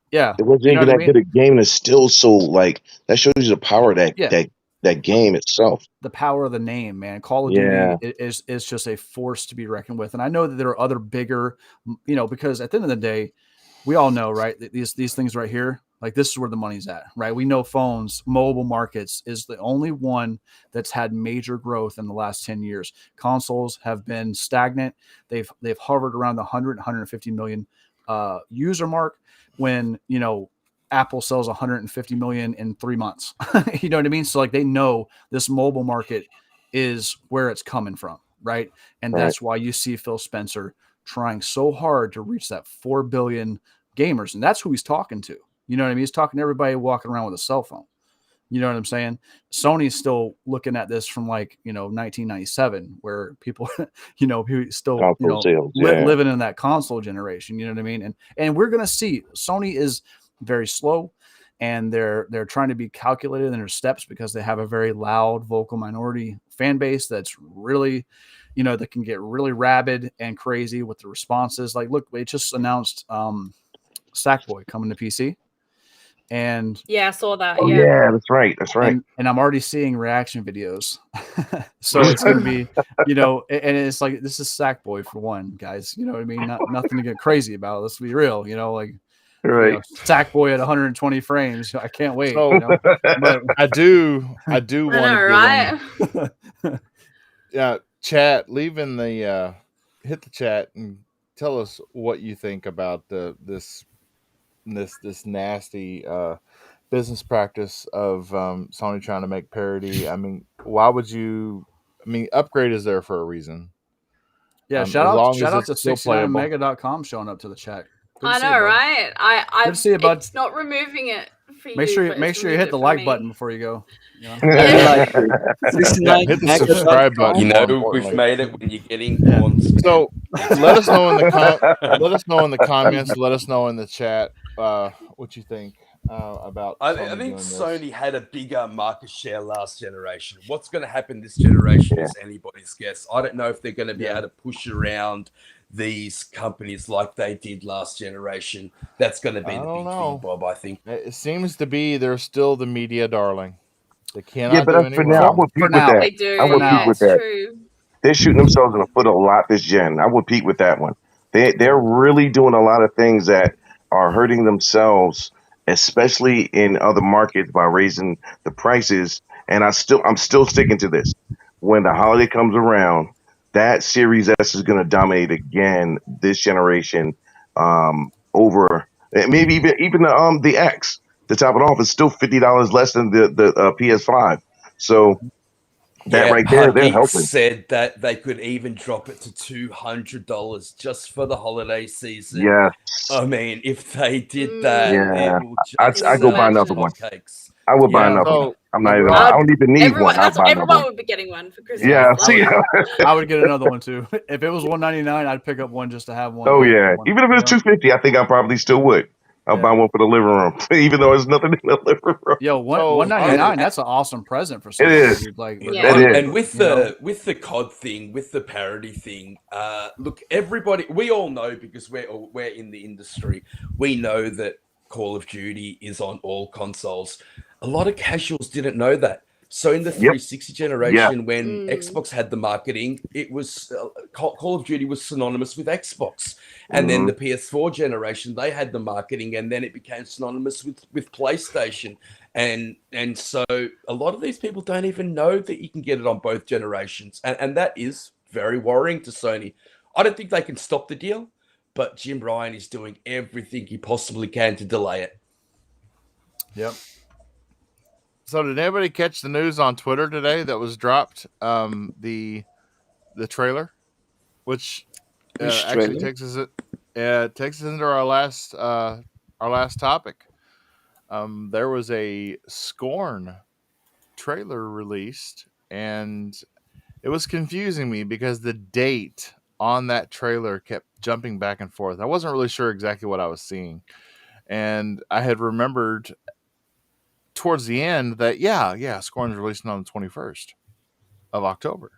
Yeah, it wasn't even that good a game, and it's still so, like, that shows you the power of that game itself. The power of the name, man. Call of Duty is just a force to be reckoned with. And I know that there are other bigger, because at the end of the day, we all know, right, that these things right here, Like, this is where the money's at, right? We know phones, mobile markets is the only one that's had major growth in the last 10 years. Consoles have been stagnant. They've hovered around the 150 million user mark when, Apple sells 150 million in 3 months. You know what I mean? So like, they know this mobile market is where it's coming from, right? And that's why you see Phil Spencer trying so hard to reach that 4 billion gamers. And that's who he's talking to. You know what I mean? He's talking to everybody walking around with a cell phone. You know what I'm saying? Sony's still looking at this from 1997, where people, who still, living in that console generation. You know what I mean? And we're gonna see Sony is very slow, and they're trying to be calculated in their steps because they have a very loud vocal minority fan base that's really, that can get really rabid and crazy with the responses. Like, look, they just announced Sackboy coming to PC. And yeah, I saw that. Oh yeah, that's right. And I'm already seeing reaction videos. So it's going to be, and it's like, this is Sackboy for one, guys. You know what I mean? Nothing to get crazy about. Let's be real. Sackboy at 120 frames. I can't wait. So, but I do want to right? Yeah, chat. Leave in the hit the chat and tell us what you think about this nasty business practice of Sony trying to make parity. I mean, why would you? I mean, Upgrade is there for a reason. Yeah, shout out to 69mega.com showing up to the chat. I know, right? I see it, bud. It's not removing it for make you. Make sure you hit the like button before you go. Hit the subscribe button. We've made it when you're getting on. So let us know in the comments. Let us know in the chat what you think about. I think Sony had a bigger market share last generation. What's going to happen this generation is anybody's guess. I don't know if they're going to be able to push around these companies like they did last generation. That's going to be the big thing, Bob, I think. It seems to be they're still the media darling. They cannot do anything. For now, I would peak with that. They do. I would peak with that. True. They're shooting themselves in the foot a lot this gen. I would peak with that one. They're really doing a lot of things that are hurting themselves, especially in other markets, by raising the prices. And I'm still sticking to this. When the holiday comes around, that Series S is going to dominate again this generation over maybe even the X. To top it off, is still $50 less than the PS5. So that right there, they're helping. Said that they could even drop it to $200 just for the holiday season. Yeah, I mean, if they did that, I'd go buy another one. I would buy another one. I'm not even. I don't even need one. Everyone would be getting one for Christmas. Yeah, I would get another one too. If it was $199, I'd pick up one just to have one. Oh yeah, even if it's $250, I think I probably still would. I'll buy one for the living room, even though there's nothing in the living room. Yo, $199. That's an awesome present for someone. It is. And with the COD thing, with the parity thing, look, everybody, we all know because we're in the industry. We know that Call of Duty is on all consoles. A lot of casuals didn't know that. So in the 360 generation, when Xbox had the marketing, it was Call of Duty was synonymous with Xbox. And then the PS4 generation, they had the marketing, and then it became synonymous with PlayStation. And so a lot of these people don't even know that you can get it on both generations. And that is very worrying to Sony. I don't think they can stop the deal, but Jim Ryan is doing everything he possibly can to delay it. Yep. So did anybody catch the news on Twitter today that was dropped? The trailer, which actually takes us into our last topic. There was a Scorn trailer released, and it was confusing me because the date on that trailer kept jumping back and forth. I wasn't really sure exactly what I was seeing, and I had remembered towards the end that Scorn's releasing on the 21st of October.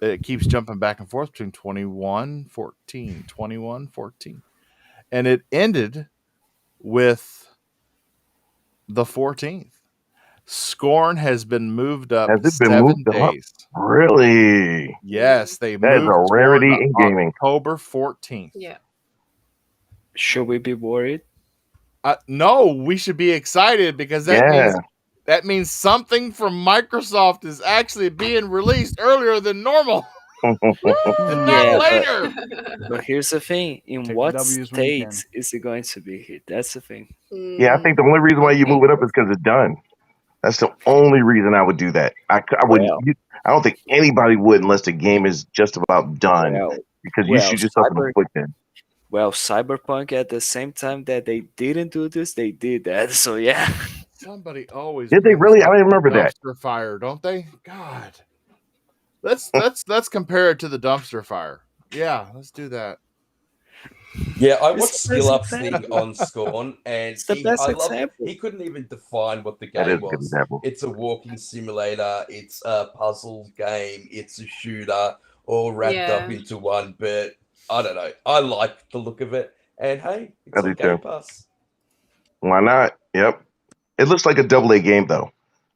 It keeps jumping back and forth between 21/14, and it ended with the 14th. Scorn has been moved up 7 days. Really? Yes, they moved. That is a rarity in gaming. October 14th. Yeah. Should we be worried? No, we should be excited because that means something from Microsoft is actually being released earlier than normal and not Yeah, later. but here's the thing: in Take the what W's when you can. state is it going to be here? That's the thing. Yeah, I think the only reason why you move it up is because it's done. That's the only reason I would do that. I wouldn't. Well, I don't think anybody would unless the game is just about done. well, Because you shoot yourself in the foot then. Cyberpunk at the same time that they didn't do this, they did that. So yeah. Somebody always Did they brings really? I up didn't remember that. dumpster fire, don't they? God, let's compare it to the dumpster fire. Yeah, let's do that. Yeah, I It's watched the Skill best Up's thing example. on Scorn, and It's the best I love. example. He couldn't even define what the That is game a good was. example. It's a walking simulator. It's a puzzle game. It's a shooter, all wrapped up Yeah. into one. But I don't know. I like the look of it, and hey, it's I on do Game too. Pass. Why not? Yep. It looks like a AA game though.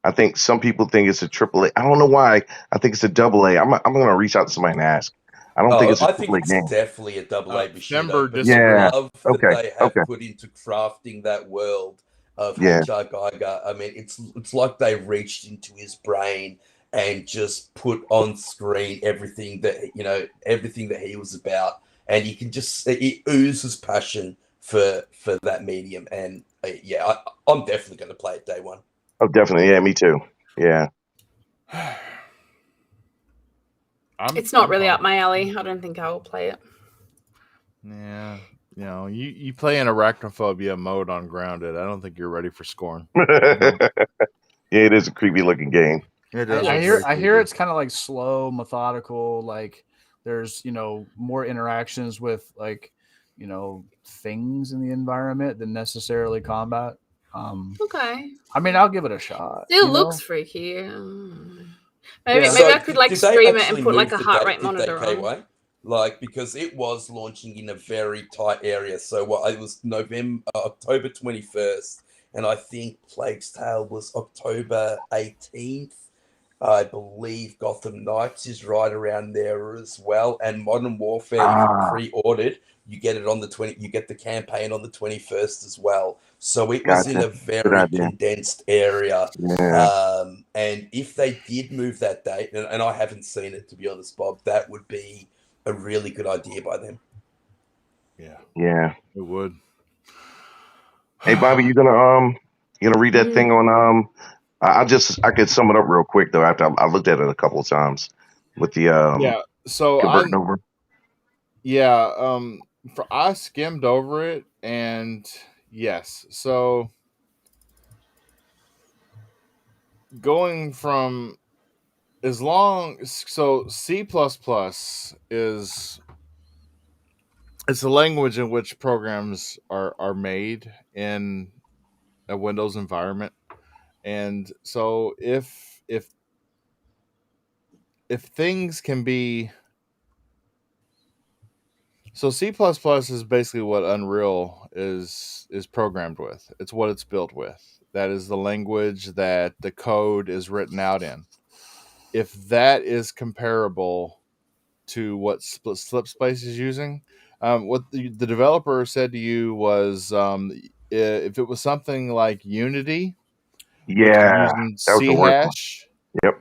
I think some people think it's a AAA. I don't know why. I think it's a AA. I'm gonna reach out to somebody and ask. I don't think it's a I think AAA it's game. definitely a double A Fember Bushido, but the Yeah. love that Okay. they have Okay. put into crafting that world of Yeah. HR Geiger, I mean, it's like they reached into his brain and just put on screen everything that everything that he was about, and you can just it oozes passion for that medium, and yeah, I'm definitely going to play it day one. Oh, definitely. Yeah, me too. Yeah. It's not really up my alley. I don't think I will play it. Yeah, you play in arachnophobia mode on Grounded. I don't think you're ready for Scorn. Yeah, it is a creepy looking game. It does I look hear very I hear creepy. it's kind of like slow, methodical. Like there's more interactions with things in the environment than necessarily combat. Okay. I mean, I'll give it a shot. Still looks freaky. Maybe Yeah. I could like did they stream it actually and put like a move the heart date, rate did they, monitor on. KY? Like, because it was launching in a very tight area. So it was October 21st, and I think Plague's Tale was October 18th. I believe Gotham Knights is right around there as well. And Modern Warfare, if you pre-ordered, you get it on the 20. You get the campaign on the 21st as well. So it was in Gotcha. a very condensed area. Yeah. And if they did move that date, and I haven't seen it to be honest, Bob, that would be a really good idea by them. Yeah. It would. Hey, Bobby, you gonna read that thing on I could sum it up real quick though after I looked at it a couple of times with the So converting over. I skimmed over it, and yes, so going from C++ is it's a language in which programs are made in a Windows environment. And so if things can be, so C++ is basically what Unreal is programmed with. It's what it's built with. That is the language that the code is written out in. If that is comparable to what Slipspace is using, what the developer said to you was, if it was something like Unity, which is using that was the C worst one. hash, Yep.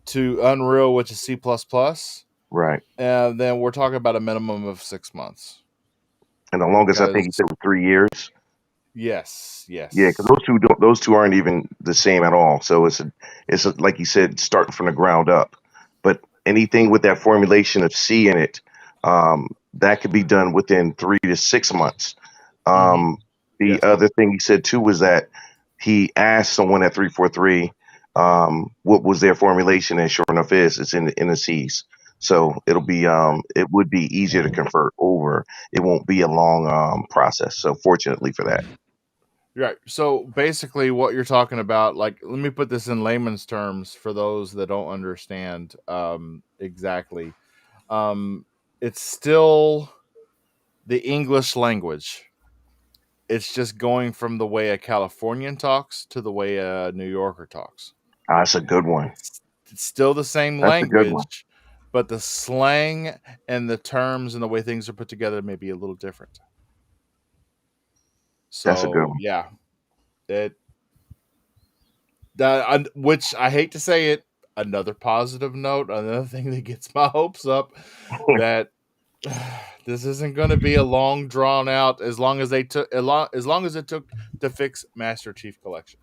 to Unreal, which is C++, right, then we're talking about a minimum of 6 months. And the longest I think he said was 3 years. Yes. Yeah, because those two aren't even the same at all. So it's like you said, starting from the ground up. But anything with that formulation of C in it, that could be done within 3 to 6 months. The other thing he said too was that he asked someone at 343 what was their formulation, and sure enough, it's in the C's. So it'll be it would be easier to convert over. It won't be a long process. So fortunately for that. Right. So basically what you're talking about, like, let me put this in layman's terms for those that don't understand exactly. It's still the English language. It's just going from the way a Californian talks to the way a New Yorker talks. That's a good one. It's still the same That's a good one. language, but the slang and the terms and the way things are put together may be a little different. So That's a good one. yeah, which I hate to say it, another positive note, another thing that gets my hopes up that this isn't going to be a long drawn out as long as it took to fix Master Chief Collection.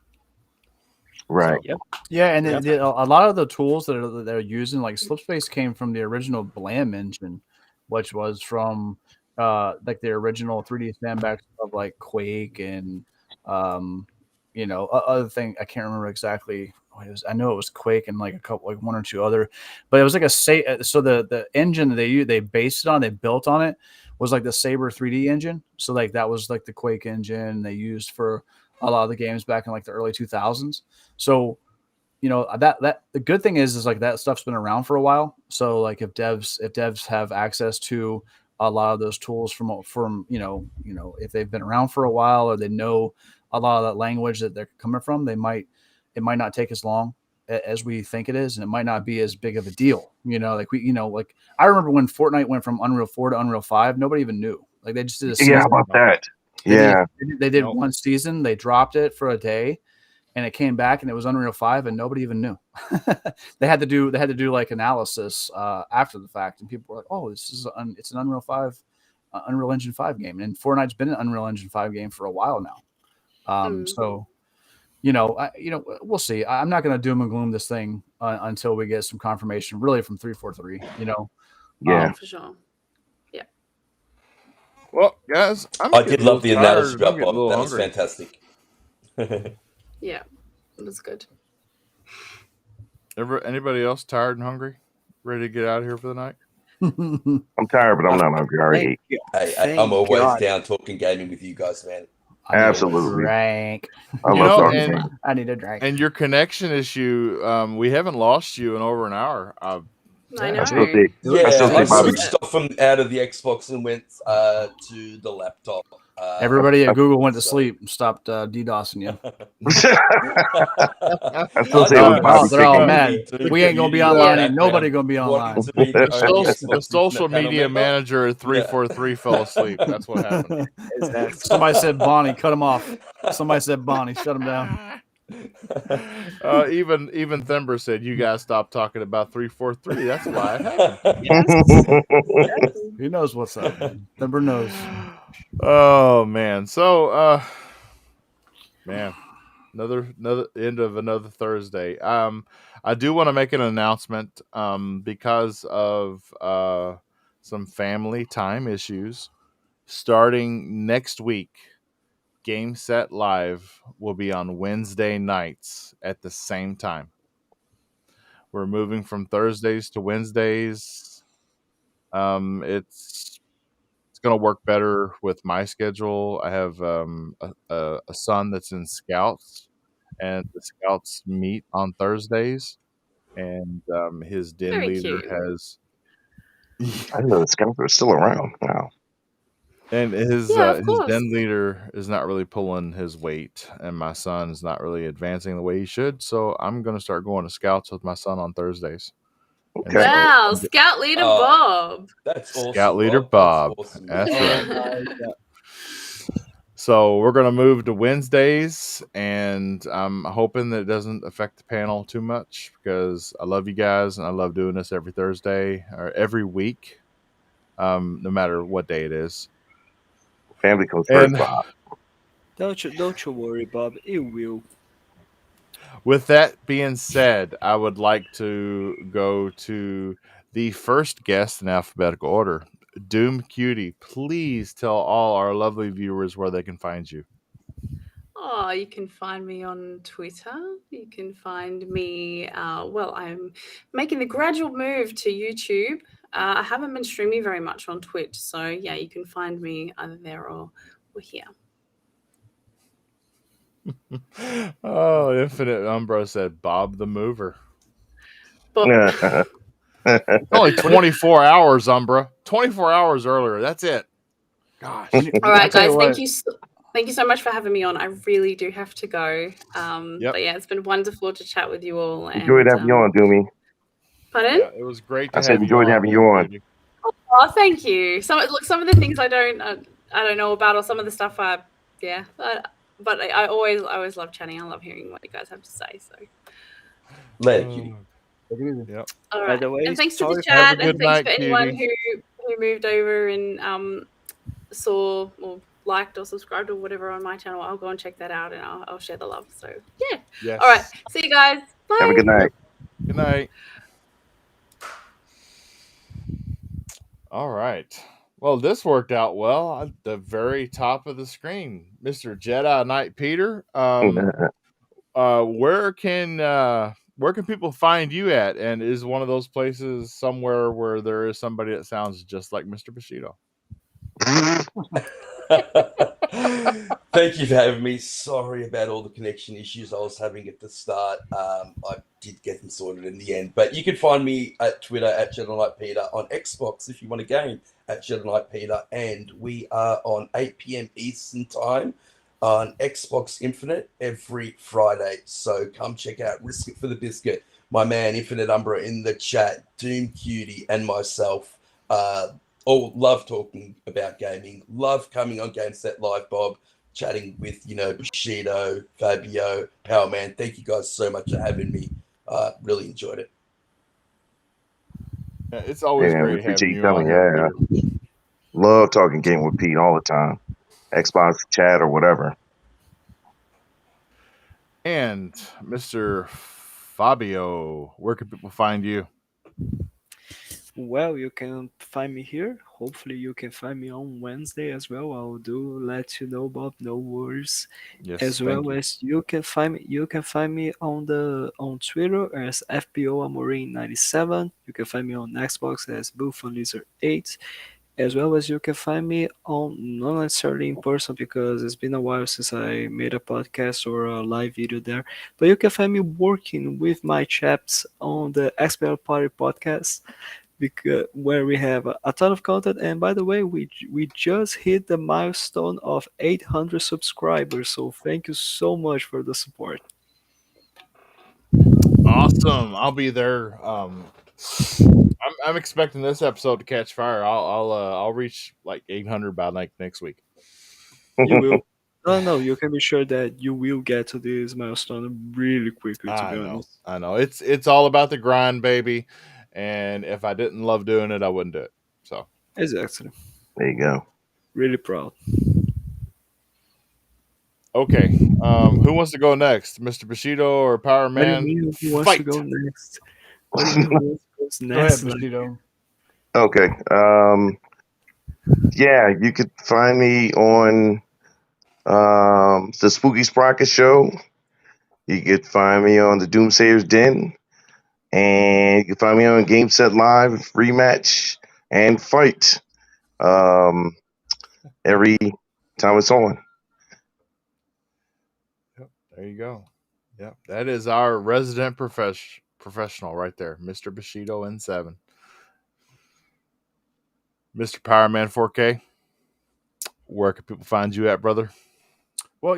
Right. So, Yeah, and a lot of the tools that they're using, like Slipspace, came from the original Blam engine, which was from like the original 3D sandbox of like Quake and other thing. I can't remember exactly what it was. I know it was Quake and like a couple, like one or two other, but it was like so the engine that they based it on, they built on it was like the Saber 3D engine. So like that was like the Quake engine they used for a lot of the games back in like the early 2000s. So, that the good thing is like that stuff's been around for a while. So like if devs have access to a lot of those tools from if they've been around for a while or they know a lot of that language that they're coming from, it might not take as long as we think it is, and it might not be as big of a deal. Like I remember when Fortnite went from Unreal 4 to Unreal 5, nobody even knew. Like they just did a season. Yeah, how about that? They did one season, they dropped it for a day, and it came back and it was Unreal 5 and nobody even knew. they had to do like analysis after the fact, and people were like, oh, it's an Unreal 5 Unreal Engine 5 game, and Fortnite's been an Unreal Engine 5 game for a while now. So we'll see. I'm not going to doom and gloom this thing until we get some confirmation really from 343, Yeah. For sure. Well, guys, I did love the analysis about Bob. That was hungry. fantastic. Yeah, it was good. Anybody else tired and hungry? Ready to get out of here for the night? I'm tired, but I'm not hungry. I already ate. Hey, I'm always down talking gaming with you guys, man. Absolutely. Drink. I love talking gaming. I need a drink. And your connection issue, we haven't lost you in over an hour. I know. I still think I Bobby. switched off from out of the Xbox and went to the laptop. Everybody at Google went to sleep and stopped DDoSing you. I still say it was Bobby They're all taking mad. We ain't gonna be online. Ain't nobody gonna be online. The social media manager at 343 fell asleep. That's what happened. Somebody said Bonnie, cut him off. Somebody said Bonnie, shut him down. Even Thember said, you guys stop talking about 343. That's why it happened. He knows what's up. Thember knows. Oh man. So man, another end of another Thursday. I do want to make an announcement because of some family time issues. Starting next week, Game Set Live will be on Wednesday nights at the same time. We're moving from Thursdays to Wednesdays. It's going to work better with my schedule. I have a son that's in Scouts, and the Scouts meet on Thursdays, and his den Very leader cute. has. I didn't know the Scouts were still around. Wow. And his of course. den leader is not really pulling his weight, and my son is not really advancing the way he should. So I'm going to start going to Scouts with my son on Thursdays. Okay. Wow, Scout Leader Bob. That's awesome. Scout Leader Bob. Awesome. That's right. So we're going to move to Wednesdays, and I'm hoping that it doesn't affect the panel too much because I love you guys, and I love doing this every Thursday or every week, no matter what day it is. Family comes first, Bob. Don't you worry, Bob. It will. With that being said, I would like to go to the first guest in alphabetical order. DOOMCUTIE, please tell all our lovely viewers where they can find you. Oh, you can find me on Twitter. You can find me, I'm making the gradual move to YouTube. I haven't been streaming very much on Twitch. So, yeah, you can find me either there or here. Oh, Infinite Umbro said Bob the Mover. But Only 24 hours, Umbra. 24 hours earlier. That's it. Gosh. all right, guys. Thank you so much for having me on. I really do have to go. Yep. But yeah, it's been wonderful to chat with you all. Enjoyed having you on, Doomy. Pardon? Yeah, it was great to I said enjoyed having you on. Oh, thank you. Some of the things I don't know about, or some of the stuff I Yeah, but I always love chatting. I love hearing what you guys have to say. So, Later, cutie. Take it easy. Yep. all By right, the way, and thanks to the sorry. Have a chat, and good thanks night, for anyone cutie. who moved over and saw or liked or subscribed or whatever on my channel. I'll go and check that out, and I'll share the love. So yeah. Yes. All right. See you guys. Bye. Have a good night. Good night. All right. Well, this worked out well at the very top of the screen, Mr. JediKnightPeter. Where can people find you at? And is one of those places somewhere where there is somebody that sounds just like Mr. Bushido? Thank you for having me. Sorry about all the connection issues I was having at the start. I did get them sorted in the end. But you can find me at Twitter at JediKnightPeter, on Xbox if you want a game at JediKnightPeter, and we are on 8 p.m. Eastern Time on Xbox Infinite every Friday. So come check out Risk It for the Biscuit, my man Infinite Umbra in the chat, DOOMCUTIE, and myself. All love talking about gaming. Love coming on Game Set Live, Bob, chatting with, Bushido, Fabio, Powerman. Thank you guys so much for having me. Really enjoyed it. Yeah, it's always Yeah, we great having appreciate you you coming. on here, Yeah, Peter. love talking game with Pete all the time. Xbox chat or whatever. And Mr. Fabio, where can people find you? Well, you can find me here. Hopefully, you can find me on Wednesday as well. I'll do let you know, Bob. No worries. Yes, As thank well you. as you can find me. You can find me on Twitter as FBO Amorim 97. You can find me on Xbox as Buffon Lizard 8. As well as you can find me on, not necessarily in person because it's been a while since I made a podcast or a live video there, but you can find me working with my chaps on the XPL Party podcast, because where we have a ton of content. And by the way, we just hit the milestone of 800 subscribers, so thank you so much for the support. Awesome. I'll be there. I'm expecting this episode to catch fire. I'll reach like 800 by like next week. You will. No, you can be sure that you will get to this milestone really quickly, to I be know. honest. I know. It's all about the grind, baby. And if I didn't love doing it, I wouldn't do it. So Exactly. There you go. Really proud. okay. Who wants to go next? Mr. Bushido or Power What do you Man? mean who wants to Fight. go next? What do you mean who wants to go Go ahead, next? Like, Bushido. Okay. Yeah, you could find me on the Spooky Sprocket Show. You could find me on the Doomsayers Den. And you can find me on Game Set Live, Rematch, and Fight. Every time it's on. Yep, there you go. Yep, that is our resident professional right there, Mr. Bushido N7. Mr. Powerman 4K, where can people find you at, brother? Well,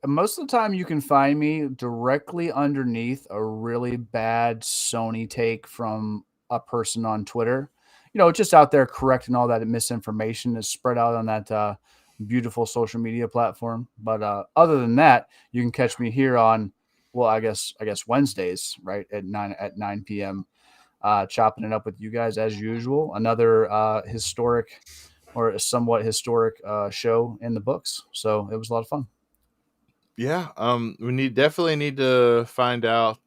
most of the time you can find me directly underneath a really bad Sony take from a person on Twitter. Just out there correcting all that misinformation that's spread out on that beautiful social media platform. But other than that, you can catch me here on, well, I guess Wednesdays, right at 9 p.m. Chopping it up with you guys as usual. Another historic or a somewhat historic show in the books. So it was a lot of fun. Yeah, we definitely need to find out.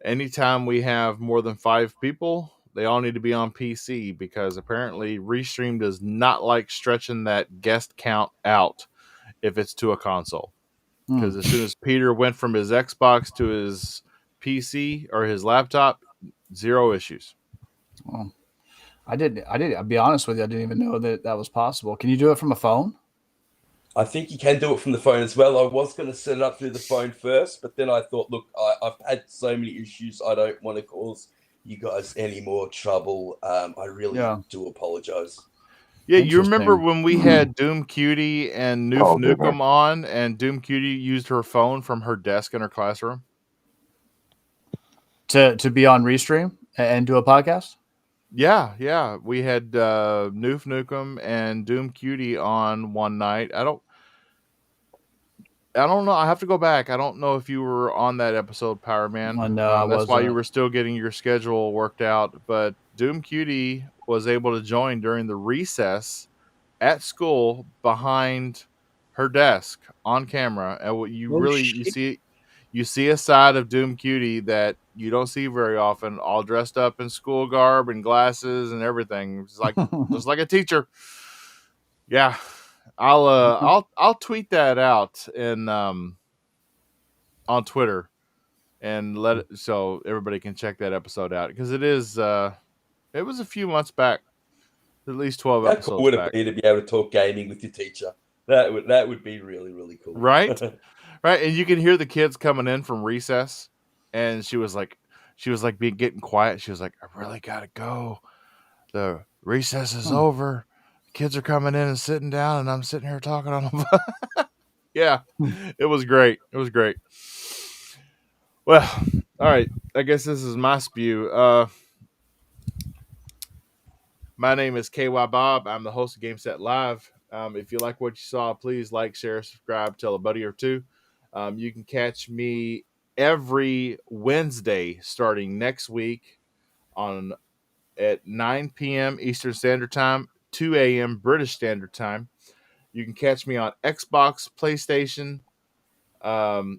Anytime we have more than 5 people, they all need to be on PC because apparently Restream does not like stretching that guest count out if it's to a console. Because as soon as Peter went from his Xbox to his PC or his laptop, 0 issues. Well, I'll be honest with you. I didn't even know that was possible. Can you do it from a phone? I think you can do it from the phone as well. I was going to set it up through the phone first, but then I thought, look, I've had so many issues. I don't want to cause you guys any more trouble. I really do apologize. Yeah, you remember when we had DOOMCUTIE and Noof Nukem on, and DOOMCUTIE used her phone from her desk in her classroom to be on Restream and do a podcast? Yeah. We had Noof Nukem and DOOMCUTIE on one night. I don't know. I have to go back. I don't know if you were on that episode, Power Man. Oh, no, I that's why you wasn't. were still getting your schedule worked out. But DOOMCUTIE was able to join during the recess at school behind her desk on camera, and what you Oh, really shit. you see a side of DOOMCUTIE that you don't see very often, all dressed up in school garb and glasses and everything. It's like just like a teacher. Yeah. I'll tweet that out in on Twitter and let it so everybody can check that episode out, because it was a few months back, at least 12 How cool episodes would back. it be to be able to talk gaming with your teacher? That would be really, really cool. Right? Right. And you can hear the kids coming in from recess, and she was like getting quiet. She was like, I really gotta go. The recess is over. The kids are coming in and sitting down, and I'm sitting here talking on them. Yeah. It was great. It was great. Well, all right. I guess this is my spew. My name is KY Bob. I'm the host of Game Set Live. If you like what you saw, please like, share, subscribe, tell a buddy or two. You can catch me every Wednesday starting next week at 9 p.m. Eastern Standard Time, 2 a.m. British Standard Time. You can catch me on Xbox, PlayStation,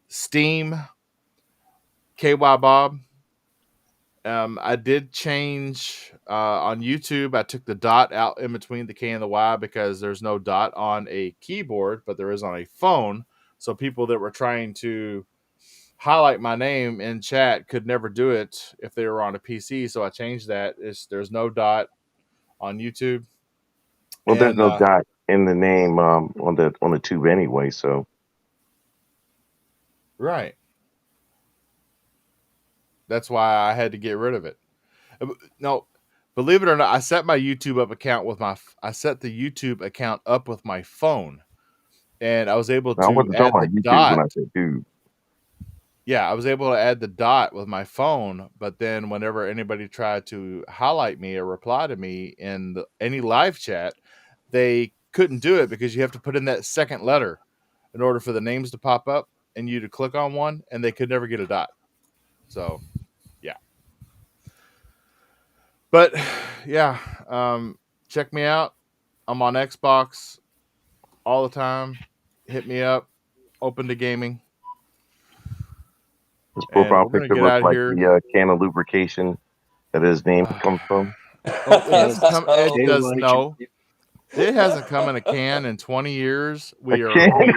Steam, KY Bob. I did change on YouTube. I took the dot out in between the K and the Y because there's no dot on a keyboard, but there is on a phone. So people that were trying to highlight my name in chat could never do it if they were on a PC. So I changed that. There's no dot on YouTube. Well, there's And, no dot in the name on the tube anyway. So right. That's why I had to get rid of it. No, believe it or not, I set my YouTube account up with my phone, and I was able I to wasn't add talking the about YouTube when dot. I said tube. Yeah, I was able to add the dot with my phone, but then whenever anybody tried to highlight me or reply to me in any live chat, they couldn't do it because you have to put in that second letter in order for the names to pop up and you to click on one, and they could never get a dot. So, yeah. But yeah, check me out. I'm on Xbox all the time. Hit me up. Open to gaming. His And profile we're gonna picture get looks out of like here. the can of lubrication that his name comes from. Oh, it hasn't come. It They does like no. It hasn't come in a can in 20 years. can?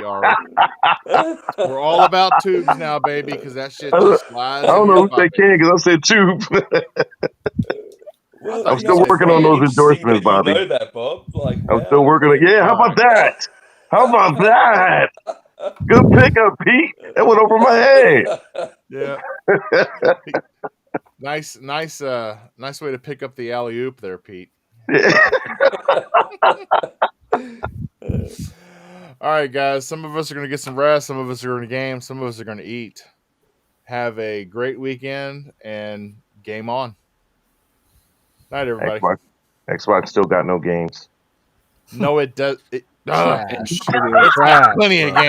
We're all about tubes now, baby, because that shit I just slides in don't know your who said pocket. can because I said tube. Well, I'm you still know, it's working on really those interesting endorsements, that you Bobby. know that, Bob. Like, I'm still wow, working on. okay. Yeah, how All about that? How about that? Good pickup, Pete. That went over my head. Yeah. Nice way to pick up the alley oop there, Pete. All right, guys. Some of us are going to get some rest. Some of us are going to game. Some of us are going to eat. Have a great weekend and game on. Night, everybody. Xbox still got no games. No, it does. trash. It's got plenty of games.